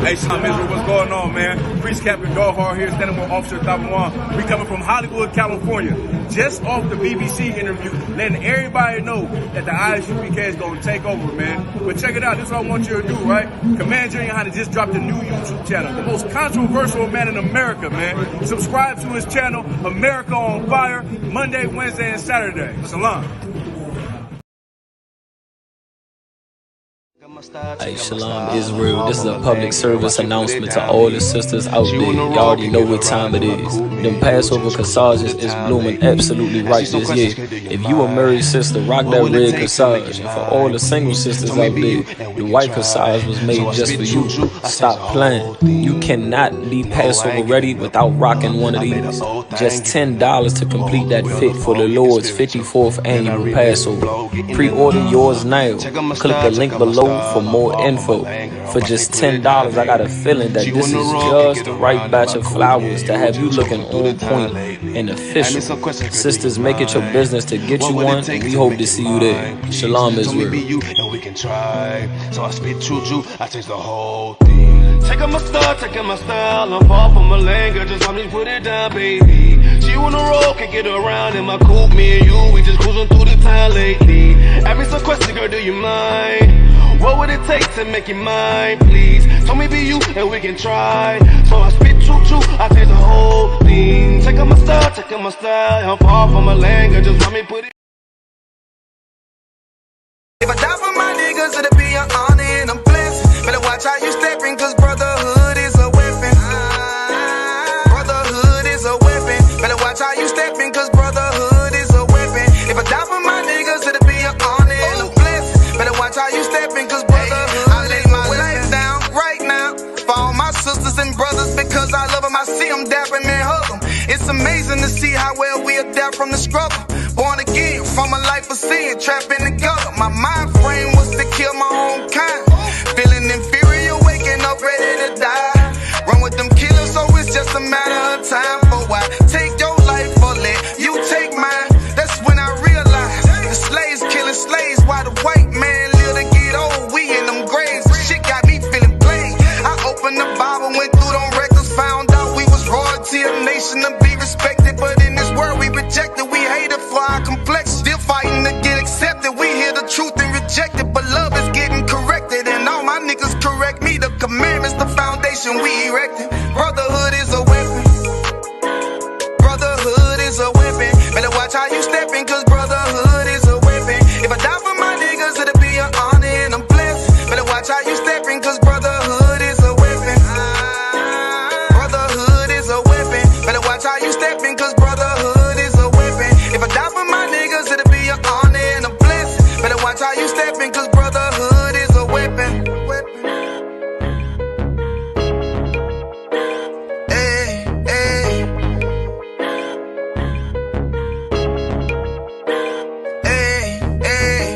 Hey, Shalom Israel, what's going on, man? Priest Captain Dawhard here, standing with Officer Thabawan. We coming from Hollywood, California. Just off the BBC interview, letting everybody know that the I.S.U.P.K is going to take over, man. But check it out, this is what I want you to do, right? Commander YAHANNA just dropped a new YouTube channel. The most controversial man in America, man. Subscribe to his channel, America on Fire, Monday, Wednesday, and Saturday. Shalom. Hey, Shalom Israel, this is a public service announcement to all the sisters out there. You already know what time it is. Them Passover corsages is blooming absolutely right this year. If you a married sister, rock that red corsage. And for all the single sisters out there, the white corsage was made just for you. Stop playing. You cannot be Passover ready without rocking one of these. Just $10 to complete that fit for the Lord's 54th annual Passover. Pre-order yours now. Click the link below for more info. For just $10, I got a feeling that this is just the right batch of flowers to have you looking on point and official. Sisters, make it your business to get you one, and we hope to see you there. Shalom Israel. So I spit choo-choo, I taste the whole thing. Taking my style, I'm far from a lane, girl, just let me put it down, baby. She on the road, can't get around in my coupe, me and you, we just cruising through the town lately. Ask me some questions, girl, do you mind? What would it take to make you mine, please? Tell me be you, and we can try. So I spit choo-choo, I taste the whole thing. Taking my style, I'm far from a lane, girl, just let me put it. If I die for my niggas, it'll be an honor and I'm blessed. Better watch how you stepping, cause brotherhood is a weapon. Brotherhood is a weapon. Better watch how you stepping, cause brotherhood is a weapon. If I die for my niggas, it'll be an honor and I'm blessed. Better watch how you stepping, cause brotherhood I lay my life down right now for all my sisters and brothers, because I love them. I see them dapping and hug them. It's amazing to see how well we adapt from the struggle. Born again from a life of sin, trapping together. My mind frame was to kill my own kind. Feeling inferior, waking up ready to die. Run with them killers, so it's just a matter of time. For why take your life or let you take mine? That's when I realized the slaves killing slaves while the white man live to get old. We in them graves, the shit got me feeling plain. I opened the Bible, went through them records, found out we was royalty, a nation to be respected. But in this world we rejected, we hated for our complex. Still fighting to get accepted. We hear the truth and reject it, but love is getting corrected. And all my niggas correct me. The commandments, the foundation we erected. Brotherhood is a weapon. Brotherhood is a weapon. Better watch how you stepping, cause brotherhood is a weapon. If I die for my niggas, it'll be an honor and I'm blessed. Better watch how you stepping, cause brotherhood is a weapon. Brotherhood is a weapon. Better watch how you stepping, cause brotherhood is a weapon. If I die for my niggas, it'll be an honor and I'm blessed. Better watch how you stepping, cause brotherhood is a weapon. Hey, hey. Hey, hey.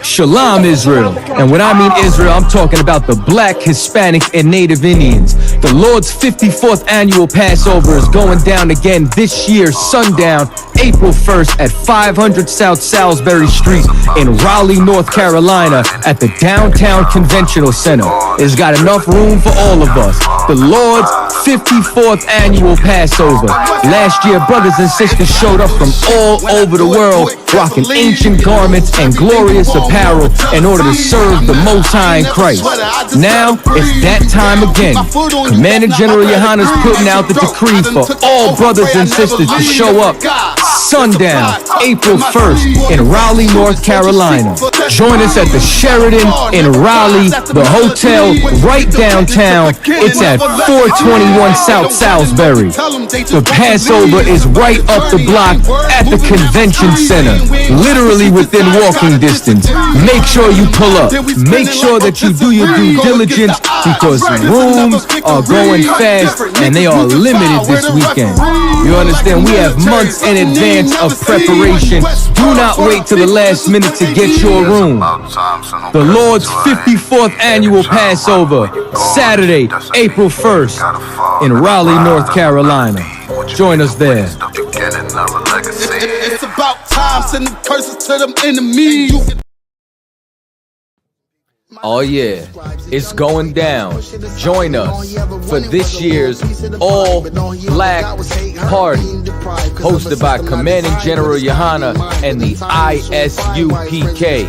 Shalom Israel. And when I mean Israel, I'm talking about the black, Hispanic, and Native Indians. The Lord's 54th annual Passover is going down again this year, sundown, April 1st at 500 South Salisbury Street in Raleigh, North Carolina at the Downtown Conventional Center. It's got enough room for all of us. The Lord's 54th annual Passover. Last year, brothers and sisters showed up from all over the world, rocking ancient garments and glorious apparel in order to serve the Most High in Christ. Now, it's that time again. Commander General YAHANNA is putting out the decree for all brothers and sisters to show up sundown, April 1st in Raleigh, North Carolina. Join us at the Sheraton in Raleigh, the hotel right downtown. It's at 421 South Salisbury. The Passover is right up the block at the Convention Center, literally within walking distance. Make sure you pull up. Make sure that you do your due diligence, because rooms are going fast and they are limited this weekend. You understand? We have months in advance of preparation. Do not wait till the last minute to get your room. The Lord's 54th annual Passover, Saturday, April 1st in Raleigh, North Carolina. Join us there. It's about time, sending curses to them enemies. Oh yeah, it's going down. Join us for this year's All Black Party, hosted by Commanding General YAHANNA and the I.S.U.P.K.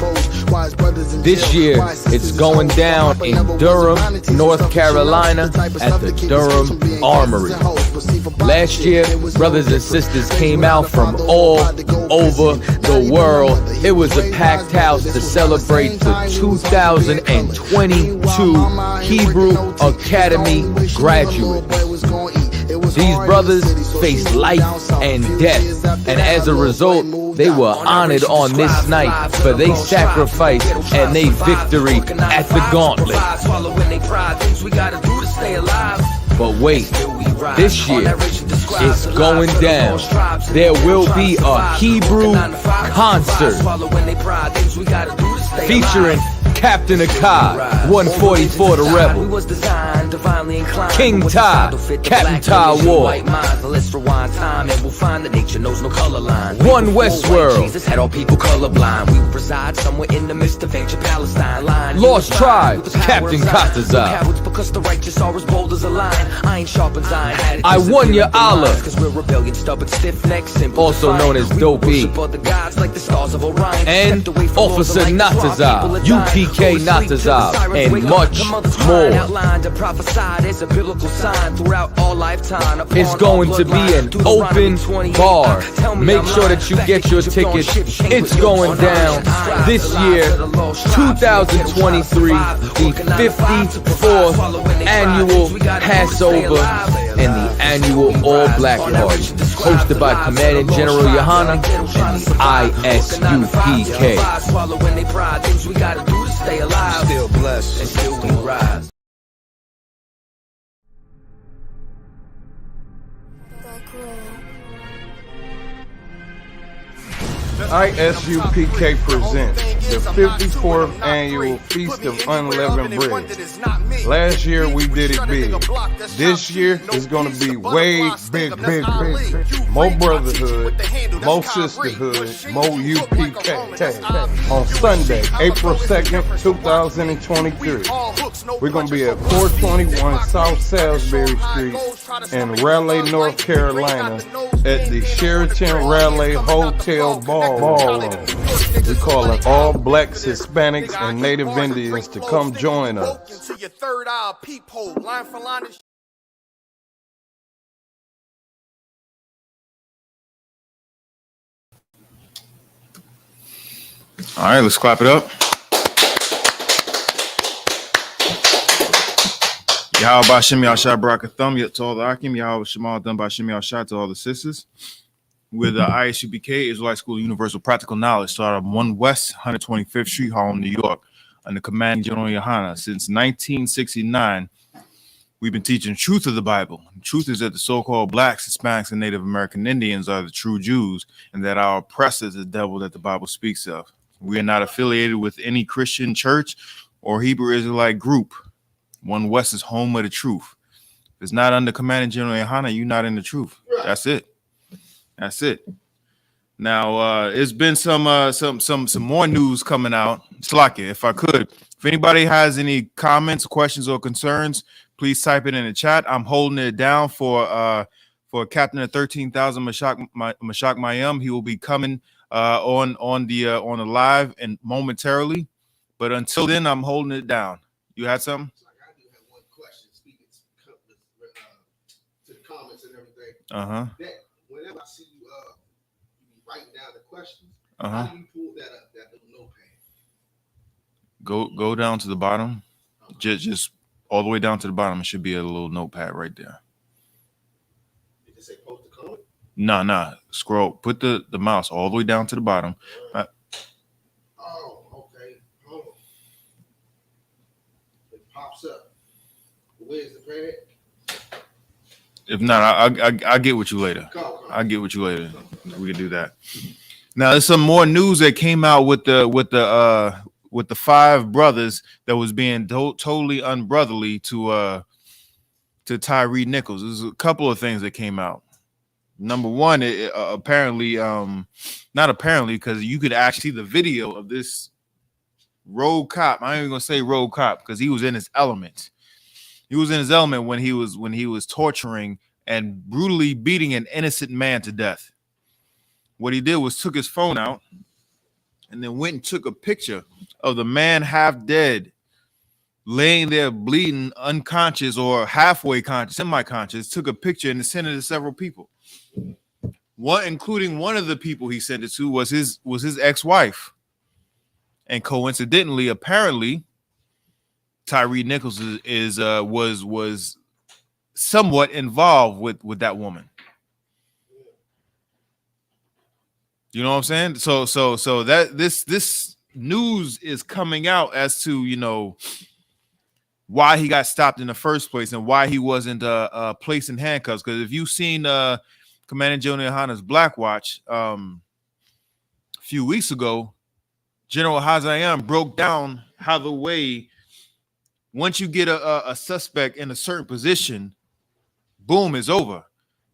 This year, it's going down in Durham, North Carolina at the Durham Armory. Last year, brothers and sisters came out from all over the world. It was a packed house to celebrate the 2022 Hebrew Academy graduates. These brothers faced life and death, and as a result, they were honored on this night for their sacrifice and their victory at the gauntlet. But wait, this year, it's going down. There will be a Hebrew concert featuring Captain Akkad, 144 the Rebel, King Ty, Captain Ty Ward, One Westworld, Lost Tribes, Captain Katazah, I.S.U.P.K, also known as Dope E, and Officer Natazah, UPK Natazah, and much more. It's going to be an open bar. Make sure that you get your tickets. It's going down this year, 2023, the 54th annual Passover and the annual All Black Party, hosted by Commanding General YAHANNA and the I.S.U.P.K. Still blessed and still we rise. I.S.U.P.K presents the 54th annual Feast of Unleavened Bread. Last year we did it big. This year is going to be way big. More brotherhood, more sisterhood, more UPK. On Sunday, April 2nd, 2023, we're going to be at 421 South Salisbury Street in Raleigh, North Carolina at the Sheraton Raleigh Hotel Ballroom. We call it all blacks, Hispanics, and Native Indians to come join us. All right, let's clap it up. Yahweh Bashem Yahshai Barakathum, yet to all the Akim, Yahweh Shemal done by Shem Yahshai to all the sisters. With the I.S.U.P.K, Israelite School of Universal Practical Knowledge, started on 1 West 125th Street, Harlem, New York, under Commanding General YAHANNA. Since 1969, we've been teaching truth of the Bible. The truth is that the so-called blacks, Hispanics, and Native American Indians are the true Jews, and that our oppressor is the devil that the Bible speaks of. We are not affiliated with any Christian church or Hebrew Israelite group. 1 West is home of the truth. If it's not under Commanding General YAHANNA, you're not in the truth. That's it. That's it. Now, it's been some more news coming out. Slacky, if I could. If anybody has any comments, questions, or concerns, please type it in the chat. I'm holding it down for Captain of 13,000 Mashak Mayum. He will be coming on the live and momentarily. But until then, I'm holding it down. You had something? I do have one question. Speaking to the comments and everything. That whenever I see you writing down the questions, how do you pull that up? That little notepad. Go down to the bottom. Just all the way down to the bottom. It should be a little notepad right there. Did it say post a comment? No. Scroll. Put the mouse all the way down to the bottom. Oh, okay. Hold on. It pops up. Where's the pad? If not, I'll get with you later. I'll get with you later. We can do that. Now, there's some more news that came out with the 5 brothers that was being totally unbrotherly to Tyree Nichols. There's a couple of things that came out. Number one, apparently, not apparently, because you could actually see the video of this road cop. I ain't even gonna say road cop because he was in his element. He was in his element when he was torturing and brutally beating an innocent man to death. What he did was took his phone out and then went and took a picture of the man half dead, laying there bleeding, unconscious or halfway conscious, semi-conscious. Took a picture and sent it to several people. One, including one of the people he sent it to, was his ex-wife. And coincidentally, apparently, Tyre Nichols was somewhat involved with that woman. You know what I'm saying? So that this news is coming out as to, you know, why he got stopped in the first place and why he wasn't placed in handcuffs. Because if you've seen Commandant General YAHANNA's Black Watch a few weeks ago, General Hazayam broke down how the way once you get a suspect in a certain position, boom, is over.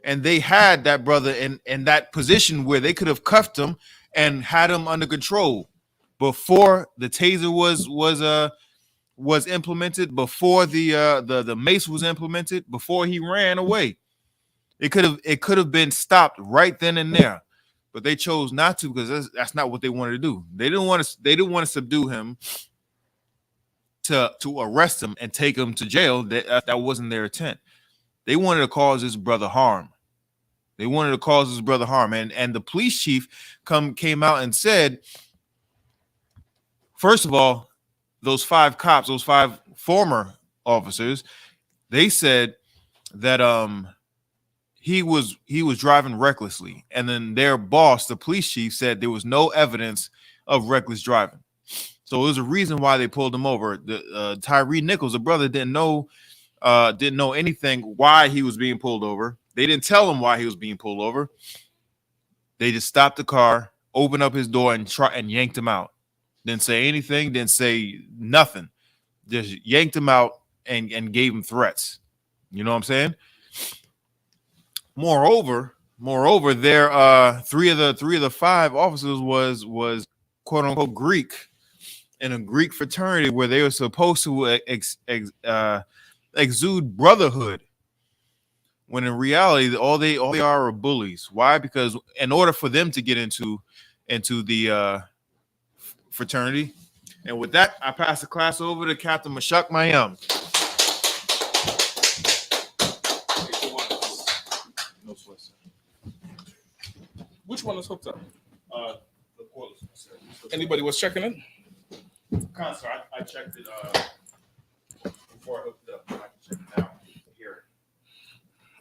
And they had that brother in that position where they could have cuffed him and had him under control before the taser was implemented, before the mace was implemented, before he ran away. It could have been stopped right then and there, but they chose not to because that's not what they wanted to do. They didn't want to subdue him to arrest him and take him to jail. That wasn't their intent. They wanted to cause his brother harm. And the police chief came out and said, first of all, those 5 cops, those 5 former officers, they said that he was driving recklessly, and then their boss, the police chief, said there was no evidence of reckless driving. So there's a reason why they pulled him over. The Tyre Nichols, the brother, didn't know anything why he was being pulled over. They didn't tell him why he was being pulled over. They just stopped the car, opened up his door, and yanked him out. Didn't say anything, didn't say nothing. Just yanked him out and gave him threats. You know what I'm saying? Moreover, there three of the 5 officers was quote unquote Greek in a Greek fraternity where they were supposed to exude brotherhood, when in reality all they are bullies. Why? Because in order for them to get into the fraternity, and with that, I pass the class over to Captain Mashak Mayam. Which one is hooked up? The cordless one, sir. Anybody was checking it? Sir, I checked it before I hooked it up. I can check it now. Here.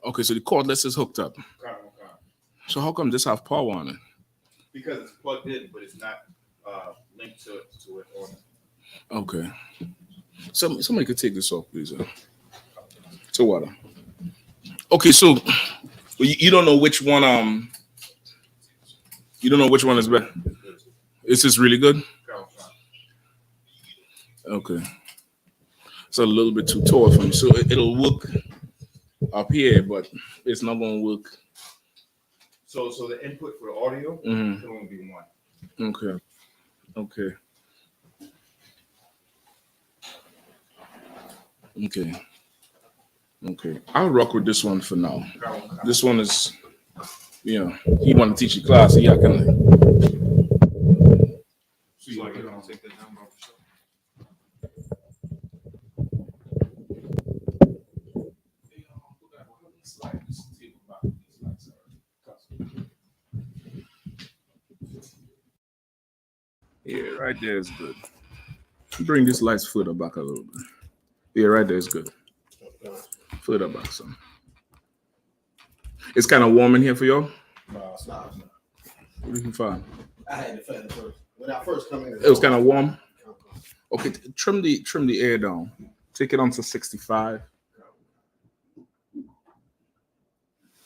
Okay, so the cordless is hooked up. So how come this have power on it? Because it's plugged in, but it's not linked to it. Okay. Somebody could take this off, please. To water. Okay, so you don't know which one. You don't know which one is better. Is this really good? Okay. It's a little bit too tall for me, so it'll work up here, but it's not going to work. So the input for the audio can only be one. Okay. I'll rock with this one for now. This one is, he want to teach you class. So I can. So I can take that number off the show. Yeah, right there is good. Bring this lights further back a little bit. Yeah, right there is good. Further back some. It's kind of warm in here for y'all? No, it's not. What do you find? I had the fan first. When I first come in, It was kind of warm. Okay, trim the air down. Take it on to 65.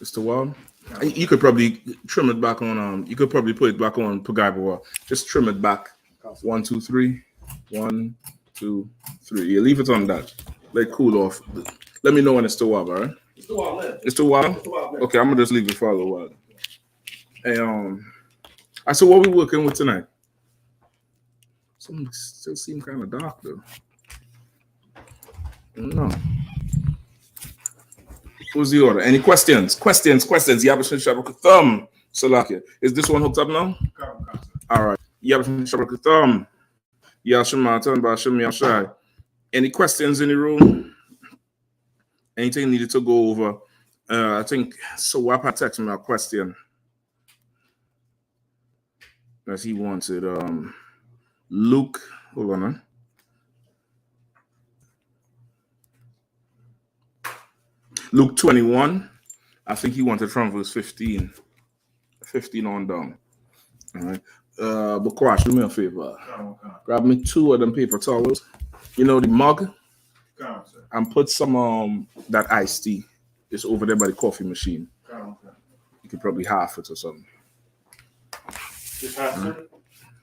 It's too warm. You could probably trim it back on. You could probably put it back on Pagaiba. Just trim it back. 1, 2, 3. 1, 2, 3. Yeah, leave it on that. Let it cool off. Let me know when it's too warm, all right? it's too wild. It's too warm? Okay, I'm gonna just leave it for a little while. And I said, what we working with tonight? Some still seem kind of dark though. No. Who's the order? Any questions? Questions. Yabashin Shabrak Thumb. Salakia. Is this one hooked up now? All right. Yabashin Shabrak Thumb. Yashimatan Bashim Yashai. Any questions in the room? Anything needed to go over? I think Sawap had texted me a question that he wanted. Luke, hold on. Luke 21. I think he wanted from verse 15 on down. All right. But Quash, do me a favor. Grab me 2 of them paper towels. You know the mug? And put some that iced tea. It's over there by the coffee machine. You could probably half it or something. Just half, sir?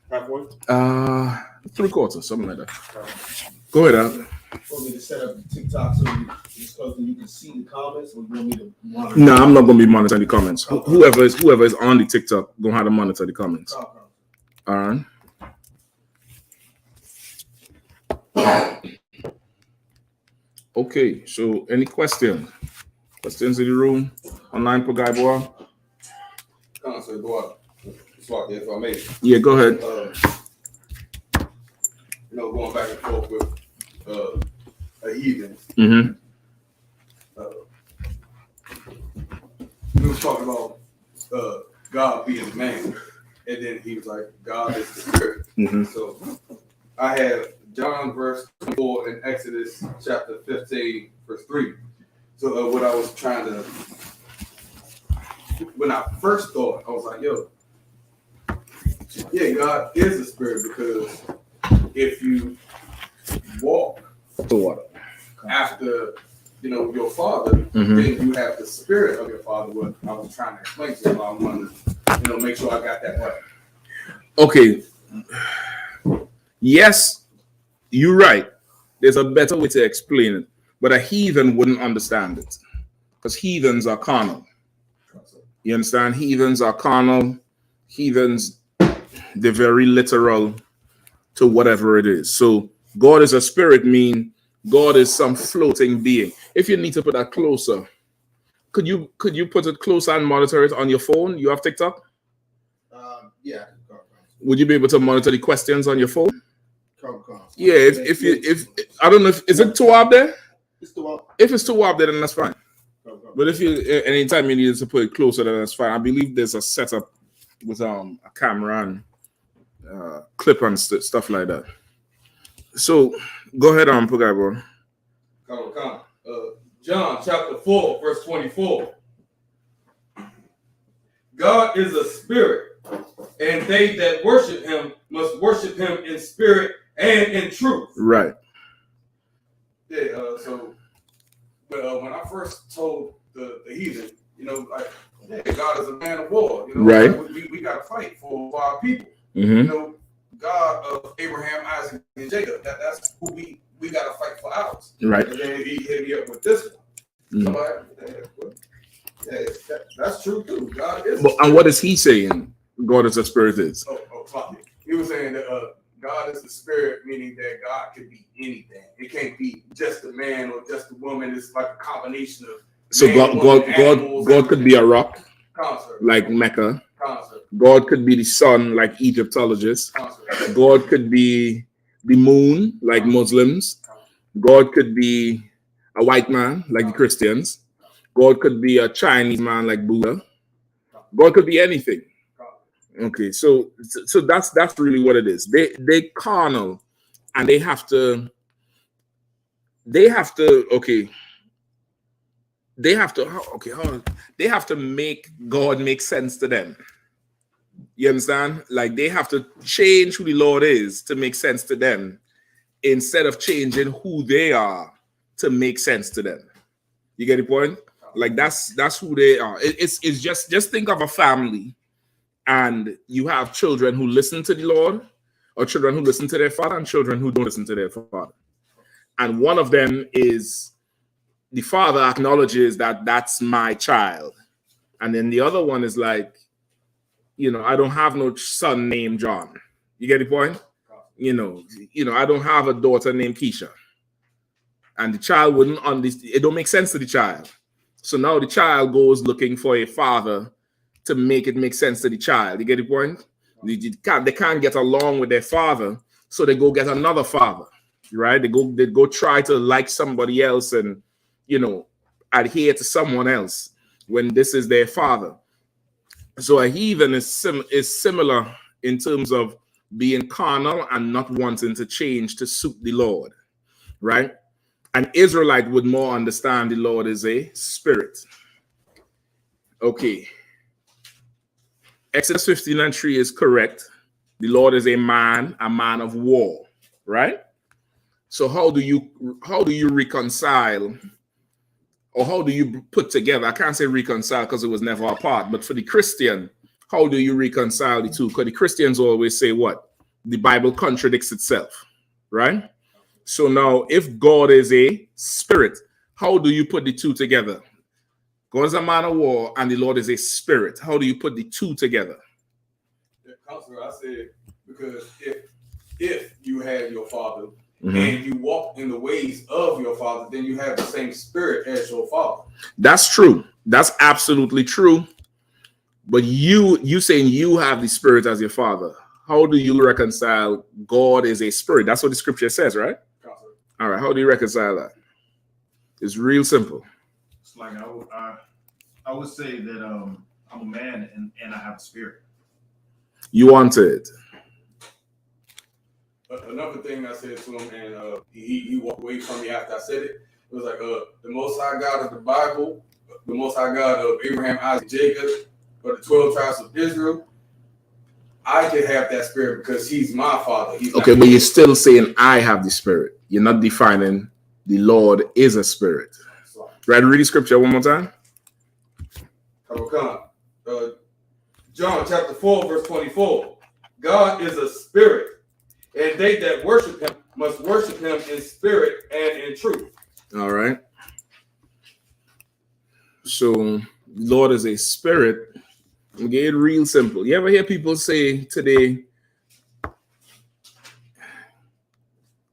Halfway? 3/4, something like that. Go ahead, Al. You want me to set up the TikTok so you can see the comments, or you want me to monitor? No, I'm not gonna be monitoring the comments. Whoever is on the TikTok gonna have to monitor the comments. All right. Okay, so any questions? Questions in the room? Online for Guy Boy? So go up. Swap the information. Yeah, go ahead. Going back and forth with a heathen. Mm-hmm. We was talking about God being a man, and then he was like, God is the spirit. Mm-hmm. So I have John verse 4 and Exodus chapter 15 verse 3. So what I was trying to, when I first thought, I was like, yo, yeah, God is a spirit, because if you walk after your father, then you have the spirit of your father. What I was trying to explain to you, I wanted to make sure I got that right. Okay. Yes, you're right. There's a better way to explain it, but a heathen wouldn't understand it, because heathens are carnal. You understand? Heathens are carnal. Heathens, they're very literal to whatever it is. So God is a spirit mean God is some floating being. If you need to put that closer, could you put it closer and monitor it on your phone? You have TikTok? Yeah. Would you be able to monitor the questions on your phone? Yeah, if I don't know, is it too up there? It's too up. If it's too up there, then that's fine. But if anytime you need to put it closer, then that's fine. I believe there's a setup with a camera and clip and stuff like that. So go ahead on, Pugaibo. Come. John chapter 4 verse 24. God is a spirit, and they that worship him must worship him in spirit and in truth. Right. Yeah. So when I first told the heathen, God is a man of war. Right. We got to fight for our people. Mm-hmm. God of Abraham, Isaac, and Jacob. That's who we got to fight for ours. Right. And then he hit me up with this one. Mm-hmm. So that's true too. God is. And what is he saying? God is a spirit is. He was saying that God is the spirit, meaning that God could be anything. It can't be just a man or just a woman. It's like a combination of. So God could be a rock, like Mecca. God could be the sun, like Egyptologists. God could be the moon, like Muslims. God could be a white man, like the Christians. God could be a Chinese man, like Buddha. God could be anything. Okay, so that's really what it is. They carnal, and they have to make God make sense to them. You understand? Like they have to change who the Lord is to make sense to them, instead of changing who they are to make sense to them. You get the point? Like that's who they are. It's just think of a family, and you have children who listen to the Lord, or children who listen to their father, and children who don't listen to their father. And one of them is the father acknowledges that that's my child, and then the other one is like, I don't have no son named John. You get the point? you know, I don't have a daughter named Keisha. And the child wouldn't understand. It don't make sense to the child. So now the child goes looking for a father to make it make sense to the child. You get the point? They can't get along with their father, so they go get another father, right? They go try to like somebody else and, you know, adhere to someone else when this is their father. So a heathen is similar in terms of being carnal and not wanting to change to suit the Lord, right? An Israelite would more understand the Lord is a spirit. Okay. Exodus 15:3 is correct. The Lord is a man of war, right? So how do you reconcile, or how do you put together? I can't say reconcile because it was never apart, but for the Christian, how do you reconcile the two? Because the Christians always say what? The Bible contradicts itself, right? So now, if God is a spirit, how do you put the two together? God is a man of war, and the Lord is a spirit. How do you put the two together? Counselor, I said, because if you have your father and you walk in the ways of your father, then you have the same spirit as your father. That's true. That's absolutely true. But you saying you have the spirit as your father. How do you reconcile God is a spirit? That's what the scripture says, right? All right, how do you reconcile that? It's real simple. It's like I would say that I'm a man and I have a spirit. You want it. Another thing I said to him, and he walked away from me after I said it. It was like the Most High God of the Bible, the Most High God of Abraham, Isaac, Jacob, or the 12 tribes of Israel. I can have that spirit because he's my father. Okay, but you're still saying I have the spirit. You're not defining the Lord is a spirit. Right, read the scripture one more time. John chapter 4, verse 24. God is a spirit, and they that worship him must worship him in spirit and in truth. All right. So, Lord is a spirit. I'm getting real simple. You ever hear people say today,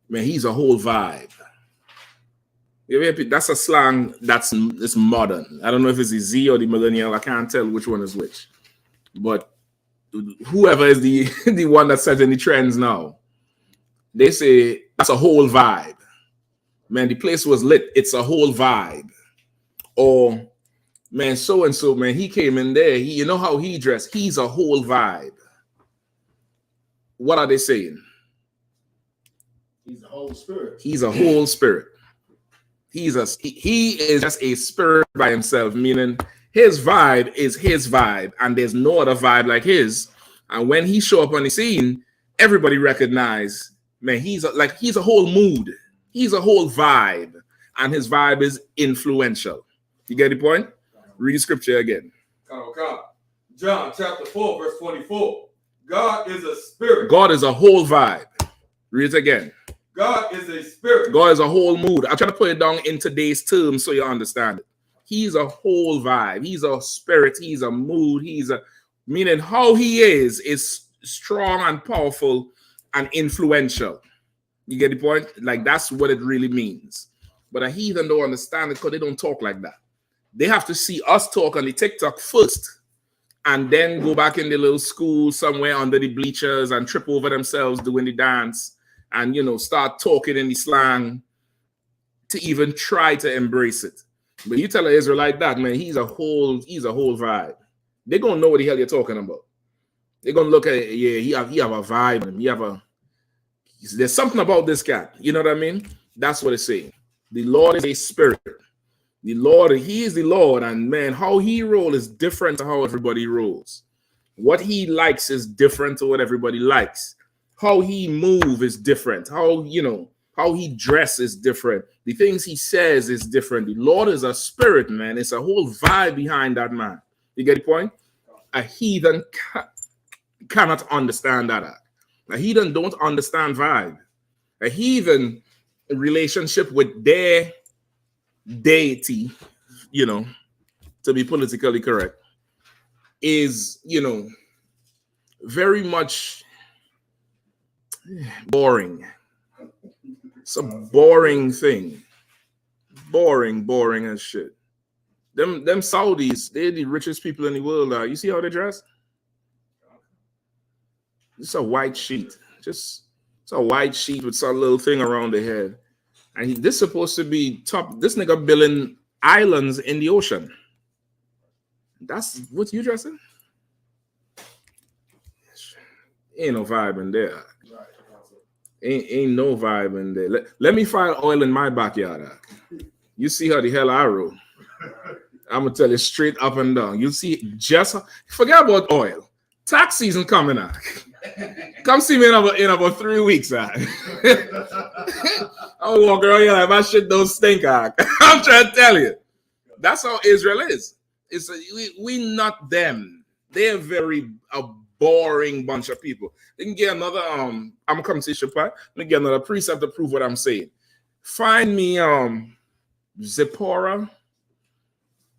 man, he's a whole vibe? You ever hear, that's a slang it's modern. I don't know if it's the Z or the millennial. I can't tell which one is which. But whoever is the one that's setting the trends now, they say that's a whole vibe. Man, the place was lit. It's a whole vibe. Or, man, so-and-so, man, he came in there. You know how he dressed? He's a whole vibe. What are they saying? He's a whole spirit. He's a whole spirit. He is just a spirit by himself, meaning his vibe is his vibe, and there's no other vibe like his. And when he show up on the scene, everybody recognize, man, he's a whole mood. He's a whole vibe, and his vibe is influential. You get the point? Read the scripture again. John chapter 4, verse 24. God is a spirit. God is a whole vibe. Read it again. God is a spirit. God is a whole mood. I'm trying to put it down in today's terms so you understand it. He's a whole vibe. He's a spirit. He's a mood. Meaning how he is strong and powerful and influential. You get the point? Like, that's what it really means. But a heathen don't understand it because they don't talk like that. They have to see us talk on the TikTok first and then go back in the little school somewhere under the bleachers and trip over themselves doing the dance and, start talking in the slang to even try to embrace it. But you tell an Israelite that, man, he's a whole vibe. They're going to know what the hell you're talking about. They're going to look at it, yeah, he have a vibe. And there's something about this guy. You know what I mean? That's what it's saying. The Lord is a spirit. The Lord, he is the Lord. And man, how he rolls is different to how everybody rolls. What he likes is different to what everybody likes. How he move is different. How he dress is different. The things he says is different. The Lord is a spirit, man. It's a whole vibe behind that man. You get the point? A heathen cannot understand that. A heathen don't understand vibe. A heathen relationship with their deity, to be politically correct, is, very much Boring. It's a boring thing. Boring as shit. Them Saudis, they're the richest people in the world. You see how they dress? It's a white sheet. It's a white sheet with some little thing around the head. And this supposed to be top. This nigga building islands in the ocean. That's what you dressing? Ain't no vibe in there. Ain't no vibe in there. Let me find oil in my backyard. You see how the hell I roll. I'm gonna tell you straight up and down. You see, just forget about oil. Tax season coming out. Come see me in about 3 weeks. I'll walk around here like my shit don't stink. I'm trying to tell you. That's how Israel is. We not them. They're a boring bunch of people. They can get another I'm gonna come to SHALAM. Let me get another precept to prove what I'm saying. Find me Zipporah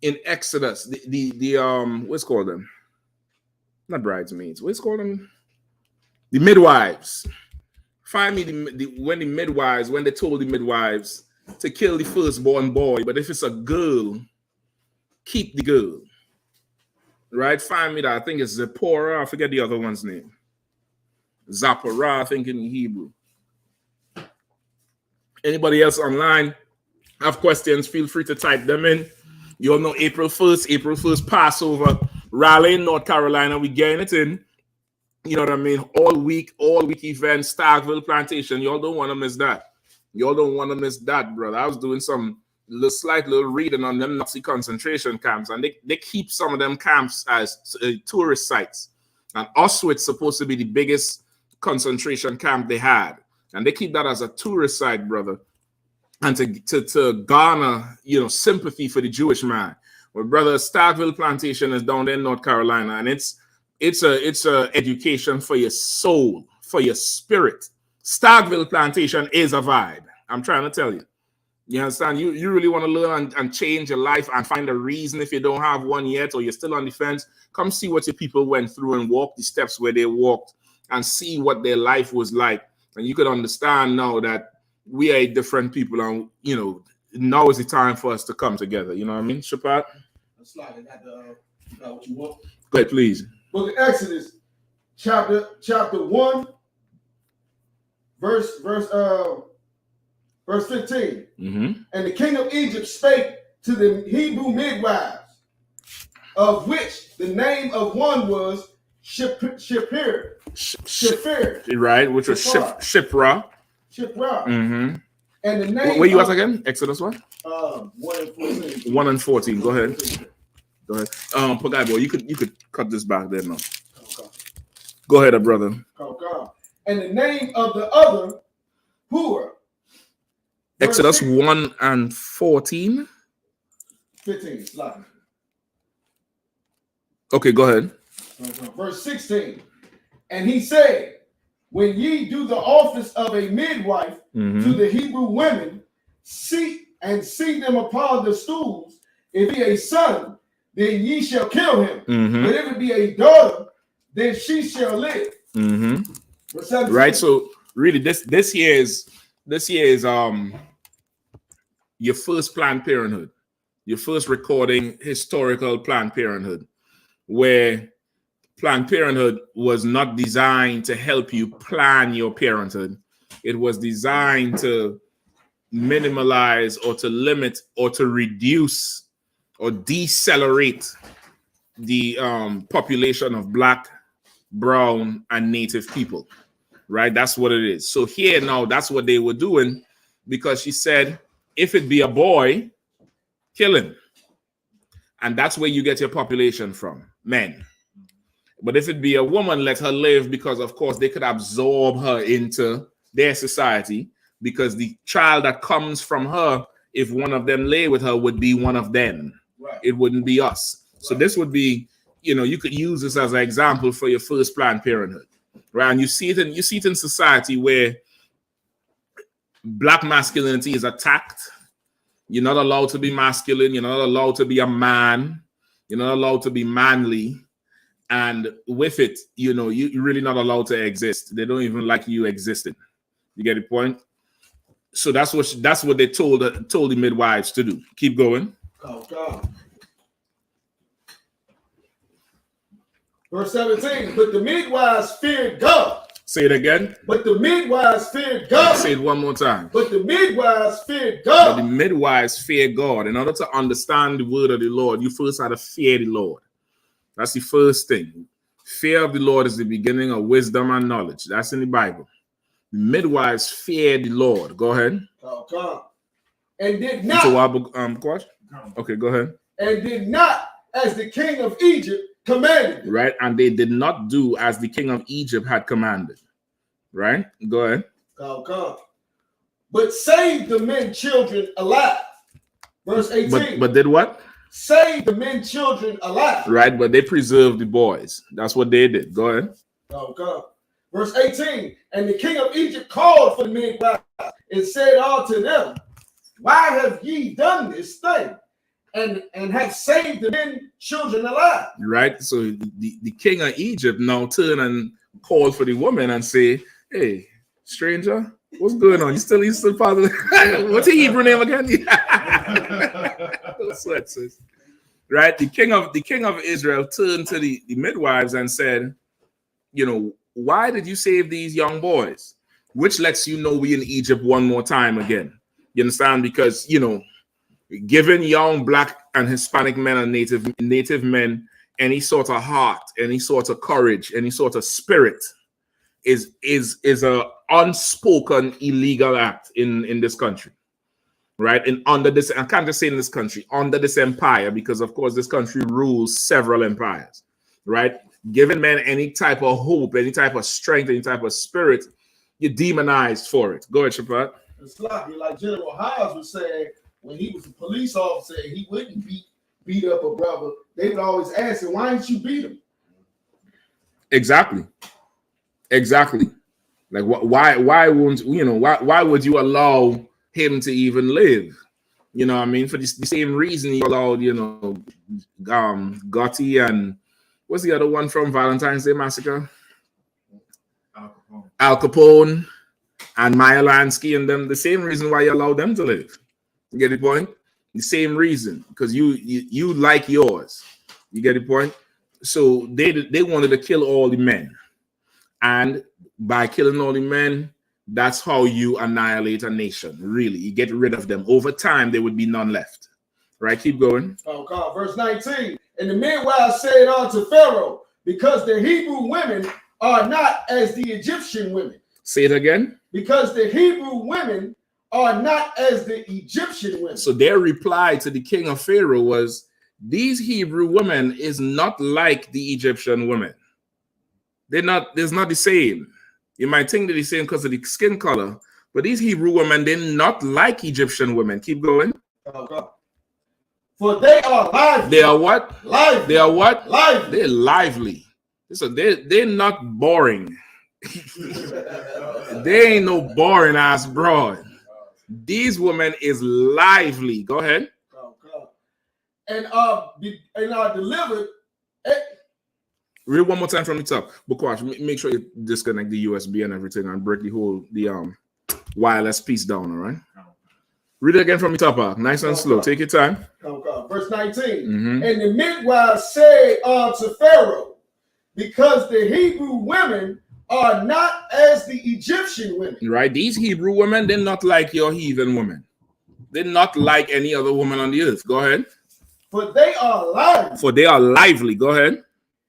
in Exodus. The what's called them? Not bridesmaids. What's called them? The midwives. Find me when they told the midwives to kill the firstborn boy, but if it's a girl, keep the girl. Right? Find me that. I think it's Zipporah. I forget the other one's name. Zipporah, I think in Hebrew. Anybody else online have questions? Feel free to type them in. You all know April 1st, Passover. Raleigh, North Carolina. We getting it in. You know what I mean? All week event, Starkville Plantation. Y'all don't want to miss that. Y'all don't want to miss that, brother. I was doing some slight little reading on them Nazi concentration camps, and they keep some of them camps as tourist sites. And Auschwitz supposed to be the biggest concentration camp they had, and they keep that as a tourist site, brother. And to garner, sympathy for the Jewish man. Well, brother, Starkville Plantation is down there in North Carolina, and it's a education for your soul, for your spirit. Starkville Plantation is a vibe. I'm trying to tell you. You understand? You really want to learn and change your life and find a reason if you don't have one yet or you're still on the fence. Come see what your people went through and walk the steps where they walked and see what their life was like. And you could understand now that we are different people, and now is the time for us to come together. You know what I mean, Shapat? What you want? Go ahead, please. Book of Exodus, chapter 1, verse 15. Mm-hmm. And the king of Egypt spake to the Hebrew midwives, of which the name of one was Shapir. Right, which was Shipra. Mm-hmm. And the name. Where you at again? Exodus what? 1 and 14. 1 and 14. Go ahead. Pagai boy, you could cut this back there now. Okay. Go ahead, brother. Okay. And the name of the other, Hur. Exodus 1 and 14. 15. Slide. Okay, go ahead. Verse 16. And he said, when ye do the office of a midwife to the Hebrew women, see them upon the stools. If he a son, then ye shall kill him. But if it be a daughter, then she shall live. Right. So really, this year is your first Planned Parenthood, your first recording historical Planned Parenthood, where Planned Parenthood was not designed to help you plan your parenthood. It was designed to minimalize or to limit or to reduce or decelerate the population of Black, brown, and Native people, right? That's what it is. So here now, that's what they were doing, because she said, if it be a boy, kill him. And that's where you get your population from, men. But if it be a woman, let her live, because, of course, they could absorb her into their society, because the child that comes from her, if one of them lay with her, would be one of them. Right. It wouldn't be us. Right. So this would be, you could use this as an example for your first Planned Parenthood, right? And you see it in society where Black masculinity is attacked. You're not allowed to be masculine. You're not allowed to be a man. You're not allowed to be manly. And with it, you know, you're really not allowed to exist. They don't even like you existing. You get the point? So that's what they told the midwives to do. Keep going. Oh, God. Verse 17, but the midwives feared God. Say it again. But the midwives feared God. Say it one more time. But the midwives feared God. But the midwives fear God. In order to understand the word of the Lord, you first have to fear the Lord. That's the first thing. Fear of the Lord is the beginning of wisdom and knowledge. That's in the Bible. The midwives fear the Lord. Go ahead. Oh, God. And did not. Okay, go ahead. And did not as the king of Egypt commanded. Right, and they did not do as the king of Egypt had commanded. Right, go ahead. Oh, God. But saved the men children alive. Verse 18. But did what? Save the men children alive. Right, but they preserved the boys. That's what they did. Go ahead. Oh, God. Verse 18. And the king of Egypt called for the midwives and said unto them, why have ye done this thing? And have saved the men children alive. Right. So the king of Egypt now turn and call for the woman and say, hey, stranger, what's going on? You still part of the what's your Hebrew name again? Right. The king of Israel turned to the midwives and said, you know, why did you save these young boys? Which lets you know we in Egypt one more time again. You understand? Because, you know, giving young Black and Hispanic men and native men any sort of heart, any sort of courage, any sort of spirit is a unspoken illegal act in this country, right? And under this, I can't just say in this country, under this empire, because of course this country rules several empires, right? Giving men any type of hope, any type of strength, any type of spirit, you're demonized for it. Go ahead, Shapat. It's like General Howes was saying, when he was a police officer, he wouldn't beat up a brother. They would always ask him, why didn't you beat him? Exactly. Like why won't you know why would you allow him to even live? You know what I mean? For the same reason you allowed, you know, Gotti and what's the other one from Valentine's Day Massacre? Al Capone and Meyer Lansky and them, the same reason why you allow them to live. You get the point? The same reason, because you like yours. You get the point? So they wanted to kill all the men. And by killing all the men, that's how you annihilate a nation. Really, you get rid of them. Over time, there would be none left. Right? Keep going. Oh, God. Verse 19. And the midwives said unto Pharaoh, because the Hebrew women are not as the Egyptian women. Say it again. Because the Hebrew women are not as the Egyptian women. So their reply to the king of Pharaoh was, these Hebrew women is not like the Egyptian women. There's not the same. You might think they're the same because of the skin color, but these Hebrew women, they're not like Egyptian women. Keep going. Oh, God. For they are lively. They are what? Lively. They are what? Lively. They're lively. So they're not boring. They ain't no boring ass broad. These women is lively. Go ahead. Oh, God. And are delivered. Read one more time from the top. But watch, make sure you disconnect the USB and everything and break the wireless piece down, all right? Read it again from the top, nice and slow. Take your time. Oh, God. Verse 19. Mm-hmm. And the midwives said unto Pharaoh, because the Hebrew women are not as the Egyptian women. Right? These Hebrew women, they're not like your heathen women. They're not like any other woman on the earth. Go ahead. For they are lively. For they are lively. Go ahead.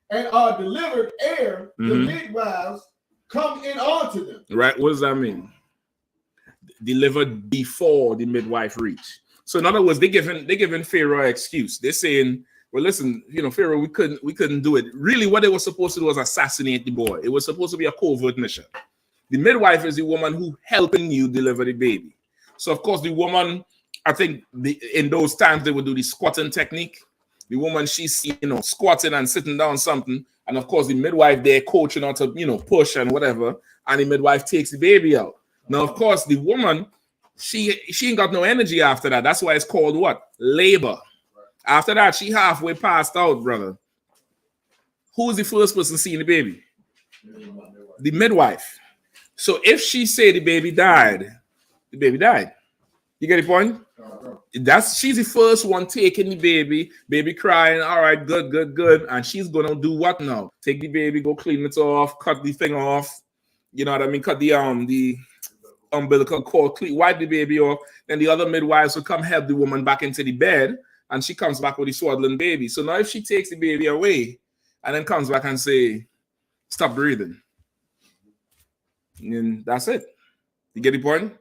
And are delivered ere the midwives come in unto them. Right? What does that mean? Delivered before the midwife reach. So in other words, they're giving Pharaoh an excuse. They're saying, well, listen, you know, Pharaoh, we couldn't do it. Really, what they were supposed to do was assassinate the boy. It was supposed to be a covert mission. The midwife is the woman who helping you deliver the baby. So of course, the woman, I think in those times they would do the squatting technique. The woman, she's, you know, squatting and sitting down something, and of course the midwife there coaching her to, you know, push and whatever, and the midwife takes the baby out. Now, of course, the woman, she ain't got no energy after that. That's why it's called what? Labor. After that, she halfway passed out, brother. who is the first person seeing the baby? The midwife. So if she say the baby died, the baby died. You get the point? She's the first one taking the baby crying. All right, good. And she's gonna do what now? Take the baby, go clean it off, cut the thing off. You know what I mean? Cut the umbilical cord, wipe the baby off. Then the other midwives will come help the woman back into the bed, and she comes back with the swaddling baby. So now if she takes the baby away and then comes back and say, stop breathing, and that's it. You get the point?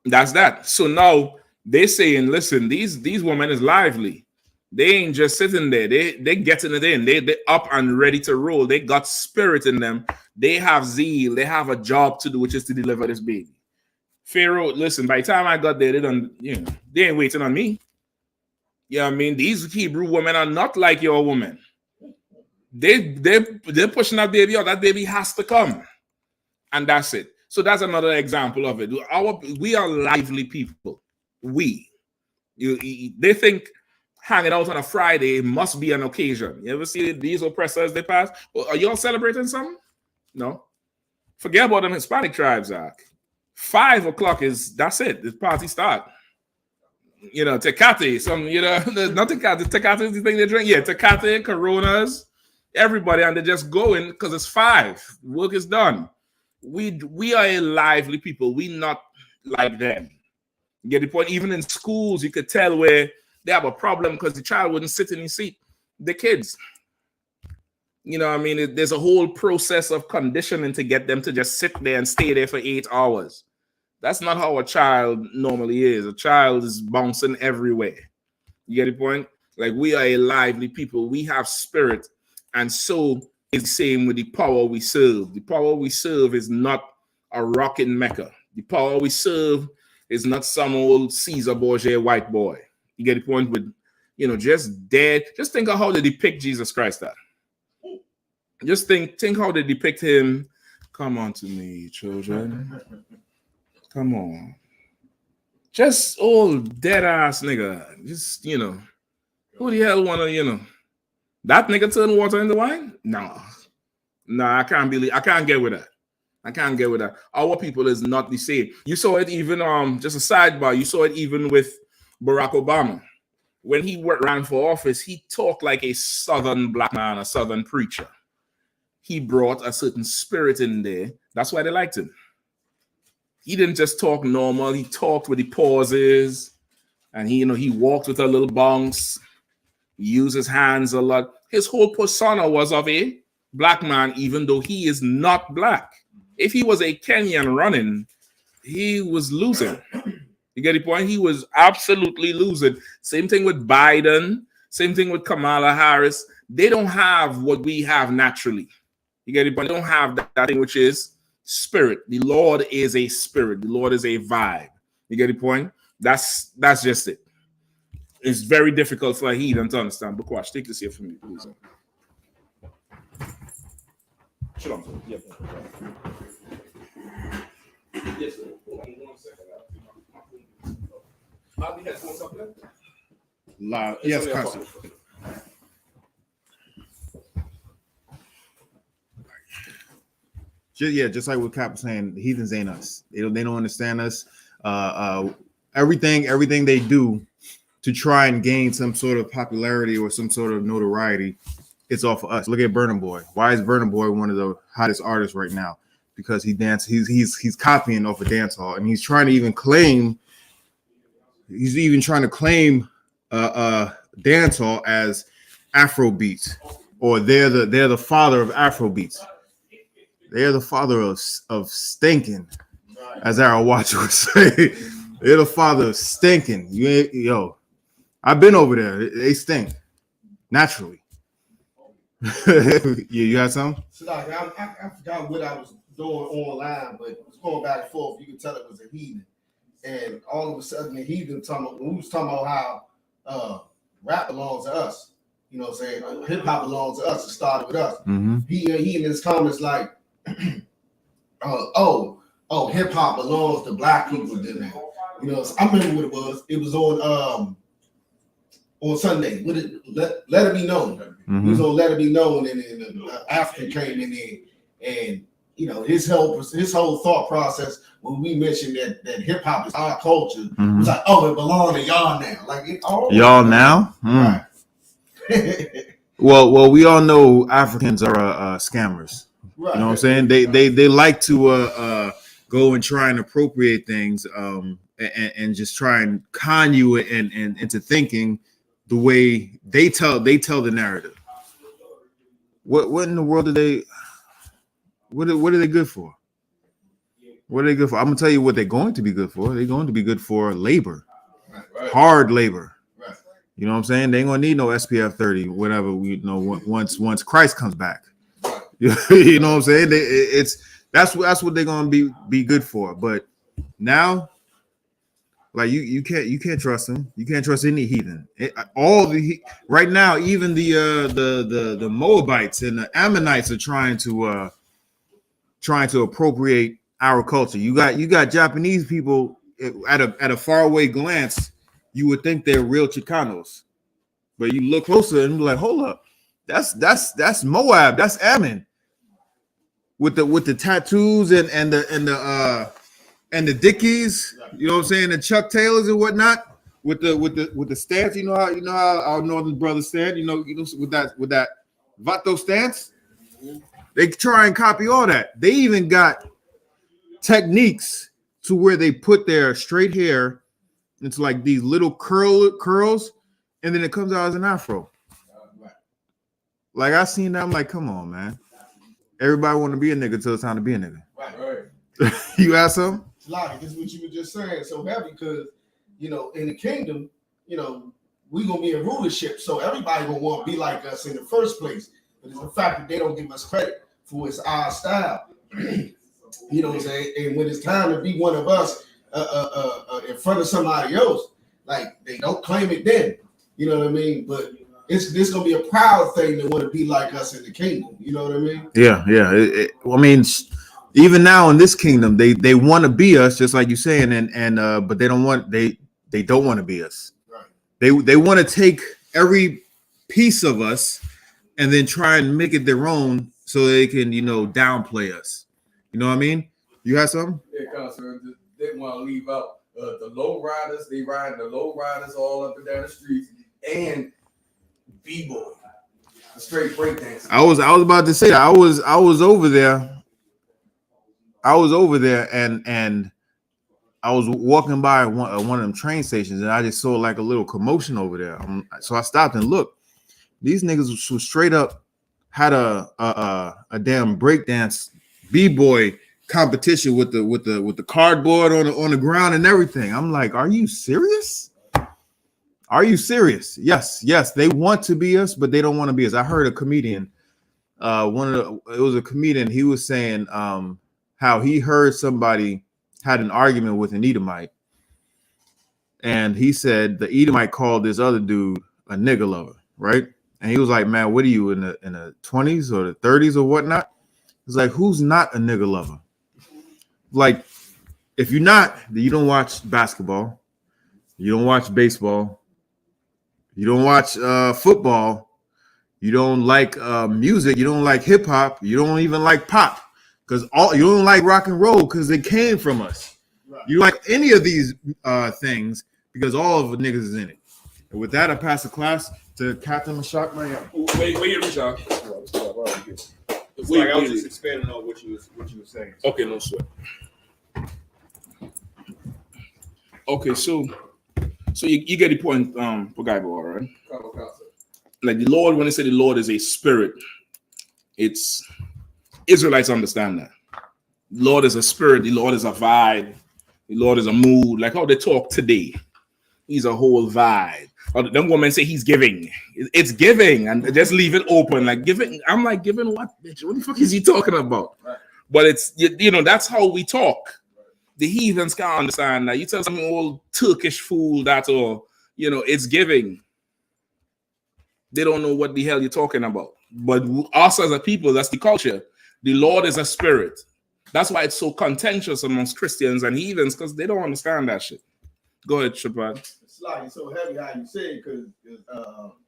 That's that. So now they're saying, listen, these women is lively. They ain't just sitting there. They getting it in. They up and ready to roll. They got spirit in them. They have zeal. They have a job to do, which is to deliver this baby. Pharaoh, listen, by the time I got there, they ain't waiting on me. You know what I mean? These Hebrew women are not like your woman. They're pushing that baby out. That baby has to come. And that's it. So that's another example of it. We are lively people. They think hanging out on a Friday must be an occasion. You ever see these oppressors they pass? Well, are y'all celebrating something? No. Forget about them Hispanic tribes, Zach. 5 o'clock that's it. The party start. You know, Tecate, not Tecate. Tecate is the thing they drink. Yeah, Tecate, Coronas, everybody, and they're just going because it's 5. Work is done. We are a lively people. We not like them. You get the point? Even in schools, you could tell where they have a problem because the child wouldn't sit in his seat. The kids. You know what I mean? There's a whole process of conditioning to get them to just sit there and stay there for 8 hours. That's not how a child normally is. A child is bouncing everywhere. You get the point? Like, we are a lively people. We have spirit. And so it's the same with the power we serve. The power we serve is not a rocking Mecca. The power we serve is not some old Caesar Borgia white boy. You get the point? With, just dead. Just think of how they depict Jesus Christ. Just think how they depict him. Come on to me, children. Come on. Just old dead ass nigga. Just, who the hell wanna, that nigga turn water into wine? No, I can't get with that. I can't get with that. Our people is not the same. You saw it even, just a sidebar, you saw it even with Barack Obama. When he ran for office, he talked like a Southern black man, a Southern preacher. He brought a certain spirit in there. That's why they liked him. He didn't just talk normal. He talked with the pauses, and he walked with a little bounce. He used his hands a lot. His whole persona was of a black man, even though he is not black. If he was a Kenyan running, he was losing. You get the point? He was absolutely losing. Same thing with Biden. Same thing with Kamala Harris. They don't have what we have naturally. You get it? But they don't have that thing, which is spirit. The Lord is a spirit. The Lord is a vibe. You get the point? That's just it. It's very difficult for a heathen to understand. But watch, take this here from me, please. Shalom. Yep. Yes, sir. Hold on 1 second. I'll be headphones up there. Loud. Yes, Pastor. Just like what Cap was saying, the heathens ain't us. They don't understand us. Everything they do to try and gain some sort of popularity or some sort of notoriety, it's all for us. Look at Burna Boy. Why is Burna Boy one of the hottest artists right now? Because he's copying off a dance hall, and he's trying to even claim. He's even trying to claim dance hall as Afro beats, or they're the father of Afro beats. They're the father of stinking, as Aaron Watcher would say. They're the father of stinking. I've been over there. They stink naturally. You had something? So I forgot what I was doing online, but it was going back and forth. You could tell it was a heathen. And all of a sudden, the heathen when we was talking about how rap belongs to us, you know what I'm saying? Hip hop belongs to us. It started with us. Mm-hmm. He in his comments like, hip hop belongs to black people. Didn't it? I remember what it was. It was on on Sunday. Let it be known. Mm-hmm. He was gonna let it be known, and then African came in there, and you know his whole thought process when we mentioned that hip hop is our culture, Mm-hmm. was like, oh, it belongs to y'all now. Like y'all now. Right. Well, we all know Africans are scammers. Right. You know what I'm saying? They like to go and try and appropriate things and just try and con you and into thinking the way they tell the narrative. What in the world are they? What are they good for? What are they good for? I'm gonna tell you what they're going to be good for. They're going to be good for labor, hard labor. Right. You know what I'm saying? They ain't gonna need no SPF 30, whatever. We know once Christ comes back. You know what I'm saying? That's what they're gonna be good for. But now, like you can't trust them. You can't trust any heathen. Right now, even the Moabites and the Ammonites are trying to appropriate our culture. You got Japanese people at a faraway glance, you would think they're real Chicanos, but you look closer and be like, hold up, that's Moab, that's Ammon, with the tattoos and the Dickies, you know what I'm saying, the Chuck Taylors and whatnot, with the stance. You know how our northern brothers stand. You know with that Vato stance. They try and copy all that. They even got techniques to where they put their straight hair into like these little curls, and then it comes out as an afro. Like I seen that, I'm like, come on, man. Everybody want to be a nigga till it's time to be a nigga. Right. You ask something? Like this is what you were just saying. So heavy because in the kingdom, we gonna be in rulership, so everybody gonna want to be like us in the first place. But it's the fact that they don't give us credit for it's our style. You know what I'm saying? And when it's time to be one of us in front of somebody else, like they don't claim it then. You know what I mean? But this gonna be a proud thing to want to be like us in the kingdom. You know what I mean? Yeah. I mean, even now in this kingdom, they want to be us, just like you're saying, and but they don't want to be us. Right. They want to take every piece of us and then try and make it their own so they can downplay us. You know what I mean? You have something? Yeah, concern. They want to leave out the low riders. They ride the low riders all up and down the streets, and b-boy, the straight breakdance. I was about to say that. I was over there. And I was walking by one of them train stations, and I just saw like a little commotion over there. So I stopped and looked. These niggas was straight up had a damn breakdance b-boy competition with the cardboard on the ground and everything. I'm like, are you serious? Are you serious? Yes, they want to be us, but they don't want to be us. I heard a comedian, it was a comedian. He was saying how he heard somebody had an argument with an Edomite, and he said the Edomite called this other dude a nigga lover, right? And he was like, man, what are you in the 20s or the 30s or whatnot? It's like, who's not a nigga lover? Like, if you're not, then you don't watch basketball, you don't watch baseball, you don't watch football, you don't like music, you don't like hip hop, you don't even like pop, because you don't like rock and roll because it came from us. Right. You don't like any of these things because all of the niggas is in it. And with that, I pass the class to Captain Mashak Mariam. Wait, Mashak. I was just expanding on what you were saying. Okay, no sweat. Okay, so you get the point, Pagaibo, right? Like the Lord, when they say the Lord is a spirit, it's Israelites understand that. The Lord is a spirit, the Lord is a vibe, the Lord is a mood, like how they talk today. He's a whole vibe. Or them women say he's giving. It's giving, and just leave it open. Like giving. I'm like, giving what, bitch? What the fuck is he talking about? Right. But it's that's how we talk. The heathens can't understand that. You tell some old Turkish fool that, or it's giving. They don't know what the hell you're talking about. But us as a people, that's the culture. The Lord is a spirit. That's why it's so contentious amongst Christians and heathens, because they don't understand that shit. Go ahead, Shabbat. It's like it's so heavy how you say it because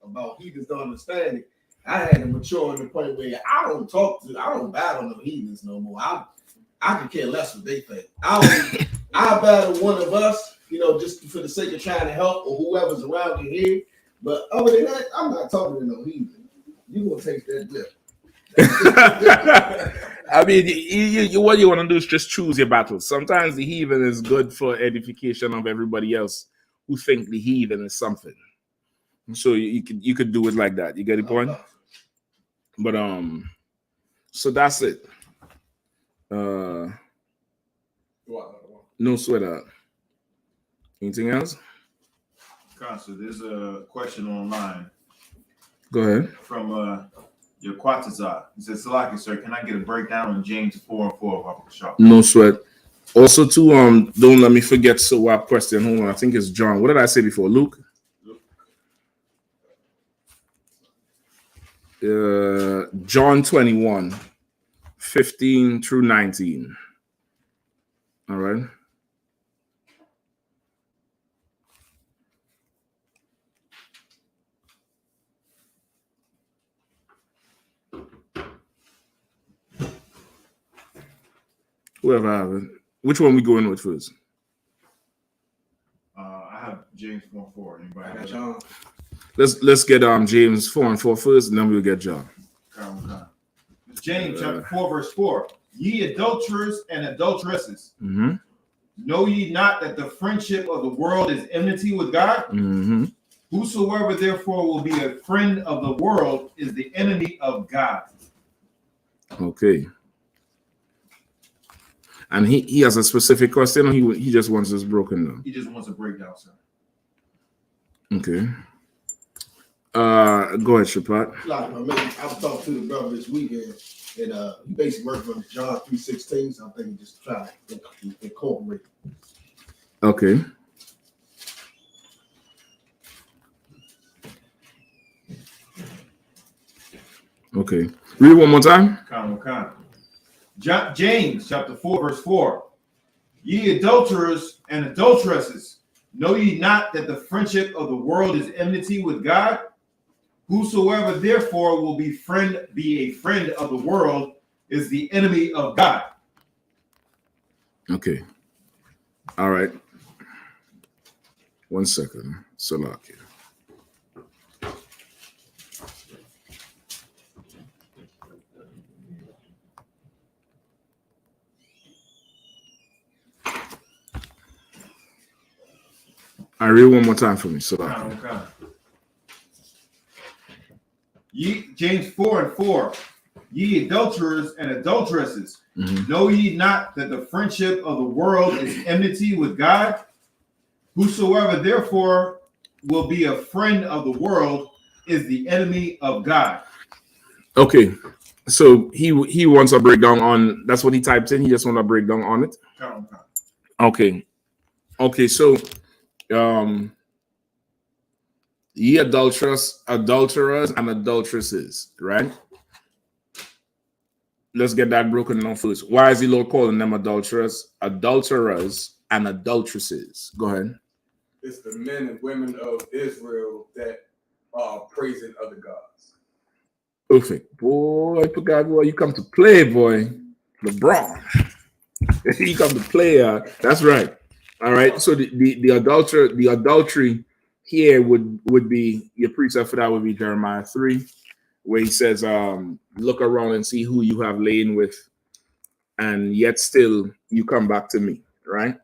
about heathens don't understand it. I had to mature in the point where I don't battle no heathens no more. I can care less what they think. I battle one of us, just for the sake of trying to help or whoever's around you here. But other than that, I'm not talking to no heathen. You gonna take that dip. I mean, you what you want to do is just choose your battles. Sometimes the heathen is good for edification of everybody else who think the heathen is something. So you could do it like that. You get the point? But so that's it. No sweat out. Anything else? So there's a question online. Go ahead. From your Quatazar. He says, Salaki, sir, can I get a breakdown on James 4:4 of Shah? No sweat. Also, too, don't let me forget SWAP question. Hold on, I think it's John. What did I say before? Luke? John 21, 15 through 19. All right. Whoever have it. Which one we going with first? I have James 4:4. Anybody? I got John. Let's get James 4:4 first, and then we'll get John. James chapter 4 verse 4. Ye adulterers and adulteresses, know ye not that the friendship of the world is enmity with God? Whosoever therefore will be a friend of the world is the enemy of God. Okay. And he has a specific question, or he just wants this broken down? He just wants a breakdown, sir. Okay. Go ahead, Shapat. Like, I was talking to the brother this weekend, and he basically worked from John 3:16, so I think he just tried to incorporate. Okay. Okay. Read one more time. James chapter 4 verse 4. Ye adulterers and adulteresses, know ye not that the friendship of the world is enmity with God? Whosoever therefore will be a friend of the world is the enemy of God. Okay. All right. 1 second. Salaki. I read one more time for me. Salaki. James 4:4. Ye adulterers and adulteresses, know ye not that the friendship of the world is enmity with God? Whosoever therefore will be a friend of the world is the enemy of God. Okay, so he wants a breakdown on. That's what he typed in. He just wants a breakdown on it. Okay. So, ye adulterers and adulteresses, right? Let's get that broken down first. Why is the Lord calling them adulterers and adulteresses? Go ahead. It's the men and women of Israel that are praising other gods. Perfect. Boy, you come to play, boy. LeBron. You come to play. That's right. All right. So the adultery here would be, your precept for that would be Jeremiah 3, where he says, look around and see who you have lain with, and yet still you come back to me, right?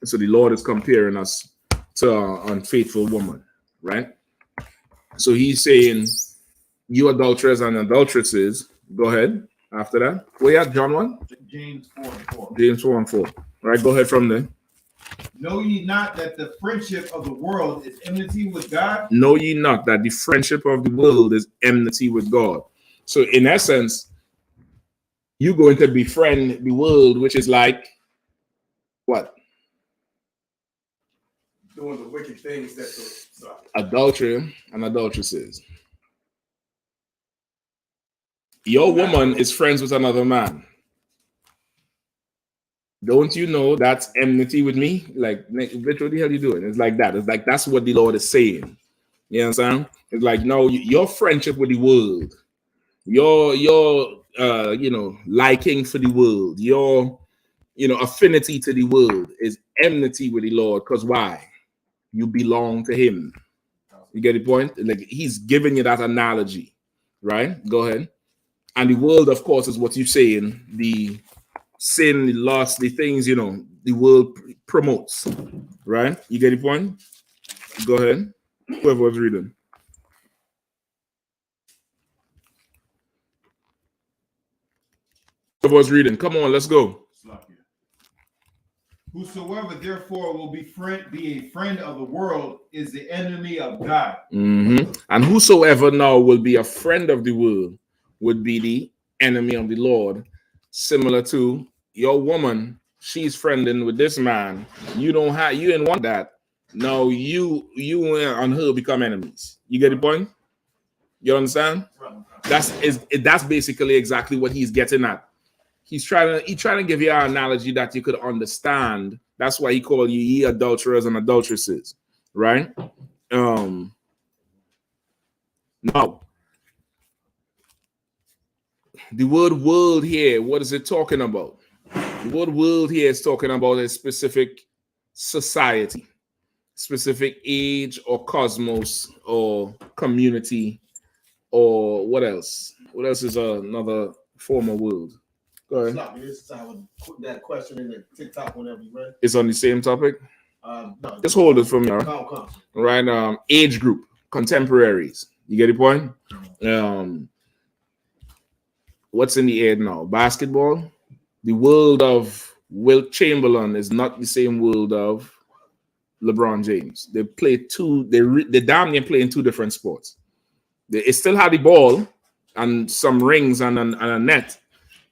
So the Lord is comparing us to an unfaithful woman, right? So he's saying, you adulterers and adulteresses, go ahead. After that, where at John 1? James 4:4. James 4:4. All right, go ahead from there. Know ye not that the friendship of the world is enmity with God? Know ye not that the friendship of the world is enmity with God? So in essence, you're going to befriend the world, which is like what? Doing the wicked things that Adultery and adulteresses. Your woman is friends with another man. Don't you know that's enmity with me? Like, bitch, what the hell you doing? It's like that. It's like that's what the Lord is saying. You understand? It's like, no, your friendship with the world, your liking for the world, your affinity to the world is enmity with the Lord. Because why? You belong to him. You get the point? Like, he's giving you that analogy, right? Go ahead. And the world, of course, is what you're saying, the sin, the lust, the things, the world promotes, right? You get the point? Go ahead. Whoever was reading. Whoever was reading. Come on, let's go. Whosoever therefore will be a friend of the world is the enemy of God. Mm-hmm. And whosoever now will be a friend of the world would be the enemy of the Lord. Similar to your woman, she's friending with this man. You didn't want that. Now you and her become enemies. You get the point? You understand? That's basically exactly what he's getting at. He's trying to give you an analogy that you could understand. That's why he called you ye adulterers and adulteresses, right? Now, the word world here, what is it talking about? The word world here is talking about a specific society, specific age or cosmos or community, or what else? What else is another form of world? Go ahead. I would put that question in the TikTok whenever you ready. It's on the same topic. No, just hold it for me. Right. Age group, contemporaries. You get the point? What's in the air now? Basketball. The world of Wilt Chamberlain is not the same world of LeBron James. They play they damn near play in two different sports. They still have the ball and some rings and a net,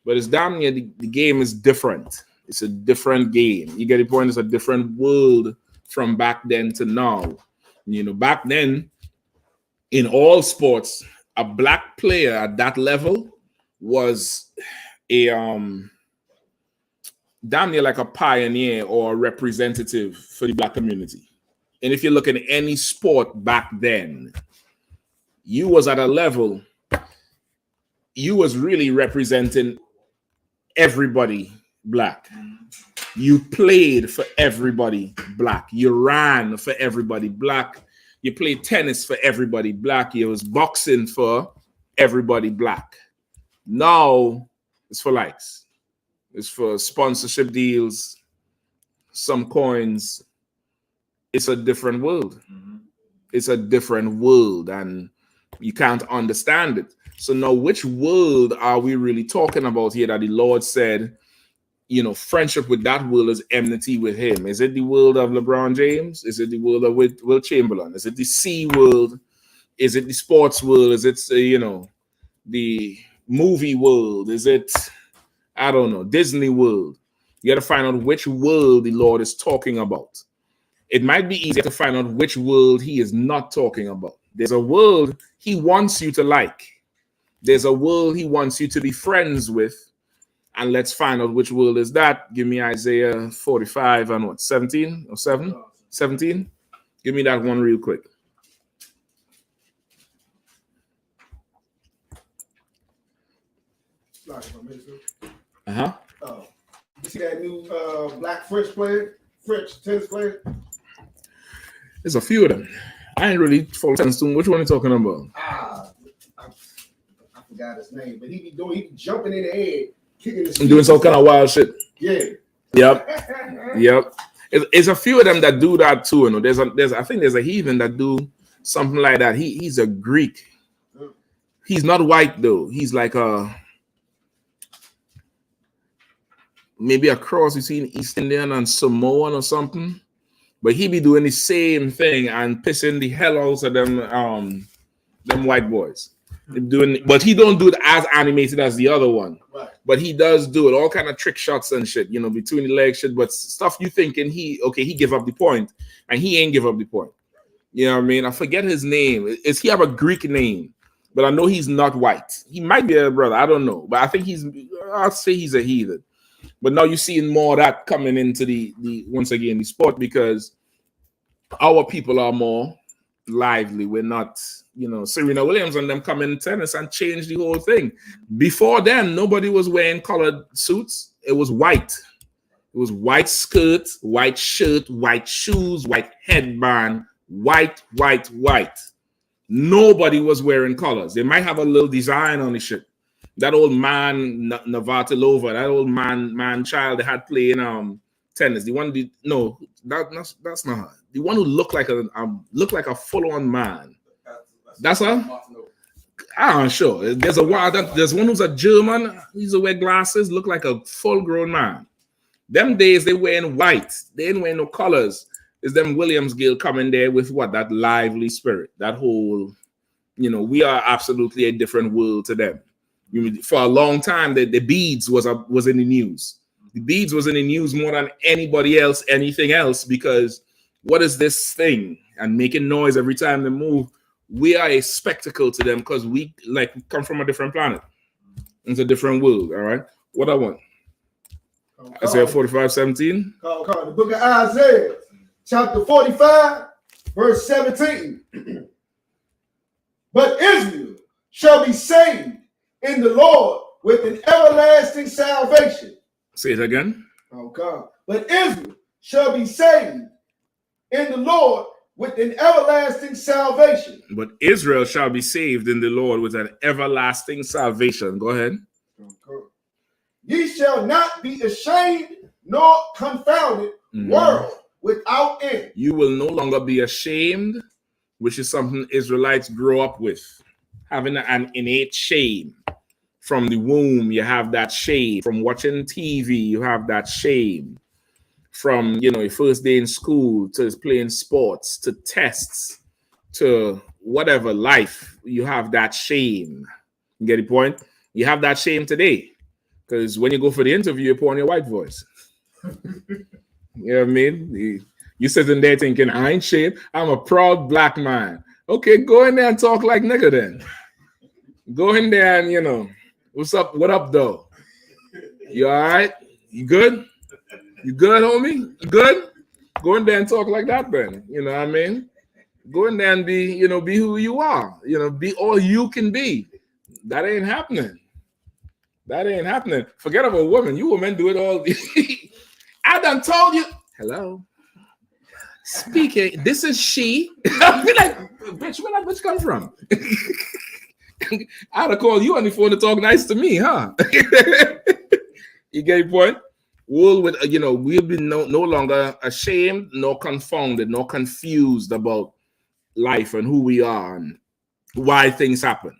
but it's damn near the game is different. It's a different game. You get the point? It's a different world from back then to now. Back then, in all sports, a black player at that level was a damn near like a pioneer or a representative for the black community. And if you look at any sport back then, you was at a level, you was really representing everybody black. You played for everybody black. You ran for everybody black. You played tennis for everybody black. You was boxing for everybody black. Now it's for likes. It's for sponsorship deals, some coins. It's a different world. It's a different world, and you can't understand it. So now, which world are we really talking about here that the Lord said, friendship with that world is enmity with him? Is it the world of LeBron James? Is it the world of Wilt Chamberlain? Is it the sea world? Is it the sports world? Is it, the movie world? Is it, I don't know, Disney World? You got to find out which world the Lord is talking about. It might be easier to find out which world he is not talking about. There's a world he wants you to like. There's a world he wants you to be friends with. And let's find out which world is that. Give me Isaiah 45 and what, 17 or 7? 17? Give me that one real quick. You see that new black French tennis player? There's a few of them. I ain't really full tennis to him. Which one are you talking about? I forgot his name, but he be jumping in the air, kicking his and doing some kind of wild shit. Yeah. Yep. It's a few of them that do that too. I think there's a heathen that do something like that. He's a Greek. He's not white though. He's like maybe a cross between East Indian and Samoan or something. But he be doing the same thing and pissing the hell out of them white boys. But he don't do it as animated as the other one. Right. But he does do it, all kind of trick shots and shit, between the legs shit. But stuff you thinking he give up the point, and he ain't give up the point. You know what I mean? I forget his name. He have a Greek name? But I know he's not white. He might be a brother. I don't know. But I think I'll say he's a heathen. But now you're seeing more of that coming into the once again the sport, because our people are more lively. We're not, Serena Williams and them come in tennis and change the whole thing. Before then, nobody was wearing colored suits. It was white. It was white skirt, white shirt, white shoes, white headband, white. Nobody was wearing colors. They might have a little design on the shirt. That old man, Navratilova, that old man child that had playing tennis. The one, that's not her. The one who looked like a full-on man. That's her. I'm sure. There's one who's a German. He's wear glasses, look like a full-grown man. Them days they wearing white. They ain't wearing no colors. It's them Williams Gill coming there with what? That lively spirit. That whole, we are absolutely a different world to them. For a long time, the beads was in the news. The beads was in the news more than anybody else, anything else, because what is this thing? And making noise every time they move. We are a spectacle to them because we come from a different planet. It's a different world, all right? What I want? Isaiah 45:17. The book of Isaiah, chapter 45, verse 17. But Israel shall be saved in the Lord with an everlasting salvation. Say it again. Oh God. But Israel shall be saved in the Lord with an everlasting salvation. But Israel shall be saved in the Lord with an everlasting salvation. Go ahead. Okay. Ye shall not be ashamed nor confounded, world without end. You will no longer be ashamed, which is something Israelites grow up with. Having an innate shame. From the womb, you have that shame. From watching TV, you have that shame. From, your first day in school to playing sports, to tests, to whatever life, you have that shame. You get the point? You have that shame today. Because when you go for the interview, you put on your white voice. You know what I mean? You sitting there thinking, I ain't shame. I'm a proud black man. Okay, go in there and talk like nigga then. Go in there and, what's up? What up, though? You all right? You good? You good, homie? You good? Go in there and talk like that, then. You know what I mean? Go in there and be who you are. Be all you can be. That ain't happening. That ain't happening. Forget about a woman. You women do it all. I done told you. Hello. Speaking. This is she. I be like, bitch, where that bitch come from? I'd have called you on the phone to talk nice to me, huh? You get your point? We'll be no longer ashamed, nor confounded, nor confused about life and who we are and why things happen.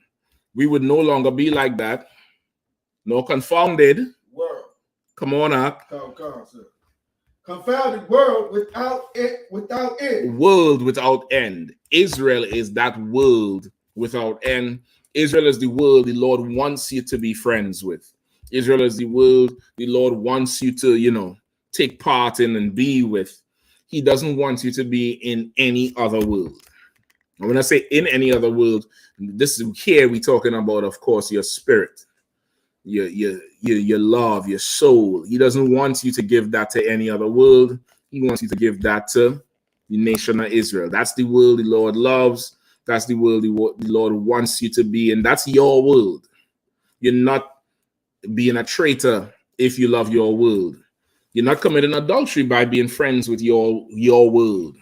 We would no longer be like that. No confounded. World. Come on up. Confounded world without end. World without end. Israel is that world without end. Israel is the world the Lord wants you to be friends with. Israel is the world the Lord wants you to, take part in and be with. He doesn't want you to be in any other world. And when I say in any other world, this is here we're talking about, of course, your spirit. Your love, your soul. He doesn't want you to give that to any other world. He wants you to give that to the nation of Israel. That's the world the Lord loves. That's the world the Lord wants you to be, and that's your world. You're not being a traitor if you love your world. You're not committing adultery by being friends with your world.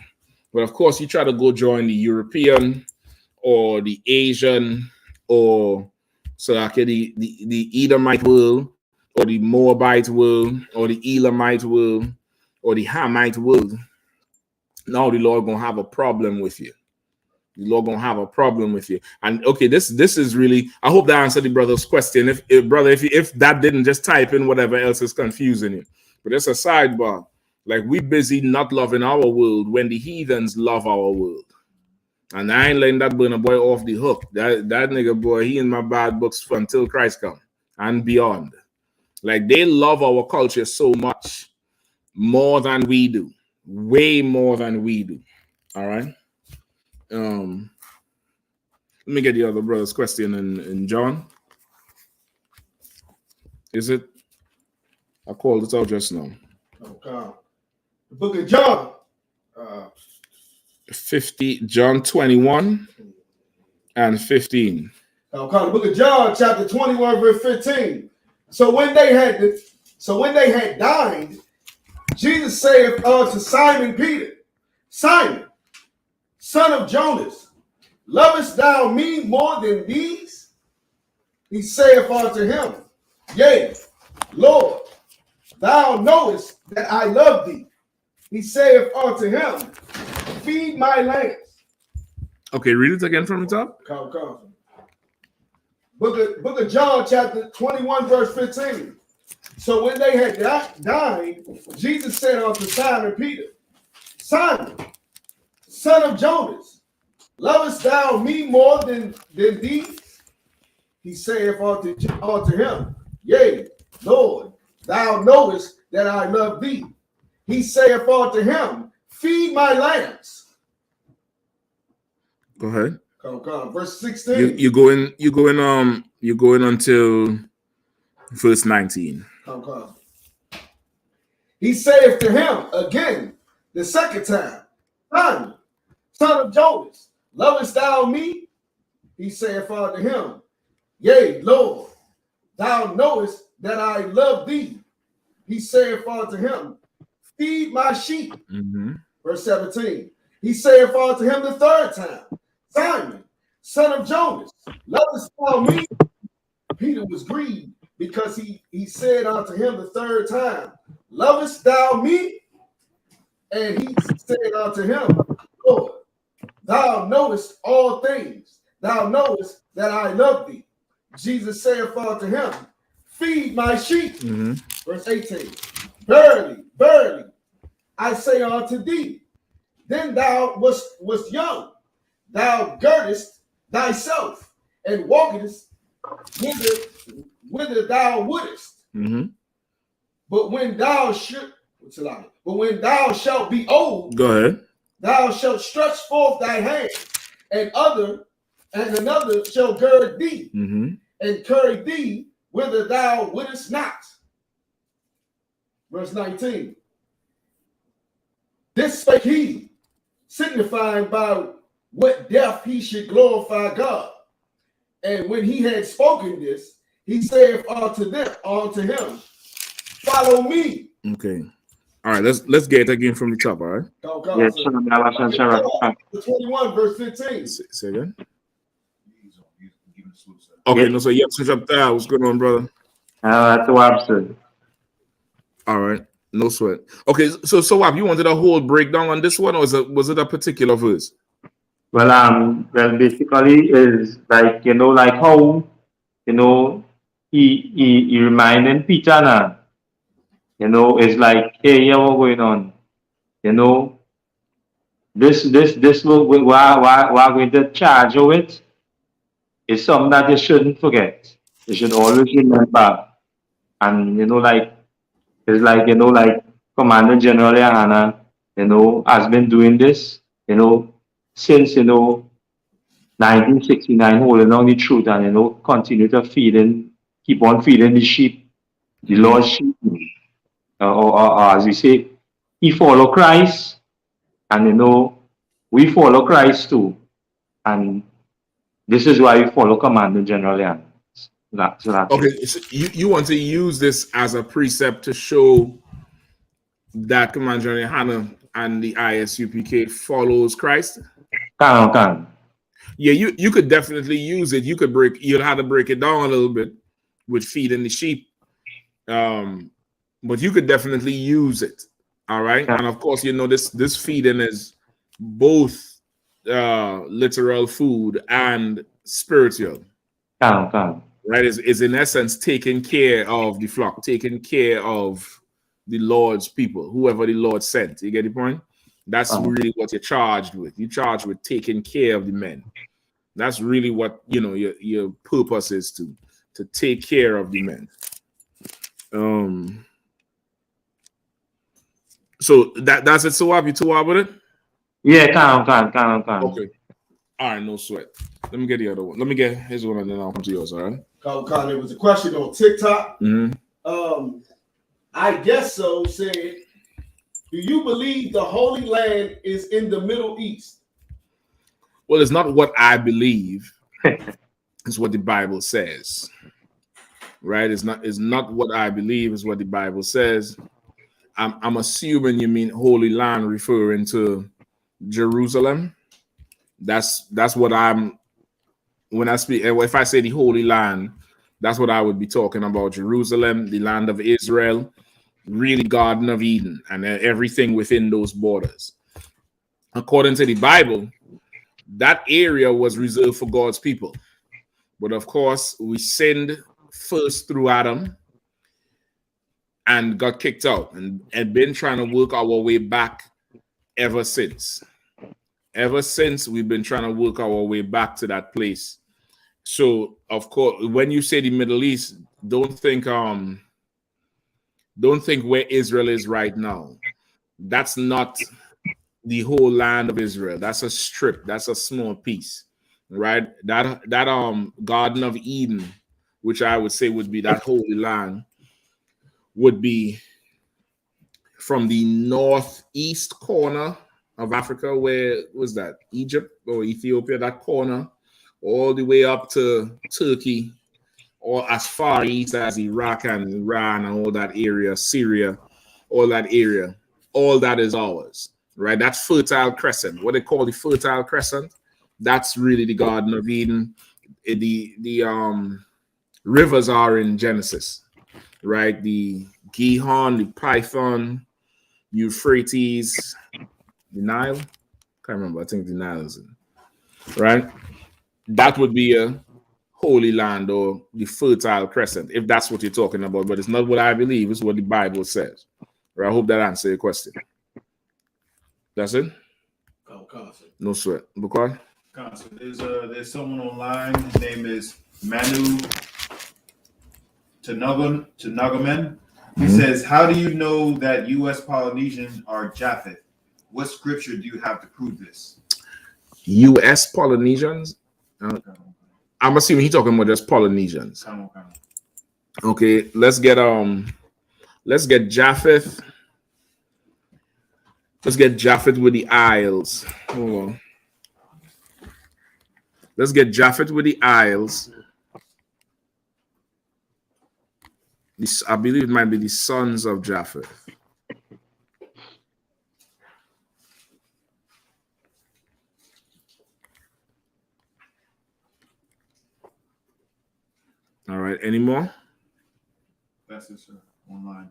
But of course, you try to go join the European or the Asian or the Edomite world, or the Moabite world, or the Elamite world, or the Hamite world. Now the Lord gonna have a problem with you. The Lord gonna have a problem with you. And okay, this is really. I hope that answered the brother's question. If that didn't, just type in whatever else is confusing you. But it's a sidebar. Like, we busy not loving our world when the heathens love our world. And I ain't letting that burner boy off the hook. That nigga boy, he in my bad books until Christ come and beyond. Like, they love our culture so much, more than we do, way more than we do. All right. Let me get the other brother's question in John. Is it? I called it out just now. Okay. The book of John. John 21 and 15. Okay. The book of John, chapter 21, verse 15. So when they had dined, Jesus saith unto Simon Peter, Simon, son of Jonas, lovest thou me more than these? He saith unto him, Yea, Lord, thou knowest that I love thee. He saith unto him, Feed my lambs. Okay, read it again from the top. Come. Book of John, chapter 21, verse 15. So when they had dined, Jesus said unto Simon Peter, Simon, son of Jonas, lovest thou me more than these? He saith unto him, Yea, Lord, thou knowest that I love thee. He saith unto him, Feed my lambs. Go ahead. Come. Verse 16. You going until verse 19. Come. He saith to him again the second time, Simon, son of Jonas, lovest thou me? He saith unto him, Yea, Lord, thou knowest that I love thee. He saith unto him, Feed my sheep. Verse 17. He saith unto him the third time, Simon, son of Jonas, lovest thou me? Peter was grieved because he said unto him the third time, Lovest thou me? And he said unto him, Lord, thou knowest all things. Thou knowest that I love thee. Jesus saith unto him, Feed my sheep. Verse 18. Verily, verily, I say unto thee, then thou wast young, thou girdest thyself and walkest whither thou wouldest. But when thou shalt be old, go ahead. Thou shalt stretch forth thy hand, and another shall gird thee, and carry thee whither thou wouldest not. Verse 19. This spake he, signifying by what death he should glorify God. And when he had spoken this, he saith unto him, Follow me. Okay. All right, let's get it again from the top, all right? Yes, 21, verse 15. Say again. Okay, no, so you have to switch up there. What's going on, brother? That's what I'm saying. All right, no sweat. Okay, so you wanted a whole breakdown on this one, or was it a particular verse? Well, basically is like, like how, he reminding Peter now, it's like, hey, yeah, what's going on? This we're going to charge you with is something that you shouldn't forget. You should always remember. And, it's like, Commander General YAHANNA, has been doing this, since, 1969, holding on the truth and, continue to keep on feeding the sheep, the Lord's sheep. Or as we say, he follow Christ, and, we follow Christ too. And this is why we follow Commander General YAHANNA. Okay, so you want to use this as a precept to show that Commander General YAHANNA and the I.S.U.P.K follows Christ? Can. Yeah, you could definitely use it. You'd have to break it down a little bit with feeding the sheep. But you could definitely use it. All right. And of course, this feeding is both literal food and spiritual. Right? Is in essence taking care of the flock, taking care of the Lord's people, whoever the Lord sent. You get the point? That's really what you're charged with. You're charged with taking care of the men. That's really what your purpose is, to take care of the men. So that's it. So have you to with it? Yeah, can. Okay. All right, no sweat. Let me get the other one. Let me get his one and then I'll come to yours, all right? There was a question on TikTok. I guess so, said, do you believe the Holy Land is in the Middle East? Well, it's not what I believe. It's what the Bible says. Right? It's not what I believe, it's what the Bible says. I'm assuming you mean Holy Land referring to Jerusalem. That's what I'm when I speak. If I say the Holy Land, that's what I would be talking about. Jerusalem, the land of Israel, really Garden of Eden, and everything within those borders. According to the Bible, that area was reserved for God's people. But of course, we sinned first through Adam and got kicked out, and been trying to work our way back ever since. Ever since, we've been trying to work our way back to that place. So, of course, when you say the Middle East, don't think where Israel is right now. That's not the whole land of Israel. That's a strip. That's a small piece, right? That Garden of Eden, which I would say would be that holy land, would be from the northeast corner of Africa. Where was that? Egypt or Ethiopia? That corner, all the way up to Turkey, or as far east as Iraq and Iran and all that area, Syria, all that area, all that is ours, right? That's Fertile Crescent. What they call the Fertile Crescent, that's really the Garden of Eden. The rivers are in Genesis, right? The Gihon, the Python, Euphrates, the Nile. Can't remember. I think the Nile is in, right? That would be a Holy Land or the Fertile Crescent, if that's what you're talking about. But it's not what I believe. It's what the Bible says. Right? I hope that answers your question. That's it? No sweat. Bukar? There's someone online. His name is Manu Tanagaman. He says, how do you know that U.S. Polynesians are Japheth? What scripture do you have to prove this? U.S. Polynesians? I'm assuming he's talking about just Polynesians. Come on. Okay, let's get Japheth. Let's get Japheth with the Isles. Hold on. Let's get Japheth with the Isles. I believe it might be the sons of Japheth. All right. Any more? That's it, sir. Online.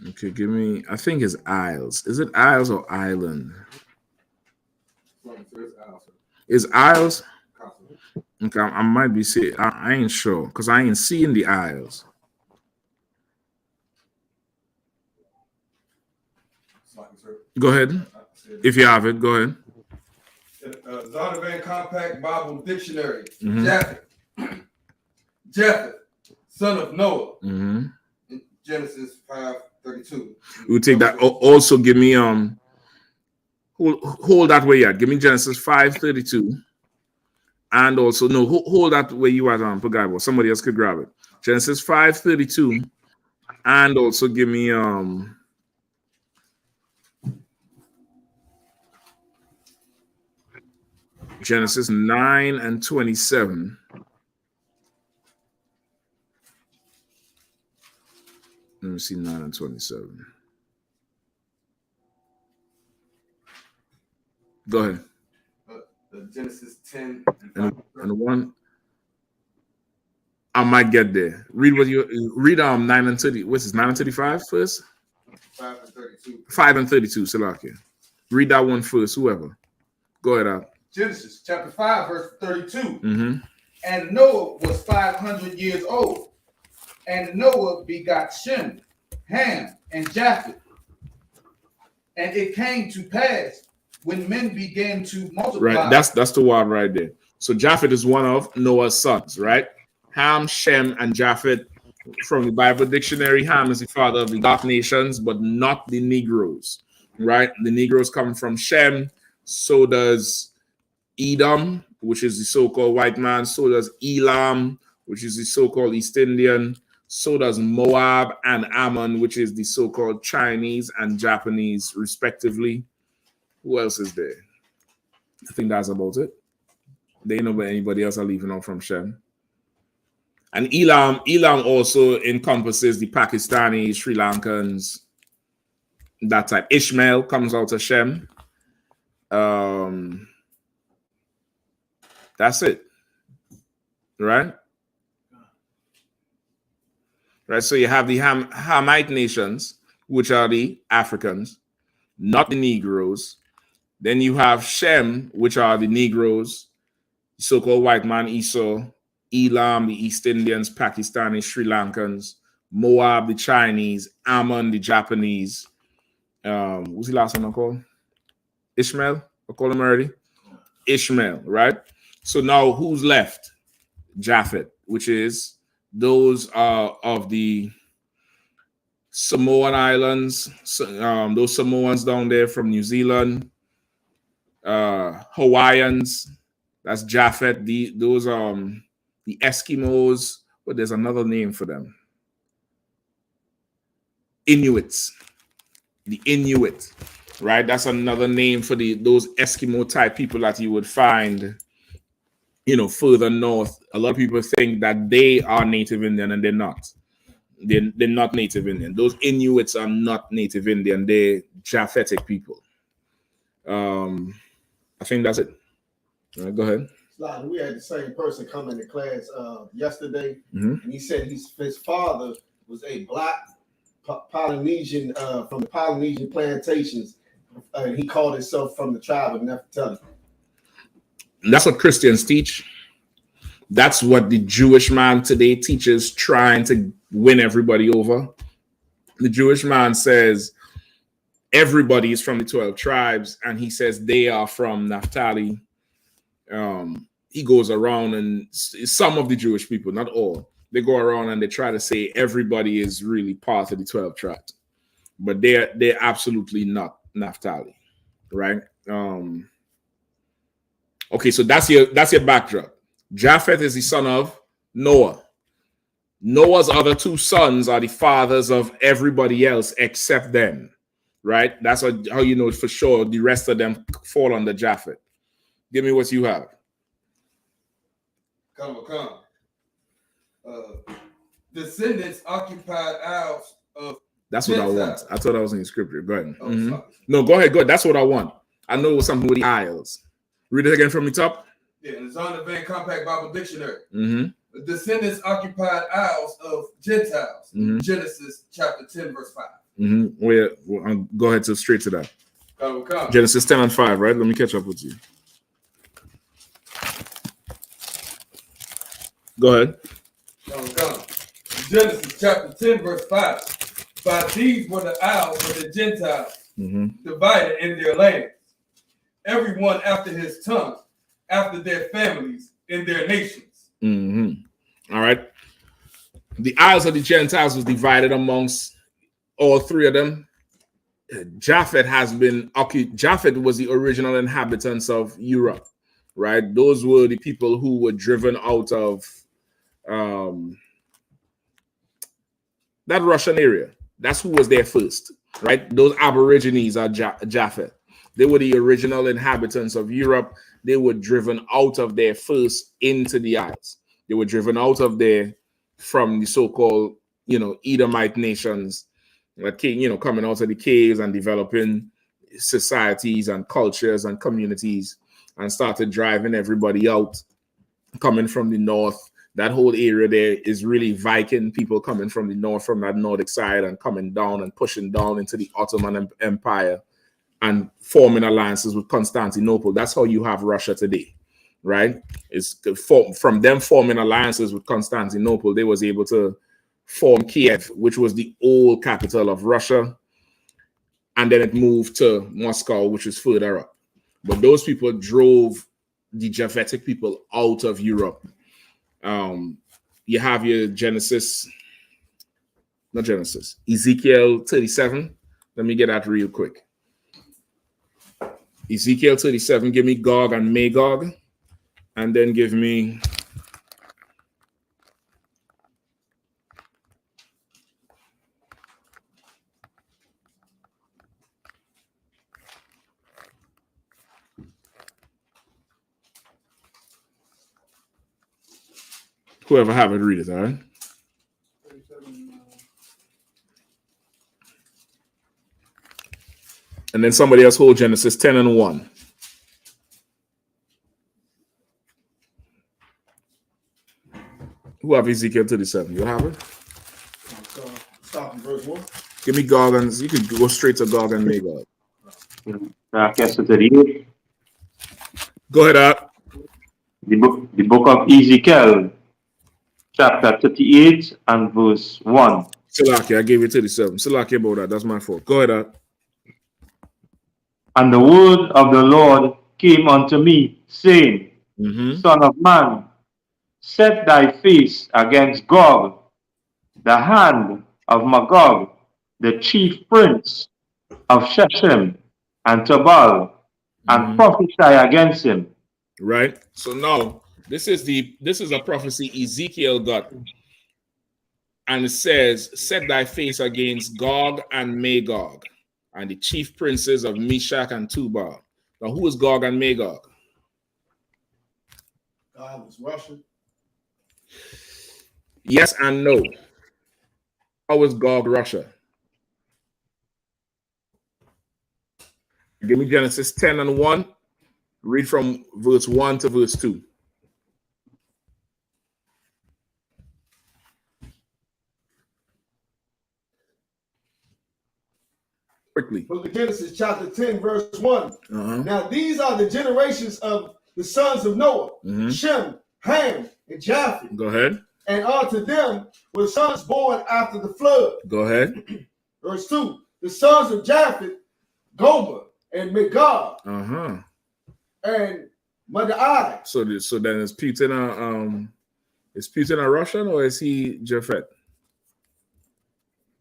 Okay, give me. I think it's Isles. Is it Isles or Island? Is Isles? Okay, I might be seeing. I ain't sure because I ain't seeing the Isles. Go ahead. If you have it, go ahead. Zondervan Compact Bible Dictionary. Japheth, son of Noah. Genesis 5:32. We'll take that. Also, give me hold that way at. Give me Genesis 5:32. And also, no, hold that where you are, Pagaibo. Somebody else could grab it. Genesis 5:32. And also give me Genesis 9:27. Let me see 9:27. Go ahead. Genesis 10 and 1. I might get there. Read 9:30. What's this? 9:35 first? 5:32. 5:32. Salakia. Read that one first. Whoever. Go ahead, Al. Genesis chapter 5, verse 32. And Noah was 500 years old, and Noah begot Shem, Ham, and Japheth. And it came to pass when men began to multiply. Right, that's the one right there. So Japheth is one of Noah's sons, right? Ham, Shem, and Japheth from the Bible dictionary, Ham is the father of the dark nations, but not the Negroes, right? The Negroes come from Shem. So does Edom, which is the so-called white man. So does Elam, which is the so-called East Indian. So does Moab and Ammon, which is the so-called Chinese and Japanese, respectively. Who else is there? I think that's about it. They know where anybody else are leaving out from Shem. And Elam also encompasses the Pakistanis, Sri Lankans, that type. Ishmael comes out of Shem. That's it. Right? Right. So you have the Hamite nations, which are the Africans, not the Negroes. Then you have Shem, which are the Negroes, so-called white man Esau, Elam, the East Indians, Pakistanis, Sri Lankans, Moab, the Chinese, Ammon, the Japanese. What's the last one I call? Ishmael? I call him already. Ishmael, right? So now who's left? Japhet, which is those of the Samoan Islands, those Samoans down there from New Zealand, Hawaiians, that's Japhet. Those the Eskimos, but there's another name for them. Inuits. The Inuit, right? That's another name for those Eskimo type people that you would find, further north. A lot of people think that they are Native Indian, and they're not. They're not Native Indian. Those Inuits are not Native Indian. They're Japhetic people. I think that's it. All right, go ahead. We had the same person come into class yesterday, and he said his father was a black Polynesian from the Polynesian plantations, and he called himself from the tribe of Nefertiti. That's what Christians teach. That's what the Jewish man today teaches, trying to win everybody over. The Jewish man says everybody is from the 12 tribes, and he says they are from Naphtali. He goes around, and some of the Jewish people, not all, they go around and they try to say everybody is really part of the 12 tribes, but they're absolutely not Naphtali, right? Okay, so that's your backdrop. Japheth is the son of Noah. Noah's other two sons are the fathers of everybody else except them, right? That's how you know for sure the rest of them fall under Japheth. Give me what you have. Come. Descendants occupied isles of. That's what I want. I thought I was in the scripture. Go ahead. Oh, No, go ahead. Go ahead. That's what I want. I know it was something with the isles. Read it again from the top. Yeah, in the Zondervan Van Compact Bible Dictionary. The descendants occupied isles of Gentiles. Genesis chapter 10, verse 5. Well, go ahead straight to that. Come. Genesis 10 and 5, right? Let me catch up with you. Go ahead. Come. Genesis chapter 10, verse 5. By these were the isles of the Gentiles, divided in their lands, everyone after his tongue, after their families, in their nations. All right. The isles of the Gentiles was divided amongst all three of them. Japhet was the original inhabitants of Europe, right? Those were the people who were driven out of that Russian area. That's who was there first, right? Those Aborigines are Japhet. They were the original inhabitants of Europe. They were driven out of there first into the isles. They were driven out of there from the so-called, Edomite nations that came, coming out of the caves and developing societies and cultures and communities, and started driving everybody out, coming from the north. That whole area there is really Viking people coming from the north, from that Nordic side, and coming down and pushing down into the Ottoman Empire and forming alliances with Constantinople. That's how you have Russia today, right? It's from them forming alliances with Constantinople, they was able to form Kiev, which was the old capital of Russia, and then it moved to Moscow, which is further up. But those people drove the Japhetic people out of Europe. You have your Genesis Not Genesis. Ezekiel 37. Let me get that real quick. Ezekiel 37, give me Gog and Magog. And then give me whoever have it, read it, all right? And then somebody else hold Genesis 10 and 1. Who have Ezekiel 37? You have it? Stop in verse 1. Give me Gog and you could go straight to Gog and Magog. Go ahead, Art. The book of Ezekiel, chapter 38 and verse 1. Salaki, I gave you 37. Salaki about that. That's my fault. Go ahead, Art. And the word of the Lord came unto me, saying, Son of man, set thy face against Gog, the hand of Magog, the chief prince of Shechem and Tubal, and prophesy against him. Right. So now this is a prophecy Ezekiel got. And it says, set thy face against Gog and Magog, and the chief princes of Meshach and Tubal. Now, who is Gog and Magog? God was Russia. Yes and no. How is Gog Russia? Give me Genesis 10 and 1. Read from verse 1 to verse 2. Quickly. Book of Genesis chapter 10 verse 1. Now these are the generations of the sons of Noah, Shem, Ham, and Japheth. Go ahead. And unto them were sons born after the flood. Go ahead. Verse 2. The sons of Japheth, Gomer, and Magog, and Madai. So then is Putin a Russian or is he Japhet?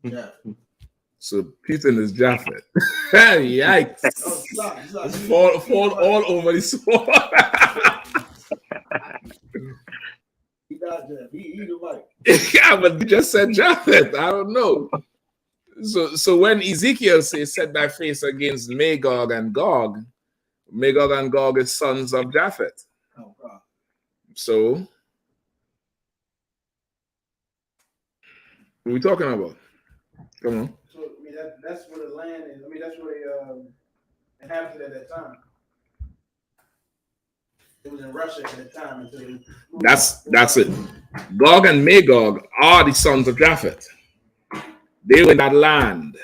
Yeah. So Putin is Japhet. Yikes. Fall all over the sword. He got Japhet. He the right. Yeah, but you just said Japhet. I don't know. So when Ezekiel says, set thy face against Magog and Gog is sons of Japhet. Oh, God. So what are we talking about? Come on. So I mean that's where the land is. I mean that's where they inhabited at that time. It was in Russia at that time until That's it. Gog and Magog are the sons of Japhet. They were in that land.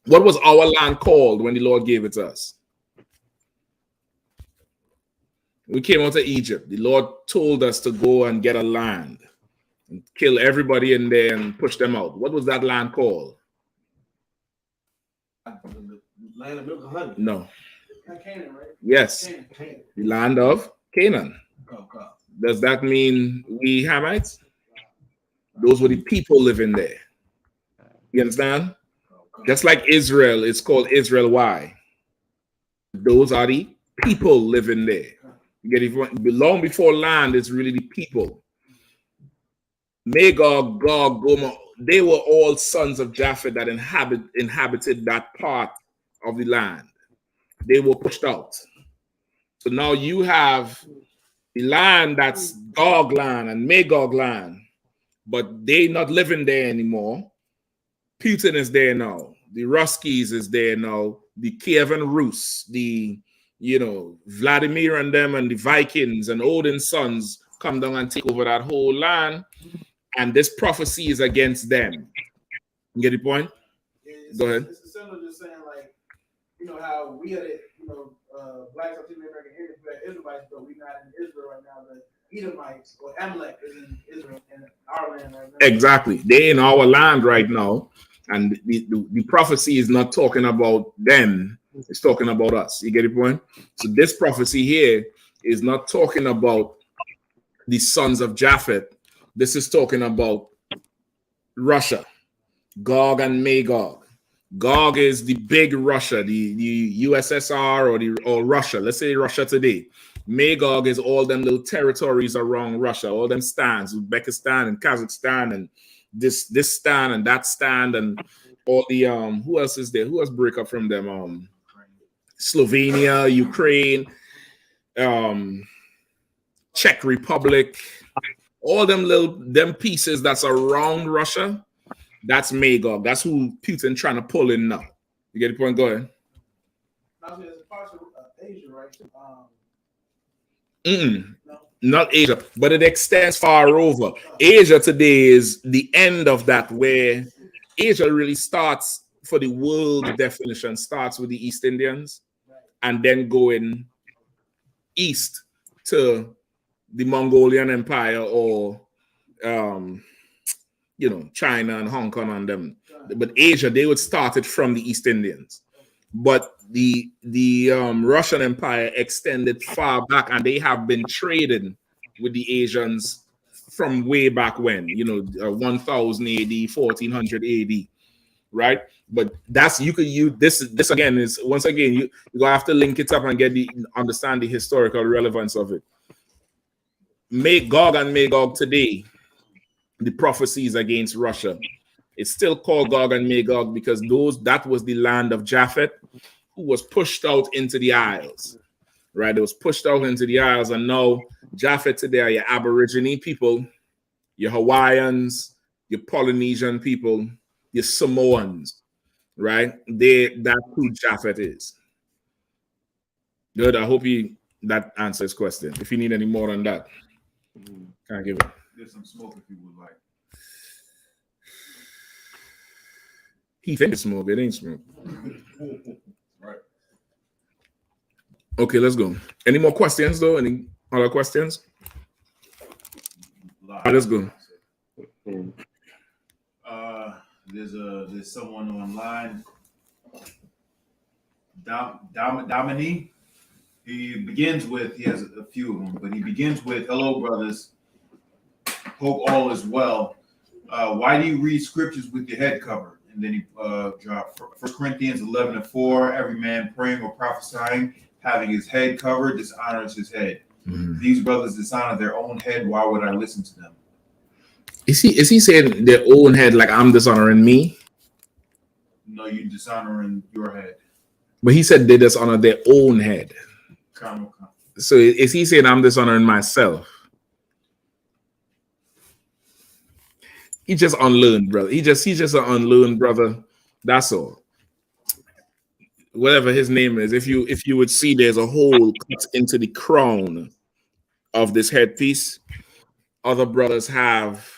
What was our land called when the Lord gave it to us? We came out of Egypt. The Lord told us to go and get a land and kill everybody in there and push them out. What was that land called? Land of milk and honey. No. Canaan, right? Yes. Canaan. The land of Canaan. Oh, God. Does that mean we Hamites? Those were the people living there. You understand? Just like Israel, it's called Israel. Why? Those are the people living there. You get it? Long before land, it's really the people. Magog, Gog, Gomer, they were all sons of Japheth that inhabited that part of the land. They were pushed out. So now you have the land that's Gog land and Magog land, but they not living there anymore. Putin is there now. The Ruskies is there now. The Kiev and Rus, the Vladimir and them and the Vikings and Odin's sons come down and take over that whole land. And this prophecy is against them. You get the point? Go ahead. It's similar to saying like, how we had blacks are American Israelites, but we're not in Israel right now. The Edomites or Amalek is in Israel and our land right now. Exactly. They're in our land right now. And the prophecy is not talking about them. It's talking about us. You get the point? So this prophecy here is not talking about the sons of Japheth. This is talking about Russia. Gog and Magog. Gog is the big Russia, the USSR or Russia. Let's say Russia today. Magog is all them little territories around Russia, all them stands, Uzbekistan and Kazakhstan and this stand and that stand and all the who else is there? Who else break up from them? Slovenia, Ukraine, Czech Republic, all them pieces that's around Russia. That's Magog. That's who Putin trying to pull in now. You get the point? Go ahead. Now, there's parts of Asia, right? No. Not Asia, but it extends far over. Asia today is the end of that, where Asia really starts, for the world definition, starts with the East Indians and then going east to the Mongolian Empire or China and Hong Kong and them. But Asia, they would start it from the East Indians. But the Russian Empire extended far back, and they have been trading with the Asians from way back when, 1000 AD, 1400 AD, right? But that's, you could use this again is, once again, you gonna have to link it up and understand the historical relevance of it. Gog and Magog today, the prophecies against Russia, it's still called Gog and Magog because that was the land of Japhet, who was pushed out into the Isles, right? It was pushed out into the Isles, and now Japhet today are your Aborigine people, your Hawaiians, your Polynesian people, your Samoans, right? That's who Japhet is. Good. I hope that answers question. If you need any more on that, can I give it? There's some smoke if you would like. He thinks smoke. It ain't smoke. Right. Okay, let's go. Any more questions, though? Any other questions? All right, let's go. There's someone online, Dominique. He has a few of them, but he begins with, "Hello, brothers. Hope all is well. Why do you read scriptures with your head covered?" And then he dropped 1 Corinthians 11:4. Every man praying or prophesying, having his head covered, dishonors his head. Mm-hmm. These brothers dishonor their own head. Why would I listen to them? Is he saying their own head like I'm dishonoring me? No, you dishonoring your head. But he said they dishonor their own head. So is he saying I'm dishonoring myself? He just unlearned, brother. He's just an unlearned brother. That's all. Whatever his name is, if you would see, there's a hole cut into the crown of this headpiece. Other brothers have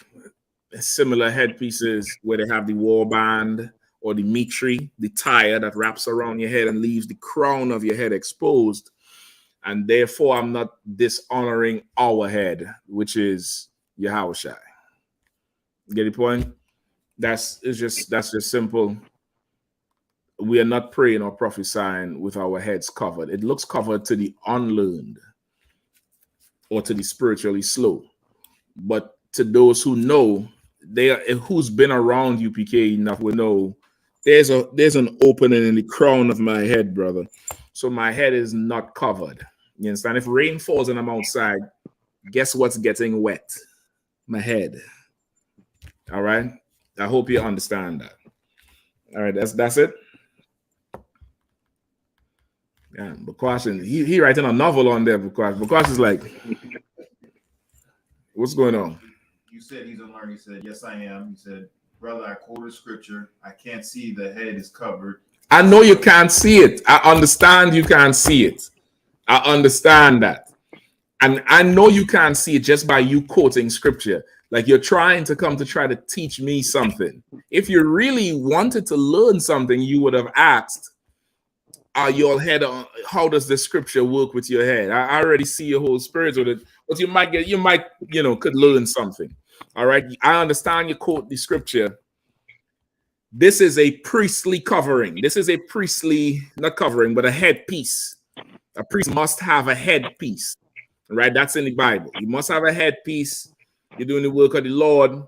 similar headpieces where they have the warband or the mitri, the tire that wraps around your head and leaves the crown of your head exposed. And therefore, I'm not dishonoring our head, which is Yahushua. Get the point? That's just simple. We are not praying or prophesying with our heads covered. It looks covered to the unlearned or to the spiritually slow. But to those who know, who's been around UPK enough will know there's an opening in the crown of my head, brother. So my head is not covered. You understand? If rain falls and I'm outside, guess what's getting wet? My head. All right. I hope you understand that. All right, that's it. Yeah, Bukwash, he writing a novel on there. Bukwash is like, what's going on? You said he's unlearned. He said, yes, I am. He said, brother, I quoted scripture. I can't see the head is covered. I know you can't see it. I understand you can't see it. I understand that. And I know you can't see it just by you quoting scripture. Like you're trying to come to try to teach me something. If you really wanted to learn something, you would have asked, your head on, how does the scripture work with your head? I already see your whole spirit with it, but you might could learn something. All right. I understand you quote the scripture. This is a priestly covering. This is a priestly, not covering, but a headpiece. A priest must have a headpiece, right? That's in the Bible. You must have a headpiece. You're doing the work of the Lord.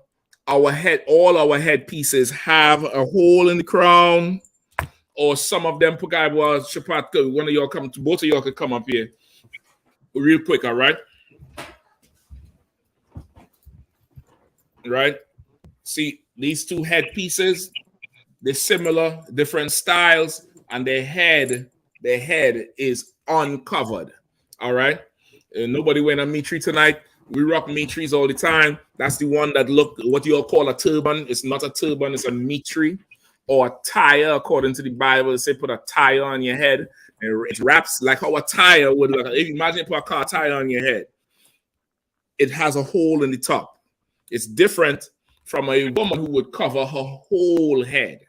all our headpieces have a hole in the crown, or some of them, SHALAM, one of y'all come to, both of y'all could come up here real quick, all right? Right? See, these two headpieces, they're similar, different styles, and their head is uncovered. All right. Nobody wearing a mitri tonight. We rock mitris all the time. That's the one that look what you all call a turban. It's not a turban, it's a mitri or a tire, according to the Bible. They say put a tire on your head, and it wraps like how a tire would look. If you imagine put a car tire on your head, it has a hole in the top. It's different from a woman who would cover her whole head.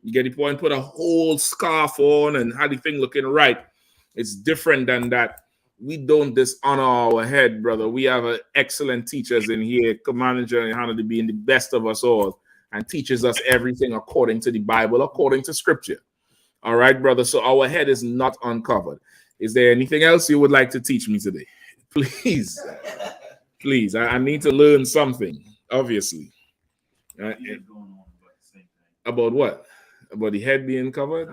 You get the point? Put a whole scarf on and have the thing looking right. It's different than that. We don't dishonor our head, brother. We have excellent teachers in here. Commander YAHANNA to being the best of us all and teaches us everything according to the Bible, according to Scripture. All right, brother. So our head is not uncovered. Is there anything else you would like to teach me today? Please. Please. I need to learn something, obviously. About what? About the head being covered?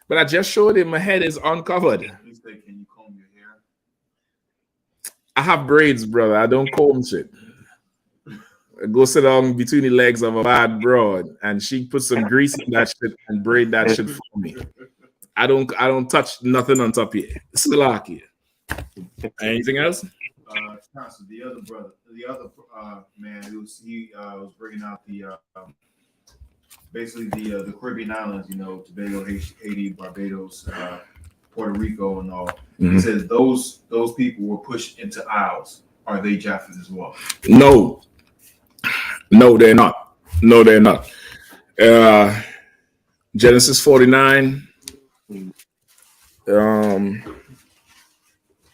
But I just showed him my head is uncovered. Can you comb your hair? I have braids, brother. I don't comb shit. I go sit down between the legs of a bad broad and she put some grease in that shit and braid that shit for me. I don't touch nothing on top here. Slaki. Anything else? The other brother, man, he was bringing out the basically the Caribbean islands, Tobago, Haiti, Barbados, Puerto Rico, and all. Mm-hmm. He says those people were pushed into isles. Are they Japheth as well? No, they're not. No, they're not. Genesis 49.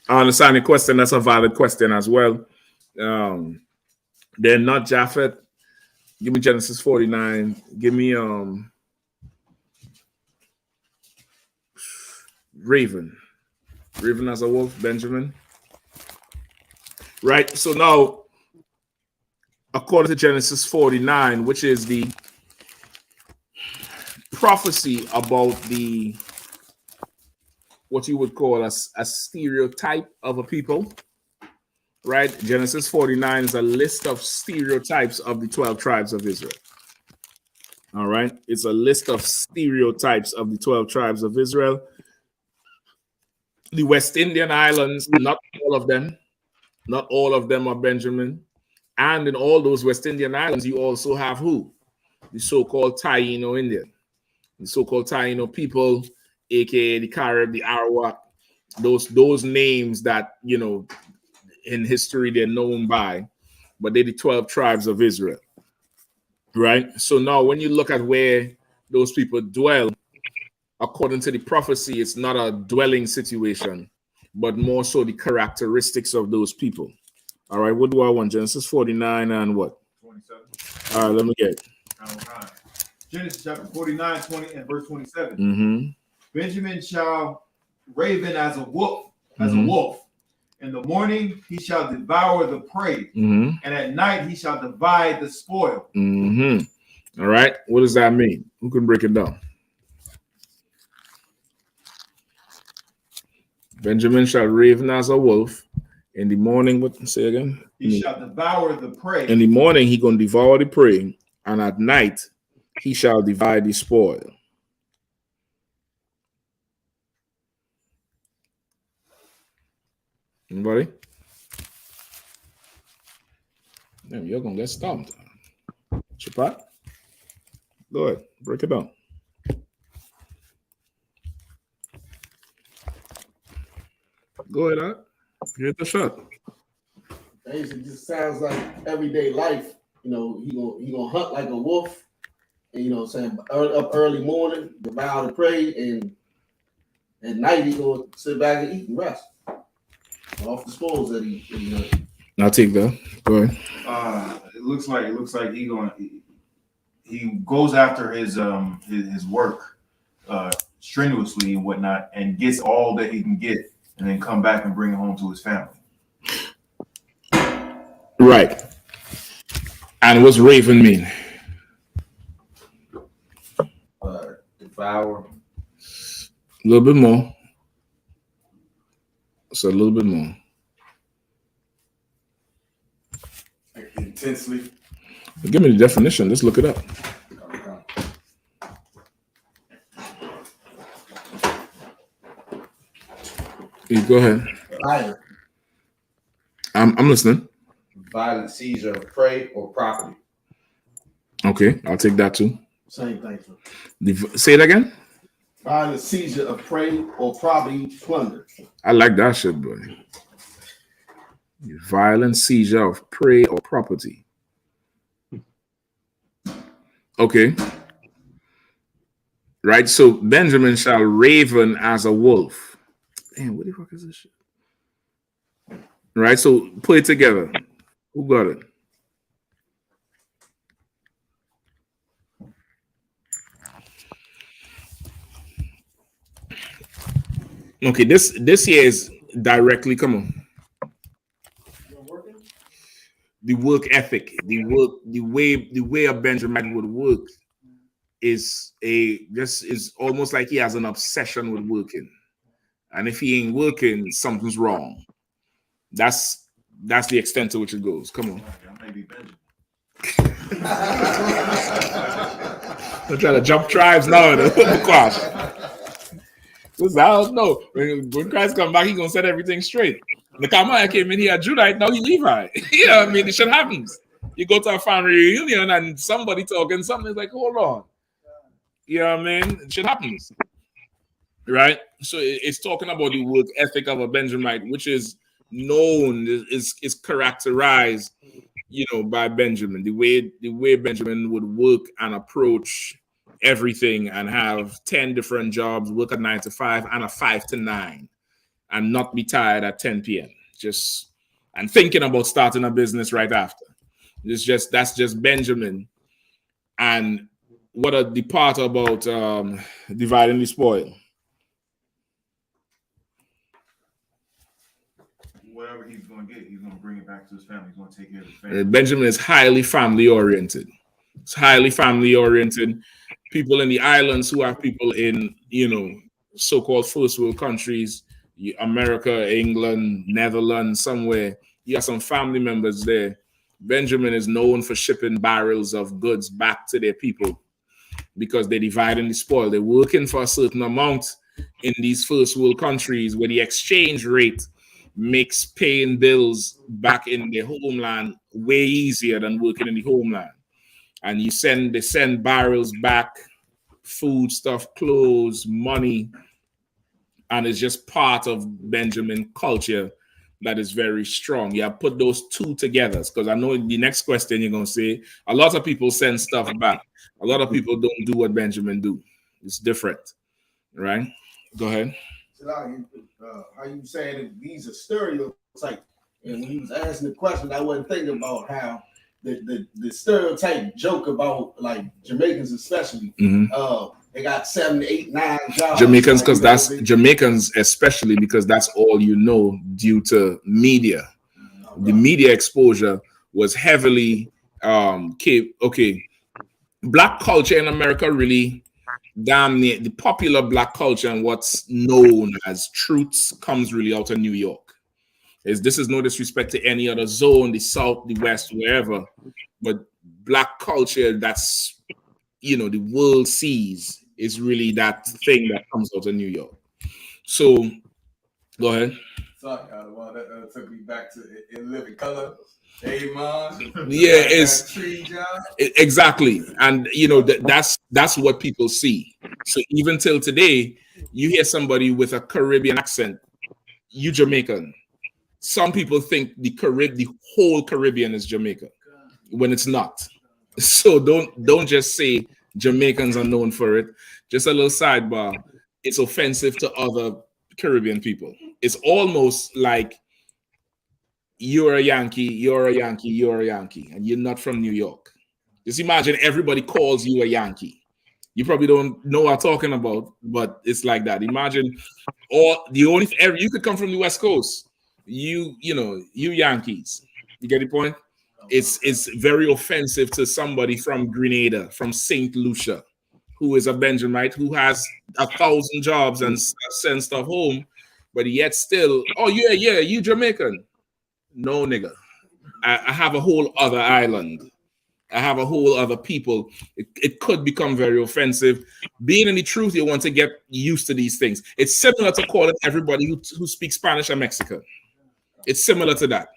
I understand the question. That's a valid question as well. They're not Japheth. Give me Genesis 49. Give me Raven. Raven as a wolf, Benjamin. Right. So now, according to Genesis 49, which is the prophecy about the what you would call a stereotype of a people, right? Genesis 49 is a list of stereotypes of the 12 tribes of Israel. All right. It's a list of stereotypes of the 12 tribes of Israel. The West Indian Islands, not all of them are Benjamin. And in all those West Indian Islands, you also have who? The so-called Taino Indian. The so-called Taino people, aka the Carib, the Arawak, those names that, in history they're known by, but they're the 12 tribes of Israel. Right? So now when you look at where those people dwell, according to the prophecy, it's not a dwelling situation, but more so the characteristics of those people. All right, what do I want? Genesis 49 and what? 27. All right, let me get it. Genesis chapter 49, 20 and verse 27. Mm-hmm. Benjamin shall raven as a wolf, a wolf. In the morning he shall devour the prey, and at night he shall divide the spoil. All right, what does that mean? Who can break it down? Benjamin shall raven as a wolf. In the morning, what say again? He shall devour the prey. In the morning, he gonna devour the prey, and at night, he shall divide the spoil. Anybody? Damn, you're gonna get stomped. Chapat? Go ahead, break it down. Go ahead, Art. Get the shot. It just sounds like everyday life. He gonna hunt like a wolf, and saying up early morning, devour the prey, and at night he gonna sit back and eat and rest off the spoils that he hunted. I'll take that. Go ahead. It looks like he goes after his work strenuously and whatnot, and gets all that he can get, and then come back and bring it home to his family. Right. And what's raven mean? Devour. A little bit more. So a little bit more. Intensely. Give me the definition. Let's look it up. You go ahead. Violent. I'm listening. Violent seizure of prey or property. Okay, I'll take that too. Same thing. Say it again. Violent seizure of prey or property plunder. I like that shit, boy. Violent seizure of prey or property. Okay. Right, so Benjamin shall raven as a wolf. Damn, what the fuck is this shit? Right, so put it together. Who got it? Okay, this here is directly, come on. The work ethic, the way a Benjamin would work is almost like he has an obsession with working. And if he ain't working, something's wrong. That's the extent to which it goes. Come on. I'm trying to jump tribes now. Because I don't know. When Christ come back, he's gonna set everything straight. The Kamaya came in here, Judite, now he Levi. You know what I mean? It shit happens. You go to a family reunion and somebody talking something, is like, hold on. You know what I mean? It shit happens. Right? So it's talking about the work ethic of a Benjamite, which is known, is characterized, you know, by Benjamin. The way Benjamin would work and approach everything and have 10 different jobs, work a 9 to 5 and a 5 to 9, and not be tired at 10 p.m. And thinking about starting a business right after. That's just Benjamin. And what the part about dividing the spoil. Whatever he's going to get, he's going to bring it back to his family. He's going to take care of his family. Benjamin is highly family oriented. It's highly family oriented. People in the islands who have people in, you know, so-called first world countries, America, England, Netherlands, somewhere, you have some family members there. Benjamin is known for shipping barrels of goods back to their people because they divide and they spoil. They're working for a certain amount in these first world countries where the exchange rate makes paying bills back in their homeland way easier than working in the homeland. And they send barrels back, food stuff, clothes, money, and it's just part of Benjamin culture that is very strong. Yeah, put those two together, because I know the next question you're gonna say, a lot of people send stuff back. A lot of people don't do what Benjamin do. It's different, right? Go ahead. How you saying that these are stereotypes? And when he was asking the question, I wasn't thinking about how the stereotype joke about like Jamaicans especially. They got 7, 8, 9 jobs. Jamaicans, because that's Jamaicans, especially because that's all you know due to media. The media exposure was heavily Black culture in America really damn near the popular Black culture and what's known as truths comes really out of New York. This is no disrespect to any other zone, the South, the West, wherever, but Black culture that's, you know, the world sees is really that thing that comes out of New York. So, go ahead. Sorry, that took me back to In Living Color. Hey, Mom. Yeah, it's exactly, and you know that's what people see. So even till today, you hear somebody with a Caribbean accent, you Jamaican. Some people think the whole Caribbean is Jamaica, when it's not. So don't just say Jamaicans are known for it. Just a little sidebar. It's offensive to other Caribbean people. It's almost like you're a Yankee, and you're not from New York. Just imagine everybody calls you a Yankee. You probably don't know what I'm talking about, but it's like that. Imagine you could come from the West Coast. You Yankees. You get the point? it's very offensive to somebody from Grenada, from Saint Lucia, who is a Benjamite, who has 1,000 jobs and send stuff home, but yet still, oh yeah, you Jamaican. No, nigga. I have a whole other island. I have a whole other people. It could become very offensive. Being in the truth, you want to get used to these things. It's similar to calling everybody who speaks Spanish a Mexican. It's similar to that.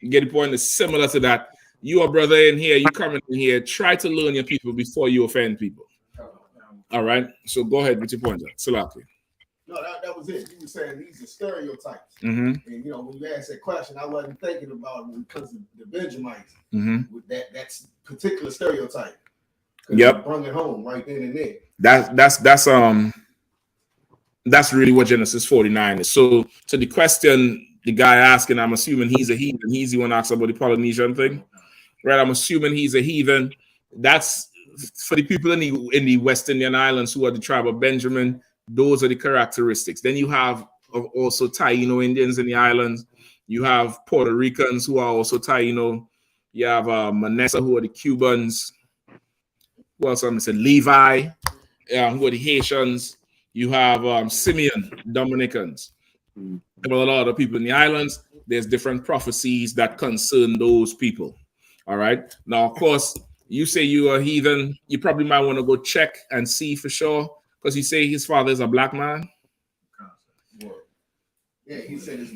You get the point? It's similar to that. You are brother in here, you coming in here, try to learn your people before you offend people. All right. So go ahead with your point, Salaki. No, that was it. You were saying these are stereotypes. Mm-hmm. And you know, when you asked that question, I wasn't thinking about it because of the Benjamites. Mm-hmm. With that's particular stereotype. Yep. Bring it home right then and there. That's really what Genesis 49 is. So to the question the guy asking, I'm assuming he's a heathen. He's the one asking about the Polynesian thing. Right? I'm assuming he's a heathen. That's for the people in the West Indian Islands who are the tribe of Benjamin. Those are the characteristics. Then you have also Taino Indians in the islands. You have Puerto Ricans who are also Taino. You have Manessa, who are the Cubans. Who else? I said Levi, who are the Haitians. You have Simeon, Dominicans. There are a lot of people in the islands. There's different prophecies that concern those people. All right. Now, of course, you say you are heathen. You probably might want to go check and see for sure. Because you say his father is a black man? Yeah, he said his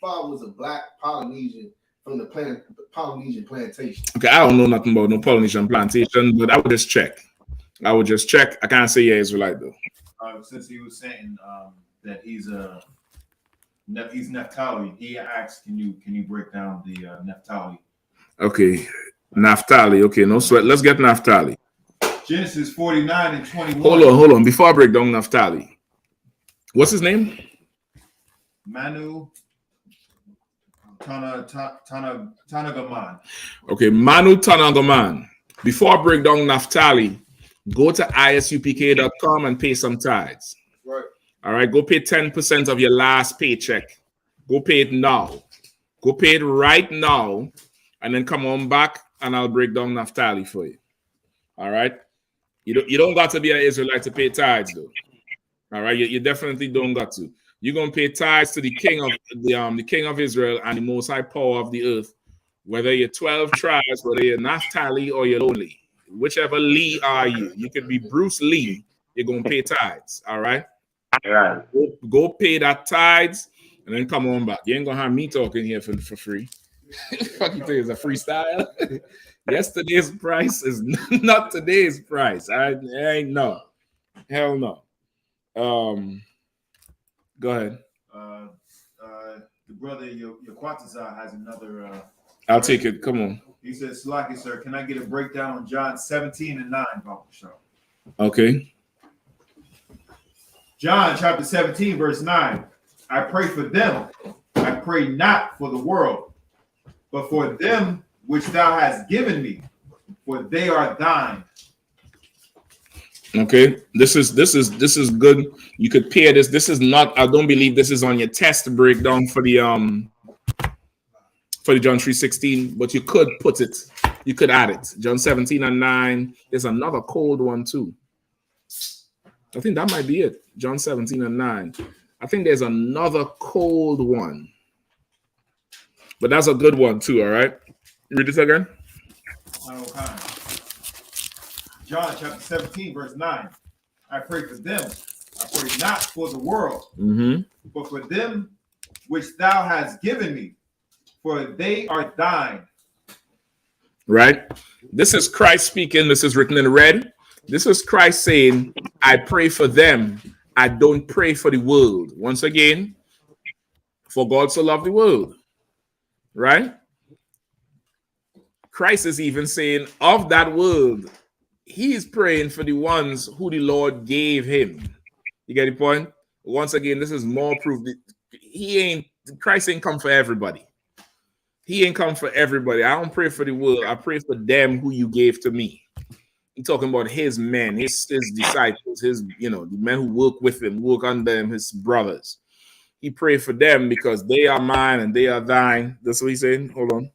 father was a black Polynesian from the Polynesian plantation. Okay, I don't know nothing about no Polynesian plantation, but I would just check. I can't say yeah, Israelite though. Since he was saying that he's Naphtali, he asked, can you break down the Naphtali? Okay, Naphtali. Okay, no sweat. Let's get Naphtali. Genesis 49 and 21. Hold on. Before I break down Naphtali, what's his name? Manu Tanagaman. Okay, Manu Tanagaman. Before I break down Naphtali, go to ISUPK.com and pay some tithes. Right. All right, go pay 10% of your last paycheck. Go pay it now. Go pay it right now, and then come on back, and I'll break down Naphtali for you. All right. You don't got to be an Israelite to pay tithes, though. All right, you definitely don't got to. You're gonna pay tithes to the king of the king of Israel and the most high power of the earth. Whether you're 12 tribes, whether you're Naphtali or you're lonely, whichever Lee are you. You could be Bruce Lee. You're gonna pay tithes. All right. Right. Go pay that tithes and then come on back. You ain't gonna have me talking here for free. Fuck you think it's a freestyle? Yesterday's price is not today's price. I ain't no. Hell no. Go ahead. The brother your Quatazar has another I'll take it. Come on. He says, Slaki, sir, can I get a breakdown on John 17 and 9 about the show? Okay. John chapter 17, verse 9. I pray for them. I pray not for the world, but for them which thou hast given me, for they are thine. Okay, this is good. You could pair this. This is not. I don't believe this is on your test breakdown for the John 3:16, but you could put it. You could add it. John 17 and 9. There's another cold one too. I think that might be it. John 17 and 9. I think there's another cold one, but that's a good one too. All right, read this again. Okay. John chapter 17, verse 9. I pray for them. I pray not for the world, but for them which thou hast given me, for they are thine. Right? This is Christ speaking. This is written in red. This is Christ saying, I pray for them. I don't pray for the world. Once again, for God so loved the world. Right? Christ is even saying, of that world, he's praying for the ones who the Lord gave him. You get the point? Once again, this is more proof that Christ ain't come for everybody. He ain't come for everybody. I don't pray for the world. I pray for them who you gave to me. He's talking about his men, his disciples, the men who work with him, work under him, his brothers. He prayed for them because they are mine and they are thine. That's what he's saying. Hold on.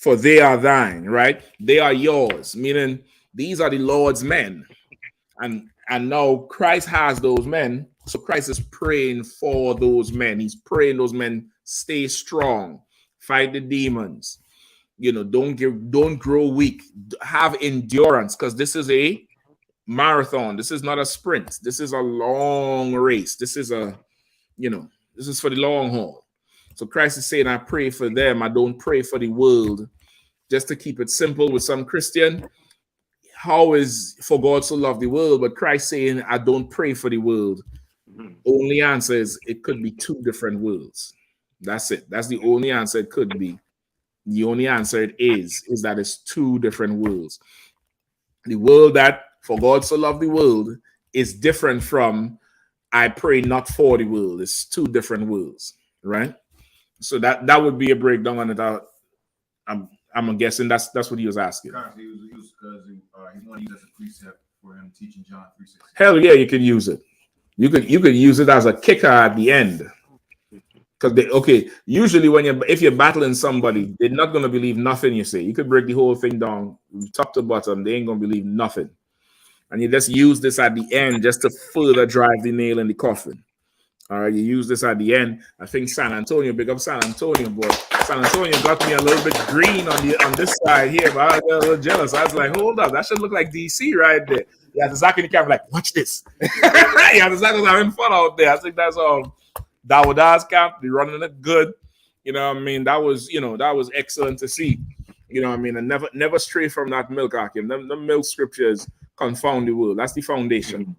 for they are thine, right? They are yours, meaning these are the Lord's men. And now Christ has those men. So Christ is praying for those men. He's praying those men stay strong, fight the demons. Don't grow weak. Have endurance, because this is a marathon. This is not a sprint. This is a long race. This is this is for the long haul. So Christ is saying, I pray for them. I don't pray for the world. Just to keep it simple with some Christian, how is for God so love the world? But Christ saying, I don't pray for the world. Only answer is it could be two different worlds. That's it. That's the only answer it could be. The only answer it is that it's two different worlds. The world that for God so loved the world is different from I pray not for the world. It's two different worlds, right? So that would be a breakdown on it. I'm guessing that's what he was asking. He was because he wanted to use as a precept for him teaching John 3:16. Hell yeah, you could use it. You could use it as a kicker at the end. Because usually if you're battling somebody, they're not gonna believe nothing you say. You could break the whole thing down top to bottom, they ain't gonna believe nothing. And you just use this at the end just to further drive the nail in the coffin. All right, you use this at the end. I think San Antonio, big up San Antonio, boy. San Antonio got me a little bit green on this side here, but I got a little jealous. I was like, hold up, that should look like DC right there. Yeah, the Zach in the camera, like, watch this. Yeah, the Zach was having fun out there. I think that's Dawada's camp. They're running it good. You know what I mean? That was excellent to see. You know what I mean? And never stray from that milk, Akim. Them milk scriptures confound the world. That's the foundation.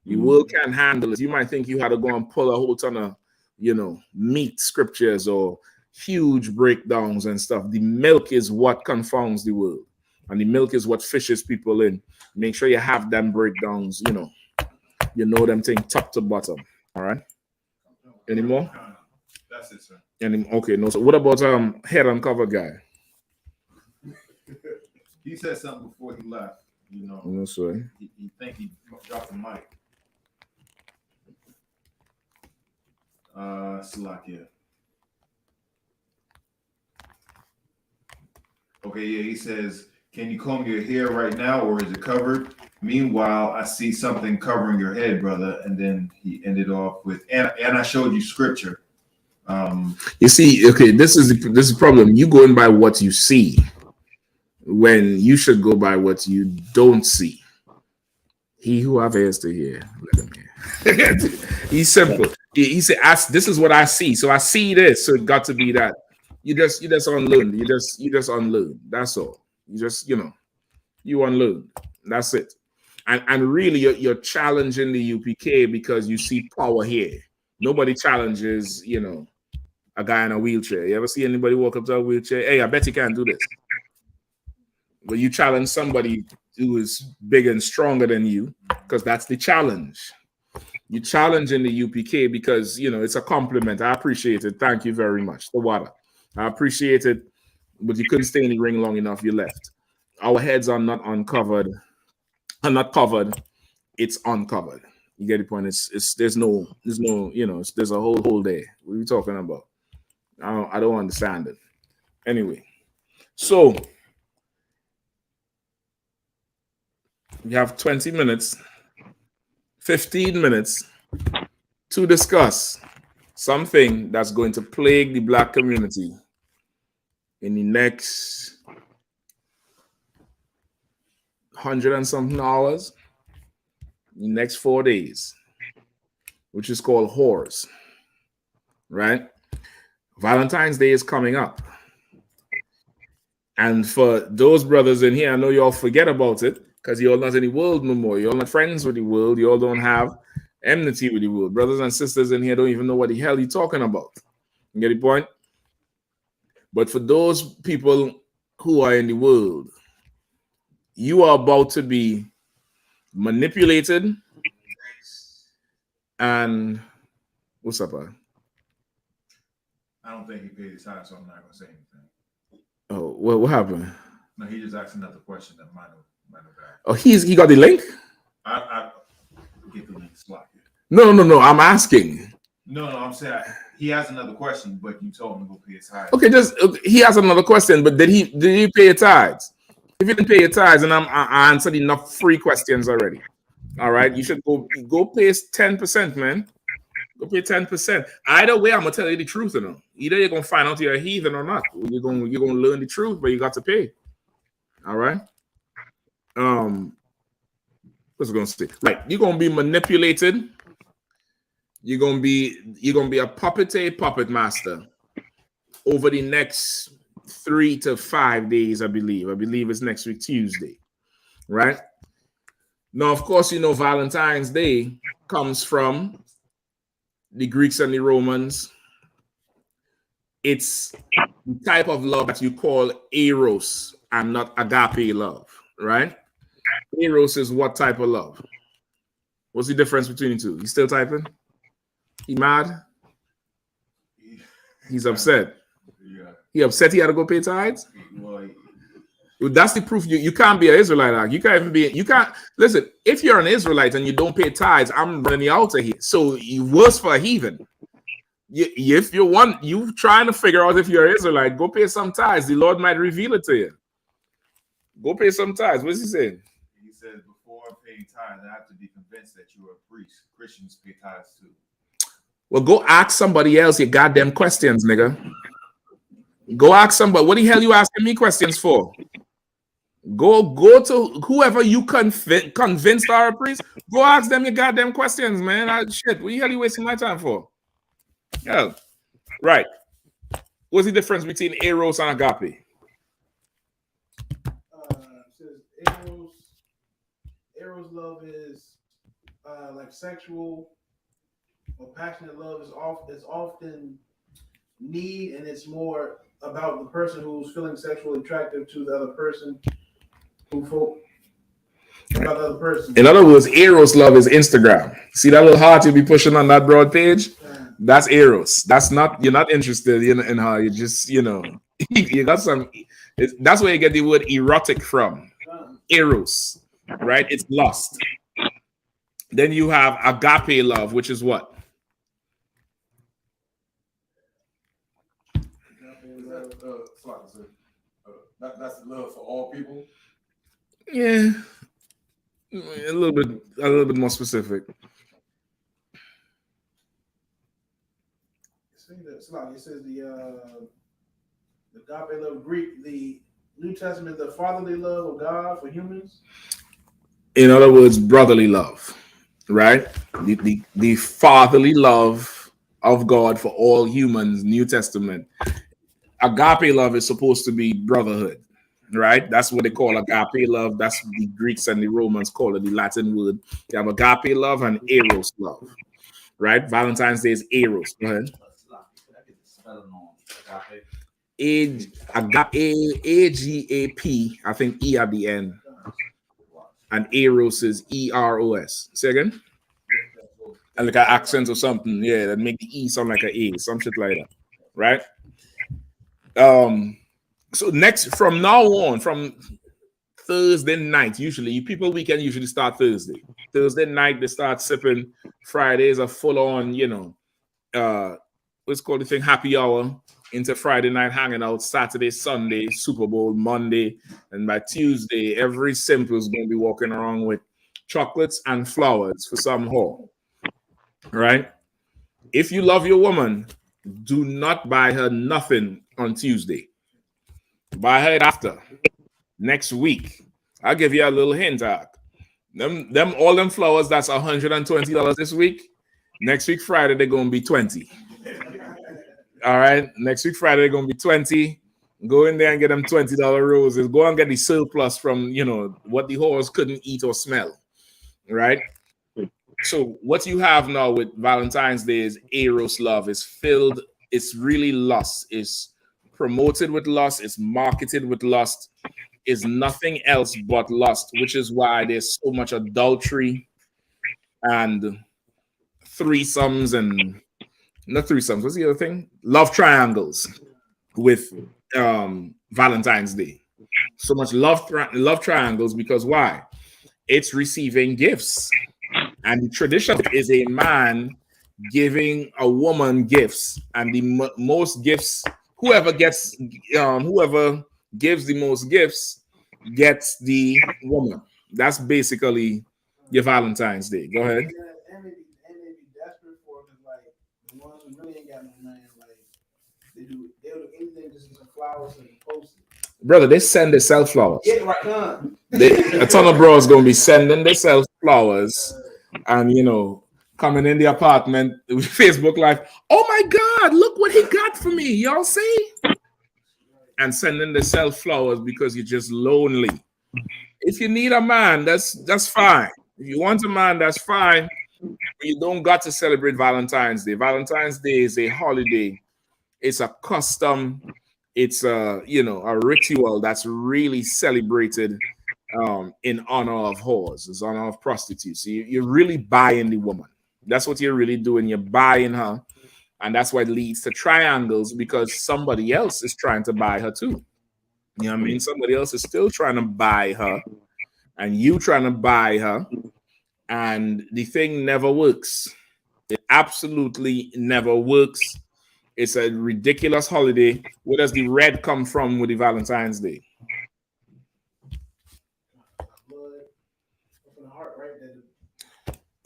The world can't handle it. You might think you had to go and pull a whole ton of, meat scriptures or huge breakdowns and stuff. The milk is what confounds the world. And the milk is what fishes people in. Make sure you have them breakdowns, them thing top to bottom. All right? Any more? That's it, sir. Okay, no. So what about head on cover guy? He said something before he left. No, sorry. He think he dropped the mic. Salakia. Okay, yeah, he says, can you comb your hair right now or is it covered? Meanwhile, I see something covering your head, brother. And then he ended off with, and I showed you scripture. You see, okay, this is the problem. You going by what you see when you should go by what you don't see. He who have ears to hear, let him hear. He's simple. He said, this is what I see. So I see this. So it got to be that. You just unlearn. You just unlearn. That's all. You unlearn. That's it. And really you're challenging the UPK because you see power here. Nobody challenges, a guy in a wheelchair. You ever see anybody walk up to a wheelchair? Hey, I bet you can't do this. But you challenge somebody who is bigger and stronger than you, because that's the challenge. You challenging the UPK because it's a compliment. I appreciate it. Thank you very much. The water. I appreciate it, but you couldn't stay in the ring long enough. You left. Our heads are not uncovered. Are not covered. It's uncovered. You get the point. There's a whole hole there. What are you talking about? I don't understand it. Anyway, so we have 20 minutes, 15 minutes to discuss something that's going to plague the Black community in the next 100 and something hours, the next 4 days, which is called whores, right? Valentine's Day is coming up. And for those brothers in here, I know you all forget about it because you're not in the world no more. You're not friends with the world. You all don't have enmity with the world. Brothers and sisters in here don't even know what the hell you're talking about. You get the point? But for those people who are in the world, you are about to be manipulated and what's up, man? I don't think he paid his time, so I'm not going to say anything. Oh, what happened? No, he just asked another question that might have Oh, he got the link? I get the link slot. No. I'm asking. No, I'm saying He has another question, but you told him to go pay his tithes. Okay, he has another question, but did he pay your tithes? If you didn't pay your tithes, and I answered enough free questions already. All right, you should go pay 10%, man. Go pay 10%. Either way, I'm gonna tell you the truth, you know. Either you're gonna find out you're a heathen or not. You're gonna learn the truth, but you got to pay. All right. What's it gonna say? Right, you're gonna be manipulated. You're gonna be a puppet master over the next 3 to 5 days, I believe. I believe it's next week, Tuesday. Right? Now, of course, you know Valentine's Day comes from the Greeks and the Romans. It's the type of love that you call eros and not agape love, right? Eros is what type of love? What's the difference between the two? You still typing? He mad? He's upset. Yeah. He upset he had to go pay tithes? Well, that's the proof you can't be an Israelite. You can't even be. You can't listen. If you're an Israelite and you don't pay tithes, I'm running you out of here. So you worse for a heathen. If you trying to figure out if you're an Israelite, go pay some tithes. The Lord might reveal it to you. Go pay some tithes. What's he saying? He says before paying tithes, I have to be convinced that you're a priest. Christians pay tithes too. Well, go ask somebody else your goddamn questions, nigga. Go ask somebody. What the hell you asking me questions for? Go to whoever you convinced are a priest. Go ask them your goddamn questions, man. Shit, what the hell you wasting my time for? Yeah, right. What's the difference between eros and agape? It says eros love is like sexual or passionate love is often need, and it's more about the person who's feeling sexually attractive to the other person. About the other person. In other words, eros love is Instagram. See that little heart you be pushing on that broad page? That's eros. That's not, you're not interested in how you just, you know, you got some. That's where you get the word erotic from. Eros, right? It's lust. Then you have agape love, which is what? That's love for all people. Yeah, a little bit more specific. It says the agape love Greek, the New Testament, the fatherly love of God for humans. In other words, brotherly love, right? The fatherly love of God for all humans. New Testament. Agape love is supposed to be brotherhood. Right? That's what they call agape love. That's what the Greeks and the Romans call it, the Latin word. You have agape love and eros love. Right? Valentine's Day is eros. Go ahead. A-G-A-P, I think E at the end. And eros is E-R-O-S. Say again? And like an accent or something. Yeah, that make the E sound like an A. Some shit like that. Right? So from now on, from Thursday night, usually people weekend usually start Thursday. Thursday night they start sipping. Fridays are full on, you know, what's called the thing, happy hour into Friday night hanging out. Saturday, Sunday, Super Bowl, Monday, and by Tuesday, every simple is going to be walking around with chocolates and flowers for some haul. Right? If you love your woman, do not buy her nothing on Tuesday. Buy her after next week. I'll give you a little hint. All them flowers that's $120 this week. Next week Friday they're gonna be $20. All right. Next week Friday they're gonna be $20. Go in there and get them $20 roses. Go and get the surplus from, you know, what the horse couldn't eat or smell. Right. So what you have now with Valentine's Day is eros love. Is filled. It's really lust. It's promoted with lust, is marketed with lust, is nothing else but lust, which is why there's so much adultery and threesomes and not threesomes. What's the other thing? Love triangles with Valentine's Day. So much love triangles because why? It's receiving gifts. And the tradition is a man giving a woman gifts, and the most gifts, whoever gives the most gifts gets the woman. That's basically your Valentine's Day. Go ahead. And they be desperate for it, like the ones who really ain't got no man, like they'll do anything just to get some flowers and post it. Brother, they send themselves flowers. Yeah, right, done. A ton of bros gonna be sending themselves flowers, and coming in the apartment with Facebook Live. Oh my God, look what he got for me. Y'all see? And sending themselves flowers because you're just lonely. If you need a man, that's fine. If you want a man, that's fine. But you don't got to celebrate Valentine's Day. Valentine's Day is a holiday. It's a custom. It's a ritual that's really celebrated in honor of whores, in honor of prostitutes. You're really buying the woman. That's what you're really doing. You're buying her. And that's why it leads to triangles, because somebody else is trying to buy her too. You know what I mean? Somebody else is still trying to buy her, and you trying to buy her. And the thing never works. It absolutely never works. It's a ridiculous holiday. Where does the red come from with the Valentine's Day?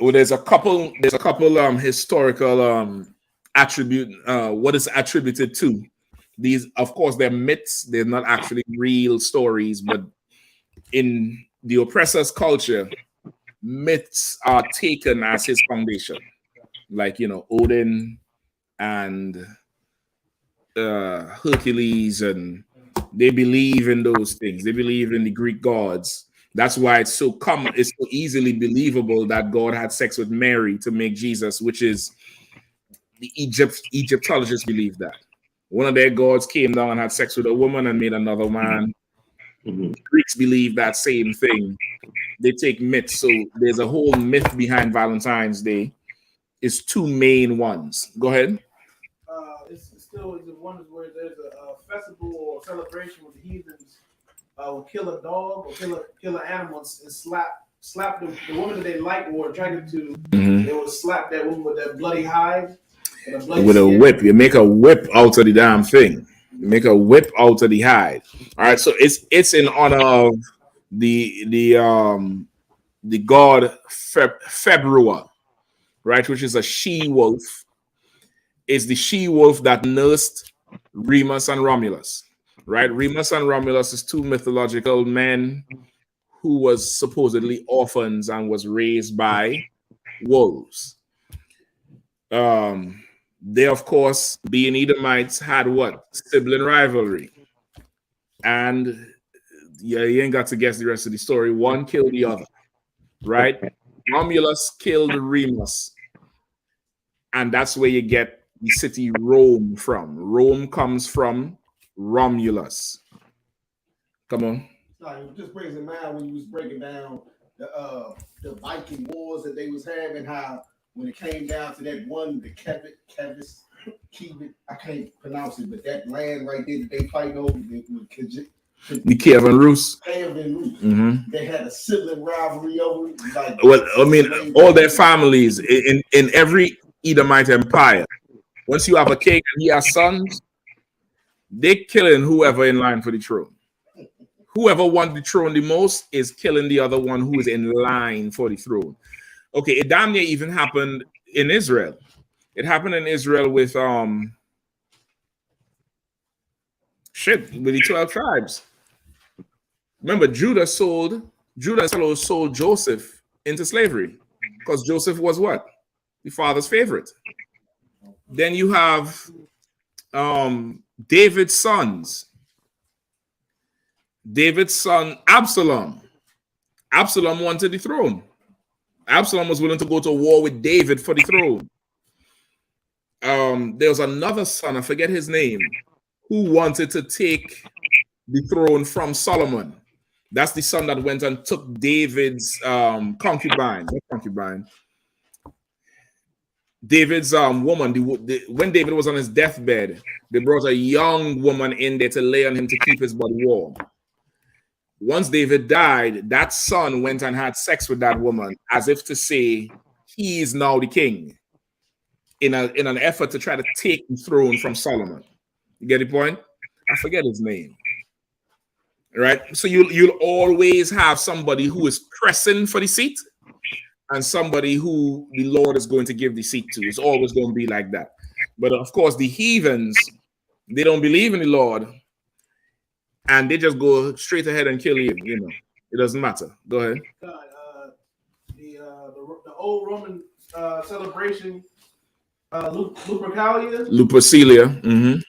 Well, there's a couple historical attribute what is attributed to these. Of course, they're myths. They're not actually real stories, but in the oppressor's culture, myths are taken as his foundation, like Odin and Hercules, and they believe in those things. They believe in the Greek gods. That's why it's so common. It's so easily believable that God had sex with Mary to make Jesus, which is the Egyptologists believe that one of their gods came down and had sex with a woman and made another man. The Greeks believe that same thing. They take myths. So there's a whole myth behind Valentine's Day. It's two main ones. Go ahead. It's still the one where there's a festival or celebration with the heathens will kill a dog or kill an animal and slap the woman that they like or attracted to. They would slap that woman with that bloody hide. With a whip. You make a whip out of the damn thing. You make a whip out of the hide. All right, so it's in honor of the god February, right, which is a she-wolf. It's the she-wolf that nursed Remus and Romulus, right? Remus and Romulus is two mythological men who was supposedly orphans and was raised by wolves. They, of course, being Edomites, had what? Sibling rivalry. And you ain't got to guess the rest of the story. One killed the other, right? Romulus killed Remus. And that's where you get the city Rome from. Rome comes from Romulus. Come on. No, it just brings in mind when you was breaking down the Viking wars that they was having, how when it came down to that one, the Kevis, I can't pronounce it, but that land right there that they fight over, the Kievan Rus. They had a sibling rivalry over it. Like, well, I mean, all their families in every Edomite empire. Once you have a king and he has sons, they're killing whoever in line for the throne. Whoever wants the throne the most is killing the other one who is in line for the throne. Okay, it damn near even happened in Israel. It happened in Israel with with the 12 tribes. Remember, Judah sold Joseph into slavery because Joseph was what? The father's favorite. Then you have David's sons. David's son Absalom. Absalom wanted the throne. Absalom was willing to go to war with David for the throne. There was another son, I forget his name, who wanted to take the throne from Solomon. That's the son that went and took David's concubine. David's woman. When David was on his deathbed, they brought a young woman in there to lay on him to keep his body warm. Once David died, that son went and had sex with that woman as if to say he is now the king. in an effort to try to take the throne from Solomon. You get the point? I forget his name. Right? So you'll always have somebody who is pressing for the seat and somebody who the Lord is going to give the seat to. It's always going to be like that. But of course, the heathens, they don't believe in the Lord, and they just go straight ahead and kill you. You know, it doesn't matter. Go ahead. The old Roman celebration, Lupercalia. Lupercalia. Mm-hmm.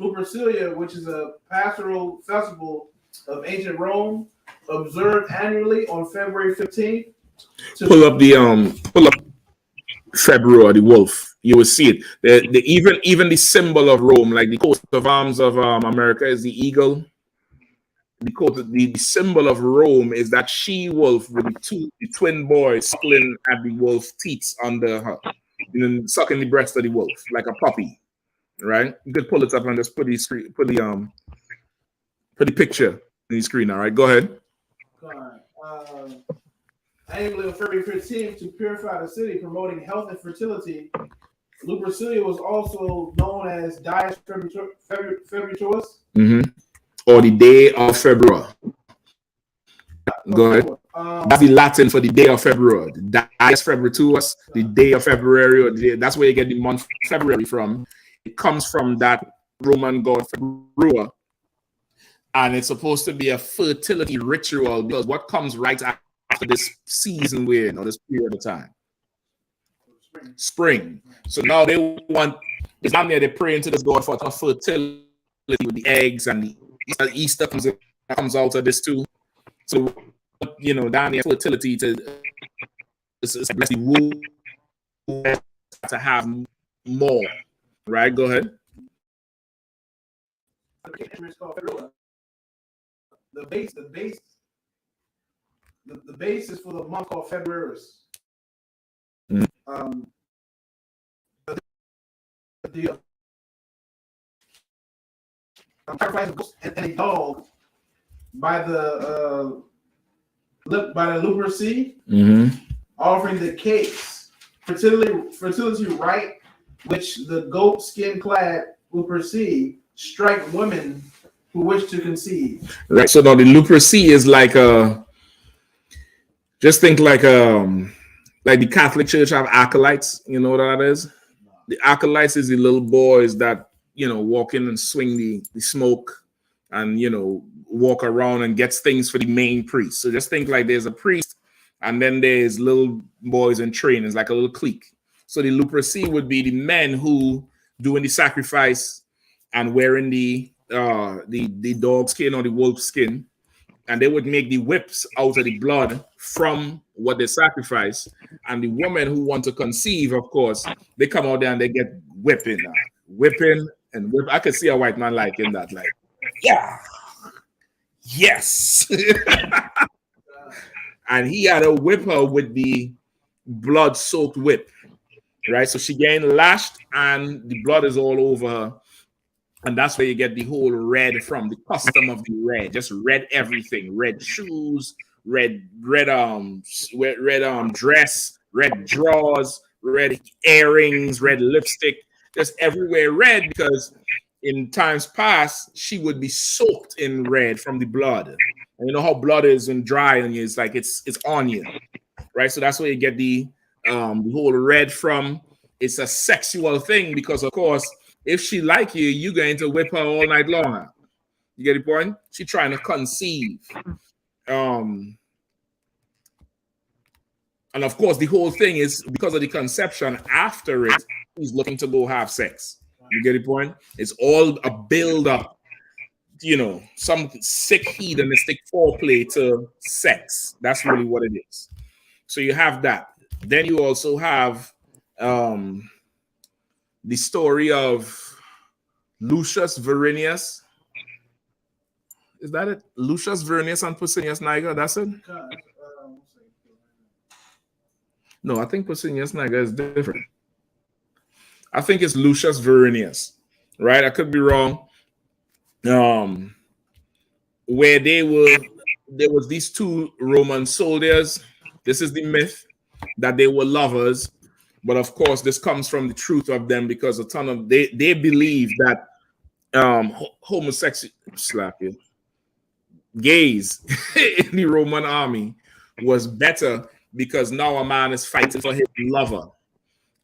Lupercalia, which is a pastoral festival of ancient Rome, observed annually on February 15th. Pull up February, the wolf. You will see it. Even the symbol of Rome, like the coat of arms of America, is the eagle. The symbol of Rome is that she wolf with the twin boys suckling at the wolf's teeth under her, and then sucking the breast of the wolf like a puppy. Right? You could pull it up and just put the picture in the screen. All right, go ahead. Annually on February 15th to purify the city, promoting health and fertility. Lupercalia was also known as Dies Februaris. Mm-hmm. Or the day of February. Go ahead. That's the Latin for the day of February. Dies Februaris, the day of February. That's where you get the month February from. It comes from that Roman god February. And it's supposed to be a fertility ritual because what comes right after this season we're in, or this period of time? Spring. So now they want, it's down there, they're praying to this god for fertility with the eggs, and the Easter comes out of this too. So, you know, down there, fertility to bless the womb to have more. Right? Go ahead. The base is for the month called February. Mm-hmm. The sacrifice and a dog by the Lupercalia, offering the cakes, fertility rite, which the goat skin clad Lupercalia strike women who wish to conceive. Right. So now the Lupercalia is like just think like the Catholic Church have acolytes. You know what that is? The acolytes is the little boys that, you know, walk in and swing the smoke and, you know, walk around and gets things for the main priest. So just think like there's a priest and then there's little boys in trainings, like a little clique. So the Lupercalia would be the men who doing the sacrifice and wearing the dog skin or the wolf skin, and they would make the whips out of the blood from what they sacrifice. And the women who want to conceive, of course, they come out there and they get whipping and whip. I could see a white man liking that, like, yeah, yes. And he had to whip her with the blood-soaked whip, right? So she getting lashed and the blood is all over her. And that's where you get the whole red from, the custom of the red, just red everything, red shoes, red dress, red drawers, red earrings, red lipstick, just everywhere red, because in times past, she would be soaked in red from the blood. And you know how blood is when dry on you, it's like it's on you, right? So that's where you get the whole red from. It's a sexual thing because, of course, if she like you, you're going to whip her all night long. You get the point? She's trying to conceive. And of course, the whole thing is because of the conception. After it, he's looking to go have sex. You get the point? It's all a build-up, you know, some sick hedonistic foreplay to sex. That's really what it is. So you have that. Then you also have the story of Lucius Verenius. Is that it? Lucius Verenius and Pessinus Niger, that's it? No, I think Pessinus Niger is different. I think it's Lucius Verenius, right? I could be wrong. Where there was these two Roman soldiers. This is the myth that they were lovers, But of course, this comes from the truth of them because a ton of they believe that homosexual gays in the Roman army was better because now a man is fighting for his lover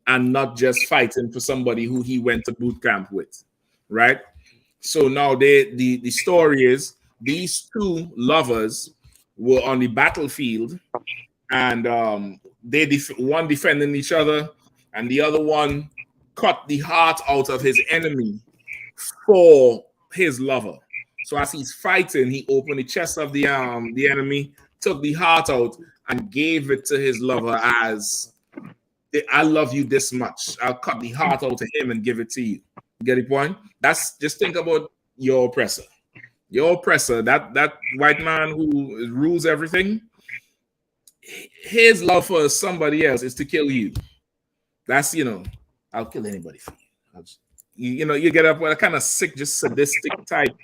and not just fighting for somebody who he went to boot camp with, right? So now the story is these two lovers were on the battlefield, and one defending each other, and the other one cut the heart out of his enemy for his lover. So as he's fighting, he opened the chest of the enemy, took the heart out, and gave it to his lover as, I love you this much. I'll cut the heart out to him and give it to you. Get the point? That's just think about your oppressor. Your oppressor, that white man who rules everything, his love for somebody else is to kill you. That's, I'll kill anybody for you. You get up with a kind of sick, just sadistic type.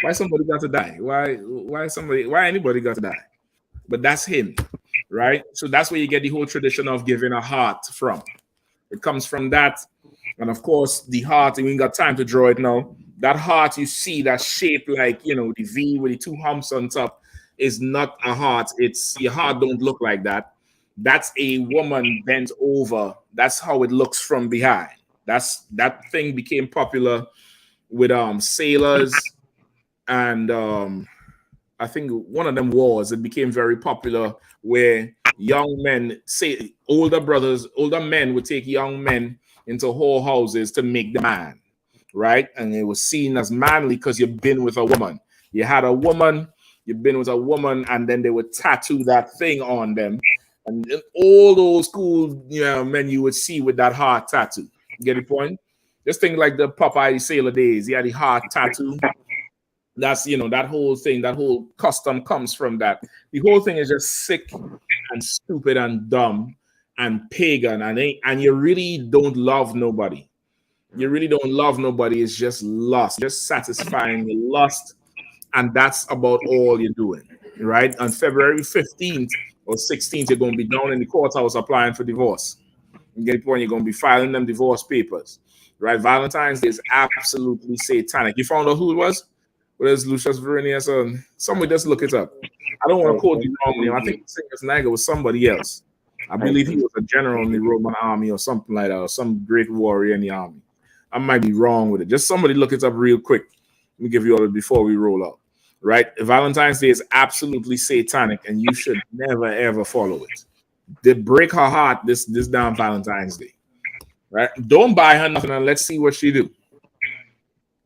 Why somebody got to die? Why anybody got to die? But that's him, right? So that's where you get the whole tradition of giving a heart from. It comes from that. And of course, the heart, we ain't got time to draw it now. That heart you see that shaped like, the V with the two humps on top is not a heart. Your heart don't look like that. That's a woman bent over. That's how it looks from behind. That thing became popular with sailors, and I think one of them wars. It became very popular where young men, say older men would take young men into whorehouses to make the man, right? And it was seen as manly because you've been with a woman. You had a woman, you've been with a woman, and then they would tattoo that thing on them. And all those cool men you would see with that heart tattoo. Get the point? Just think like the Popeye sailor days. He had the heart tattoo. That's, that whole thing, that whole custom comes from that. The whole thing is just sick and stupid and dumb and pagan, and you really don't love nobody. You really don't love nobody. It's just lust, just satisfying your lust, and that's about all you're doing, right? On February 15th or 16th, you're going to be down in the courthouse applying for divorce. You get the point? You're going to be filing them divorce papers, right? Valentine's Day is absolutely satanic. You found out who it was? Well, it's Lucius Verenius. Somebody just look it up. I don't want to quote the wrong name. I think Singer's Niger was somebody else. I believe he was a general in the Roman army or something like that, or some great warrior in the army. I might be wrong with it. Just somebody look it up real quick. Let me give you all of it before we roll out. Right? Valentine's Day is absolutely satanic, and you should never ever follow it. They break her heart this damn Valentine's Day. Right? Don't buy her nothing and let's see what she do.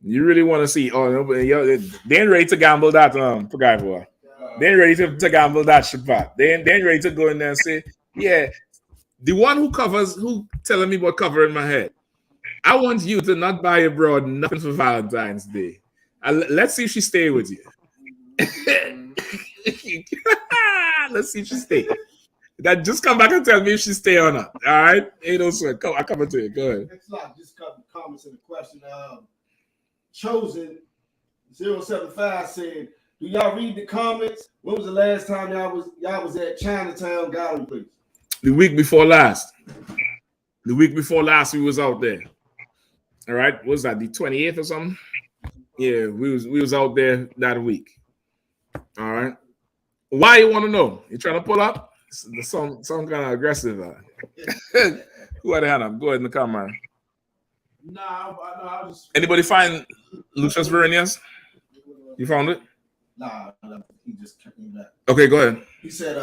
You really want to see? Oh, they ain't ready to gamble that Pagaiva. They ain't ready to gamble that Shabbat. They ain't ready to go in there and say, yeah, the one who telling me about covering my head. I want you to not buy abroad nothing for Valentine's Day. Let's see if she stay with you. Let's see if she stay. That just come back and tell me if she stay or not. All right? Ain't no sweat. I'm coming to it. Go ahead. It's like just a couple comments in the question. Chosen 075 said, do y'all read the comments? When was the last time y'all was at Chinatown Gallery, please? The week before last. The week before last, we was out there. All right, what was that, the 28th or something? Yeah, we was out there that week. All right. Why you want to know? You trying to pull up? The song kind of aggressive. Who had a hand up? Go ahead in the comment. No, I just. Anybody find Lucius Verenius? You found it? Nah, he just came back. Okay, go ahead. He said,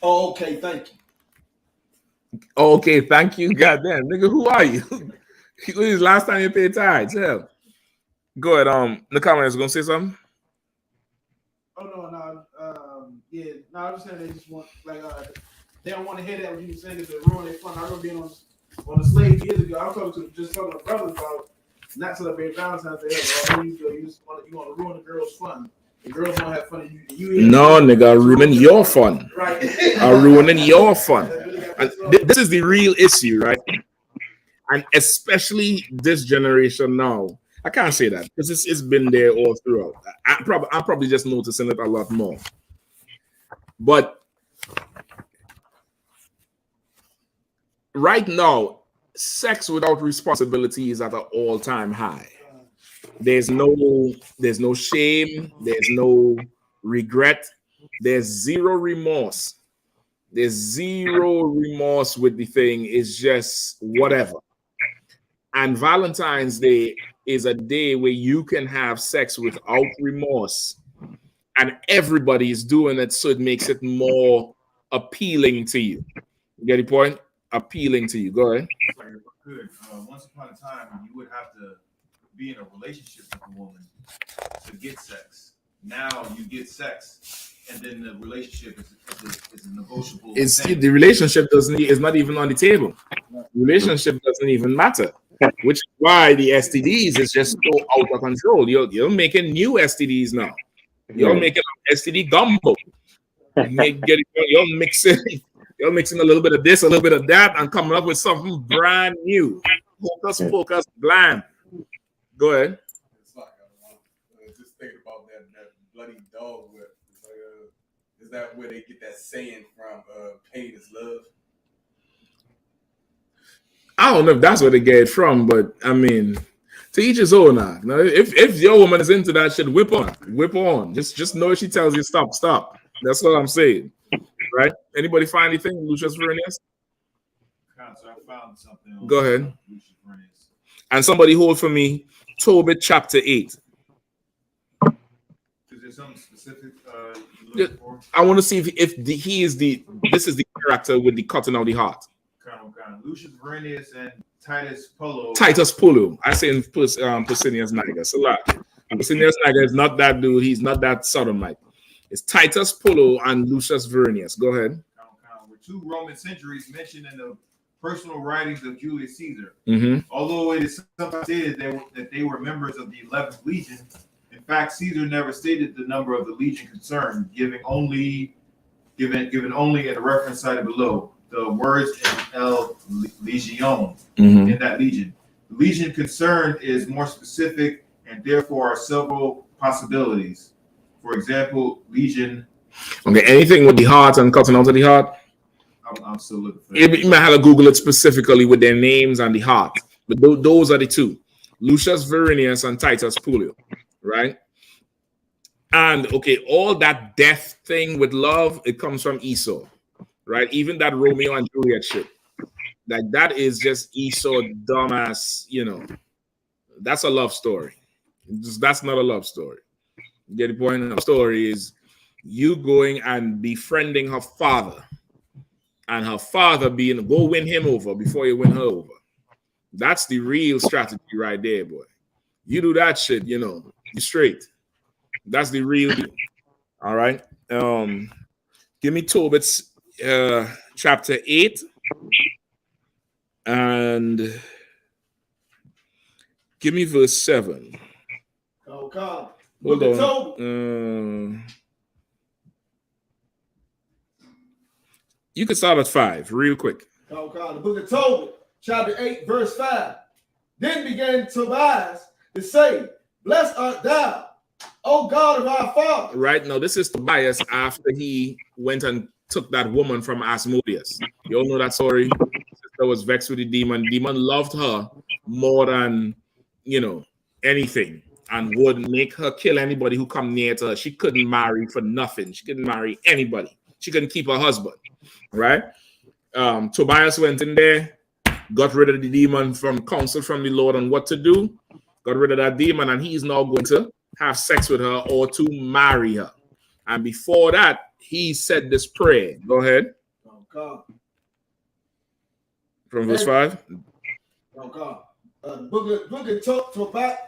"Oh, okay, thank you." Oh, okay, thank you. Goddamn, nigga, who are you? When was the last time you paid tithes? Hell. Go ahead. The comments gonna say something. Oh no, yeah, no. I'm just saying they just want they don't want to hear that when you saying it to ruin their fun. I remember being on the slave years ago. I was talking to brothers about not celebrating Valentine's Day. You want to ruin the girls' fun. The girls don't have fun. No, nigga, ruining your fun. Right. Ruining your fun. And this is the real issue, right? And especially this generation now. I can't say that because it's been there all throughout. I'm probably just noticing it a lot more. But right now, sex without responsibility is at an all-time high. There's no shame, there's no regret, there's zero remorse. There's zero remorse with the thing. It's just whatever. And Valentine's Day is a day where you can have sex without remorse. And everybody is doing it, so it makes it more appealing to you. You get the point? Appealing to you. Go ahead. Good. Once upon a time, you would have to be in a relationship with a woman to get sex. Now you get sex, and then the relationship is a negotiable thing. The relationship is not even on the table. Relationship doesn't even matter, which is why the STDs is just so out of control. You're making new STDs now. You're making STD gumbo. You're mixing a little bit of this, a little bit of that, and coming up with something brand new. Focus, bland. Go ahead. It's like just thinking about that bloody dog whip. Is that where they get that saying from? Pain is love. I don't know if that's where they get it from, but I mean, to each his own. Now, if your woman is into that shit, whip on. Just know if she tells you stop. That's what I'm saying, right? Anybody find anything, Lucius Vernius? So I found something. Go ahead. And somebody hold for me, Tobit chapter 8. Is there something specific you're looking for? I want to see if this is the character with the cutting of the heart. Lucius Vernius and Titus Polo. Titus Polo. I say in Pusinius Niger. So like, Pusinius Niger is not that dude. He's not that sodomite. It's Titus Polo and Lucius Vernius. Go ahead. Were two Roman centuries mentioned in the personal writings of Julius Caesar. Mm-hmm. Although it is sometimes stated that they were members of the 11th Legion, in fact, Caesar never stated the number of the legion concerned, given only in the reference cited below. The words in El Legion, in that legion. The legion concerned is more specific, and therefore are several possibilities. For example, legion. Okay, anything with the heart and cutting out of the heart? I'm still looking for that. You might have to Google it specifically with their names and the heart. But those are the two. Lucius Vernius and Titus Pulio, right? And okay, all that death thing with love, it comes from Esau, right? Even that Romeo and Juliet shit. Like that is just Esau dumbass, that's a love story. That's not a love story. You get the point? The story is you going and befriending her father, and her father go win him over before you win her over. That's the real strategy right there, boy. You do that shit, you straight. That's the real deal. All right. Give me Tobit's chapter 8 and give me verse 7. Okay. Hold on. You can start at 5 real quick. Okay. The book of Tobit, chapter 8, verse 5. Then began Tobias to say, "Blessed art thou, O God of our father." Right now, this is Tobias after he went and took that woman from Asmodeus. You all know that story. Sister was vexed with the demon. Demon loved her more than anything, and would make her kill anybody who come near to her. She couldn't marry for nothing. She couldn't marry anybody. She couldn't keep her husband. Right? Tobias went in there, got rid of the demon from counsel from the Lord on what to do. Got rid of that demon, and he's now going to have sex with her or to marry her. And before that, he said this prayer. Go ahead. Okay. From verse 5. Okay. Book of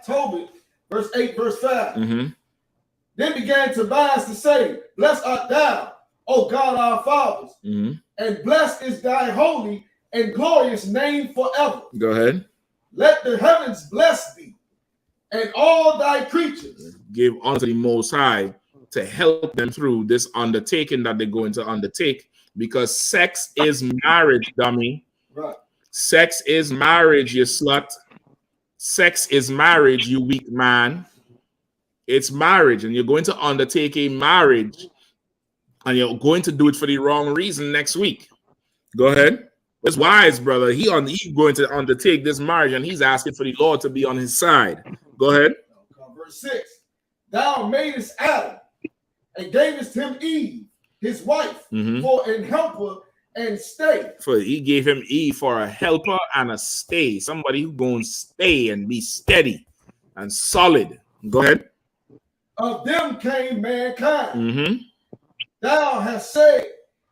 Tobit, verse 8, verse 5. Mm-hmm. Then began Tobias to say, "Blessed art thou, O God our fathers, and blessed is thy holy and glorious name forever. Go ahead. Let the heavens bless thee, and all thy creatures. Give unto the Most High to help them through this undertaking that they're going to undertake, because sex is marriage, dummy. Right. Sex is marriage, you slut. Sex is marriage, you weak man. It's marriage, and you're going to undertake a marriage, and you're going to do it for the wrong reason next week. Go ahead. It's wise, brother. He going to undertake this marriage, and he's asking for the Lord to be on his side. Go ahead. Verse 6. Thou madest Adam and gavest him Eve, his wife, for an helper and stay. For he gave him Eve for a helper and a stay. Somebody who's going to stay and be steady and solid. Go ahead. Of them came mankind. Thou hast said,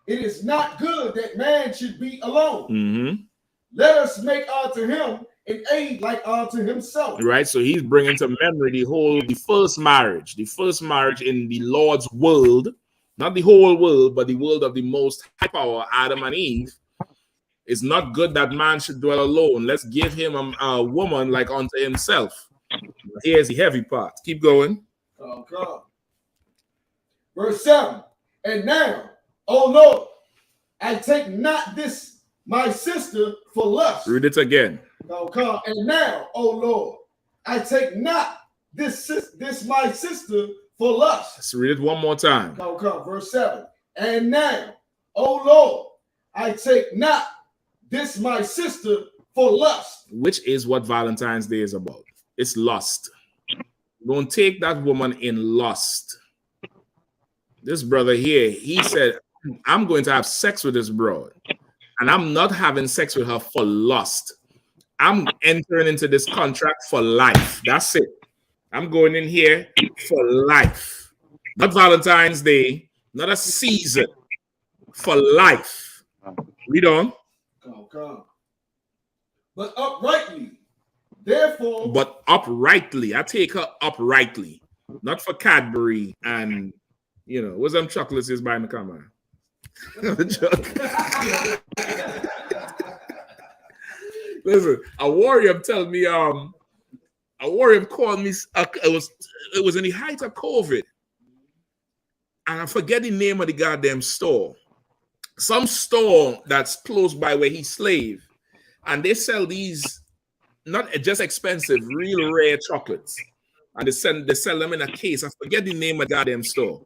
it is not good that man should be alone. Let us make unto him an aid like unto himself. Right, so he's bringing to memory the first marriage in the Lord's world, not the whole world, but the world of the most high power, Adam and Eve. It's not good that man should dwell alone. Let's give him a woman like unto himself. Here's the heavy part. Keep going. Verse 7. And now, O Lord, I take not this my sister for lust. Read it again. And now, O Lord, I take not this my sister for lust. Let's read it one more time. Verse 7. And now, O Lord, I take not this my sister for lust. Which is what Valentine's Day is about. It's lust. Don't take that woman in lust. This brother here, he said, I'm going to have sex with this broad, and I'm not having sex with her for lust. I'm entering into this contract for life. That's it. I'm going in here for life. Not Valentine's Day, not a season, for life. Read on. But uprightly, therefore. But uprightly, I take her uprightly, not for Cadbury and, you know, what's them chocolates is buying the camera. Listen, a warrior telling me, a warrior called me. It was in the height of COVID, and I forget the name of the goddamn store. Some store that's close by where he slave, and they sell these not just expensive, real rare chocolates, and they sell them in a case. I forget the name of the goddamn store.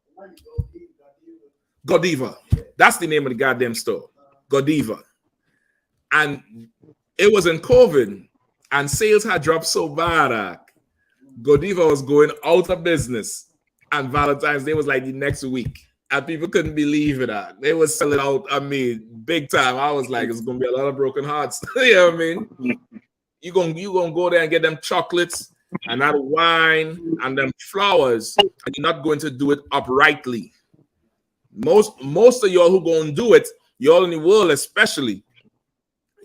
Godiva. That's the name of the goddamn store. Godiva. And it was in COVID, and sales had dropped so bad. Godiva was going out of business, and Valentine's Day was like the next week, and people couldn't believe it. They were selling out. I mean, big time. I was like, it's gonna be a lot of broken hearts. You know what I mean? You gonna go there and get them chocolates and that wine and them flowers, and you're not going to do it uprightly. Most of y'all who gonna do it, y'all in the world especially,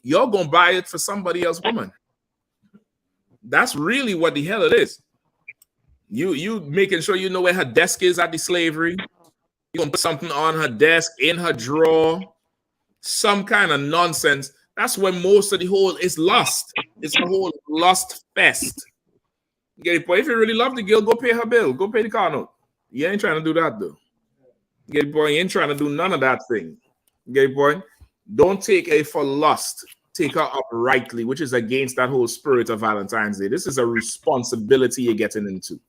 you're gonna buy it for somebody else's woman. That's really what the hell it is. You making sure you know where her desk is at the slavery. You gonna put something on her desk, in her drawer, some kind of nonsense. That's when most of the whole is lust. It's a whole lust fest. You get it, boy? If you really love the girl, go pay her bill. Go pay the car note. You ain't trying to do that though. You get it, boy? You ain't trying to do none of that thing. You get it, boy? Don't take her for lust. Take her uprightly, which is against that whole spirit of Valentine's Day. This is a responsibility you're getting into.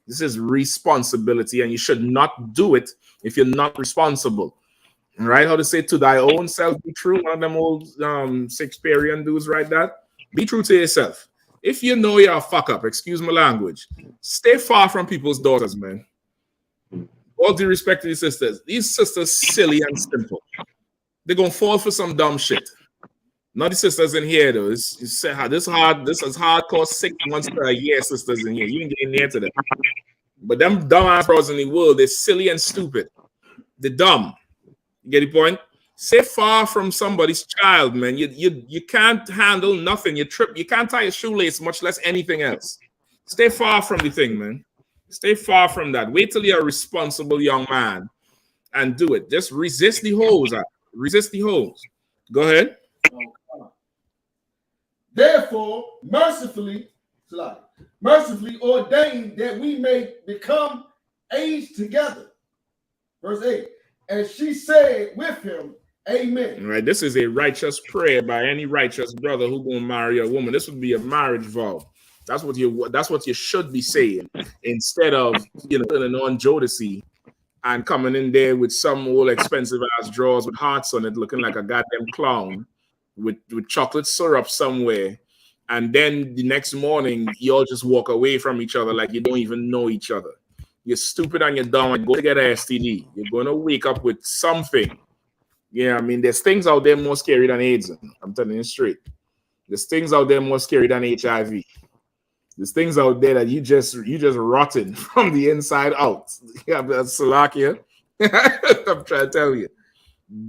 This is responsibility, and you should not do it if you're not responsible. Right? How to say, to thy own self be true. One of them old Shakespearean dudes, right? That be true to yourself. If you know you're a fuck up, excuse my language, stay far from people's daughters, man. All due respect to these sisters silly and simple. They're gonna fall for some dumb shit. Not the sisters in here though. This is hardcore 6 months to a year sisters in here. You can get in there to them. But them dumb ass bros in the world, they're silly and stupid. They're dumb. You get the point? Stay far from somebody's child, man. You can't handle nothing. You can't tie a shoelace, much less anything else. Stay far from the thing, man. Stay far from that. Wait till you're a responsible young man and do it. Just resist the hoes. Resist the hoes. Go ahead. Therefore, mercifully ordained that we may become aged together. Verse 8. And she said with him, Amen. All right, this is a righteous prayer by any righteous brother who gonna marry a woman. This would be a marriage vow. That's what you should be saying instead of putting on Jodeci and coming in there with some old expensive ass drawers with hearts on it, looking like a goddamn clown. with chocolate syrup somewhere, and then the next morning you all just walk away from each other like you don't even know each other. You're stupid and you're dumb and go to get an STD. You're gonna wake up with something. Yeah, I mean, there's things out there more scary than AIDS. I'm telling you straight. There's things out there more scary than HIV. There's things out there that you just rotten from the inside out. Yeah, that's Slovakia. I'm trying to tell you.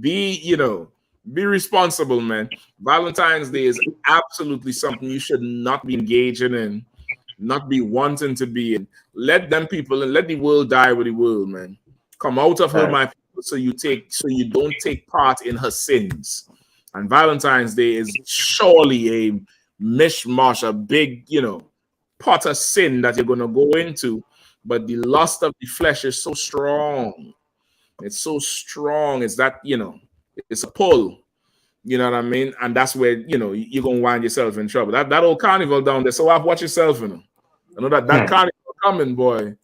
Be responsible, man. Valentine's Day is absolutely something you should not be engaging in, not be wanting to be in. Let them people and let the world die with the world, man. Come out of her, my people, so you don't take part in her sins. And Valentine's Day is surely a mishmash, a big, pot of sin that you're gonna go into. But the lust of the flesh is so strong. It's so strong. It's that, it's a pull. You know what I mean? And that's where, you're going to wind yourself in trouble. That old carnival down there. So watch yourself, I know that carnival coming, boy.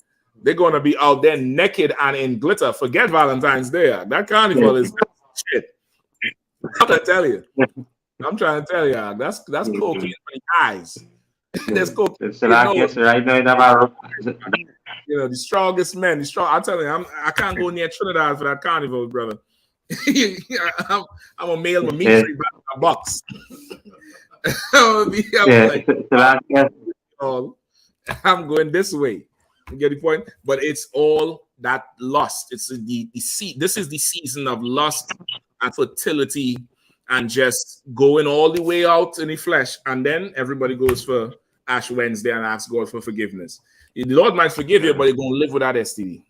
They're going to be out there naked and in glitter. Forget Valentine's Day. That carnival is shit. I'm trying to tell you. That's cocaine for the eyes. There's cocaine. The strongest men. I'm telling you, I can't go near Trinidad for that carnival, brother. I'm a male with meat free back in my box. I'm going this way. You get the point? But it's all that lust. It's this is the season of lust and fertility and just going all the way out in the flesh. And then everybody goes for Ash Wednesday and asks God for forgiveness. The Lord might forgive you, but you're going to live with that STD.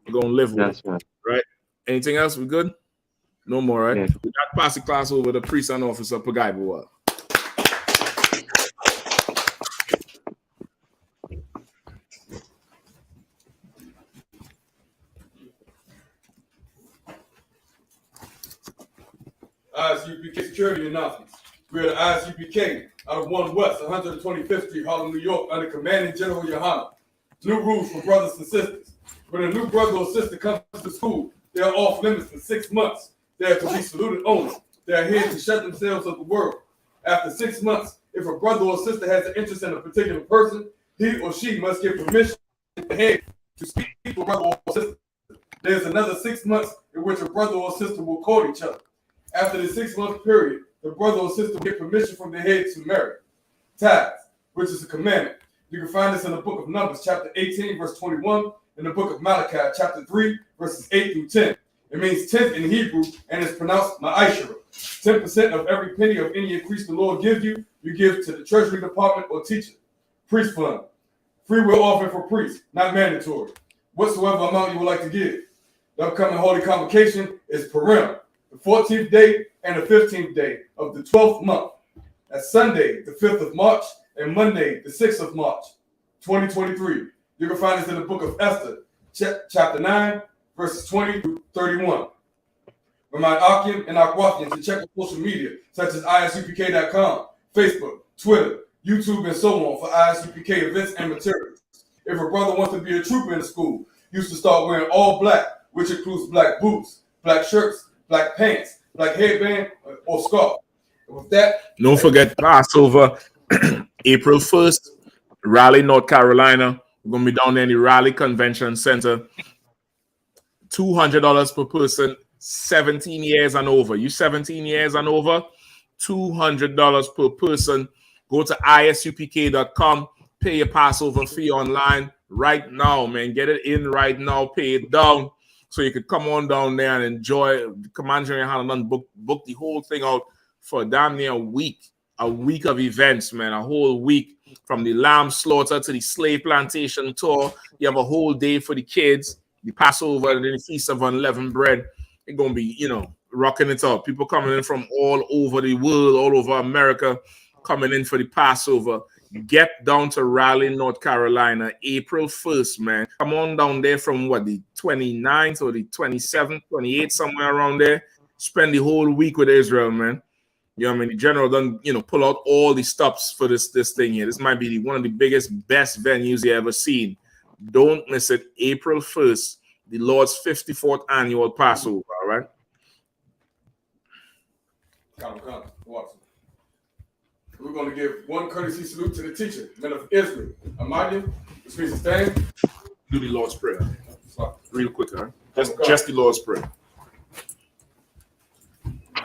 You're going to live with it. Right? Anything else? We good? No more, right? We got pass the class over to priest and officer Pagaiba. I.S.U.P.K security announcements. We are the I.S.U.P.K out of 1 West, 125th Street, Harlem, New York, under Commanding General YAHANNA. New rules for brothers and sisters. When a new brother or sister comes to school, they are off limits for 6 months. They are to be saluted only. They are here to shut themselves of the world. After 6 months, if a brother or sister has an interest in a particular person, he or she must give permission to speak to a brother or sister. There's another 6 months in which a brother or sister will court each other. After the 6-month period, the brother or sister will get permission from the head to marry. Tithes, which is a commandment. You can find this in the book of Numbers, chapter 18, verse 21, and the book of Malachi, chapter 3, verses 8 through 10. It means 10th in Hebrew, and it's pronounced ma'ashara. 10% of every penny of any increase the Lord gives you, you give to the treasury department or teacher. Priest fund. Free will offering for priests, not mandatory. Whatsoever amount you would like to give. The upcoming holy convocation is Purim, the 14th day and the 15th day of the 12th month. That's Sunday, the 5th of March, and Monday, the 6th of March, 2023. You can find this in the book of Esther, chapter 9, verses 20 through 31. Remind Akim and Akwathian to check out social media, such as ISUPK.com, Facebook, Twitter, YouTube, and so on for I.S.U.P.K events and materials. If a brother wants to be a trooper in the school, you should start wearing all black, which includes black boots, black shirts, black pants, black headband, or scarf. And with that, don't forget Passover, April 1st, Raleigh, North Carolina. We're going to be down there in the Raleigh Convention Center. $200 per person, 17 years and over. You 17 years and over, $200 per person. Go to ISUPK.com, pay your Passover fee online right now, man. Get it in right now, pay it down so you could come on down there and enjoy. Commander YAHANNA book the whole thing out for damn near a week of events, man, a whole week. From the lamb slaughter to the slave plantation tour, you have a whole day for the kids, the Passover, and then the Feast of Unleavened Bread. It's going to be, rocking it up. People coming in from all over the world, all over America, coming in for the Passover. Get down to Raleigh, North Carolina, April 1st, man. Come on down there from the 29th or the 27th, 28th, somewhere around there. Spend the whole week with Israel, man. You know what I mean? The general done, pull out all the stops for this thing here. This might be one of the biggest, best venues you ever seen. Don't miss it. April 1st, the Lord's 54th annual Passover, all right? come. We're going to give one courtesy salute to the teacher, men of Israel, Almighty, which means stand. Do the Lord's Prayer. Real quick, huh? Just the Lord's Prayer.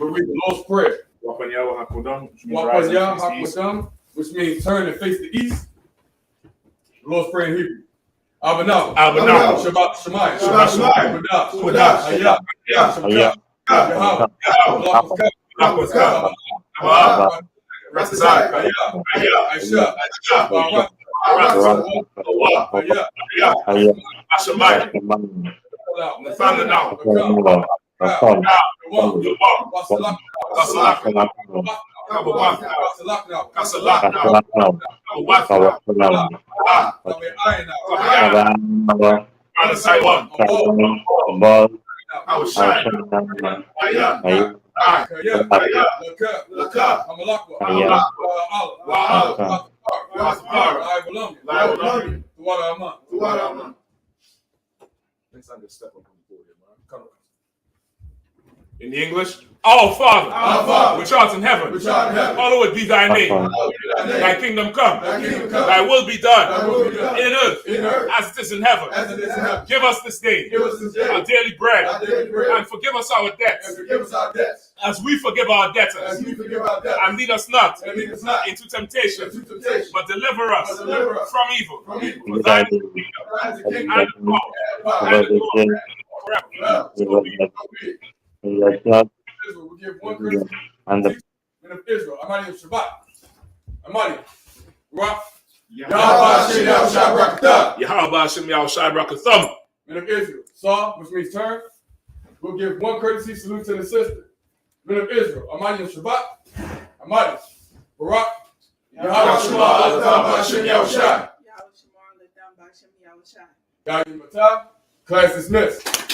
We'll read the Lord's Prayer. Wapanya Hakudam, which means turn and face the east. The Lord's Prayer in Hebrew. Abanah, Shabbat Shemayim, Shabbat Shemayim, Kodash, Hayah, Shabbat, Yahweh, Rasazai, I.S.U.P.K, in the English, Our Father, which art in heaven, hallowed be thy name. Thy kingdom come, thy will be done, in earth as it is in heaven. Give us this day our daily bread, and forgive us our debts, as we forgive our debtors. And lead us not into temptation, but deliver us from evil. For thine is the kingdom, and the power, and the glory, forever. We give one courtesy and the men of Israel, Almighty of Shabbat, Almighty, Rock, Yahweh, men of Israel, Saw, which means turn. We'll give one courtesy salute to the sister. Men of Israel, Almighty of Shabbat, Almighty, Barak, Yahweh, class dismissed.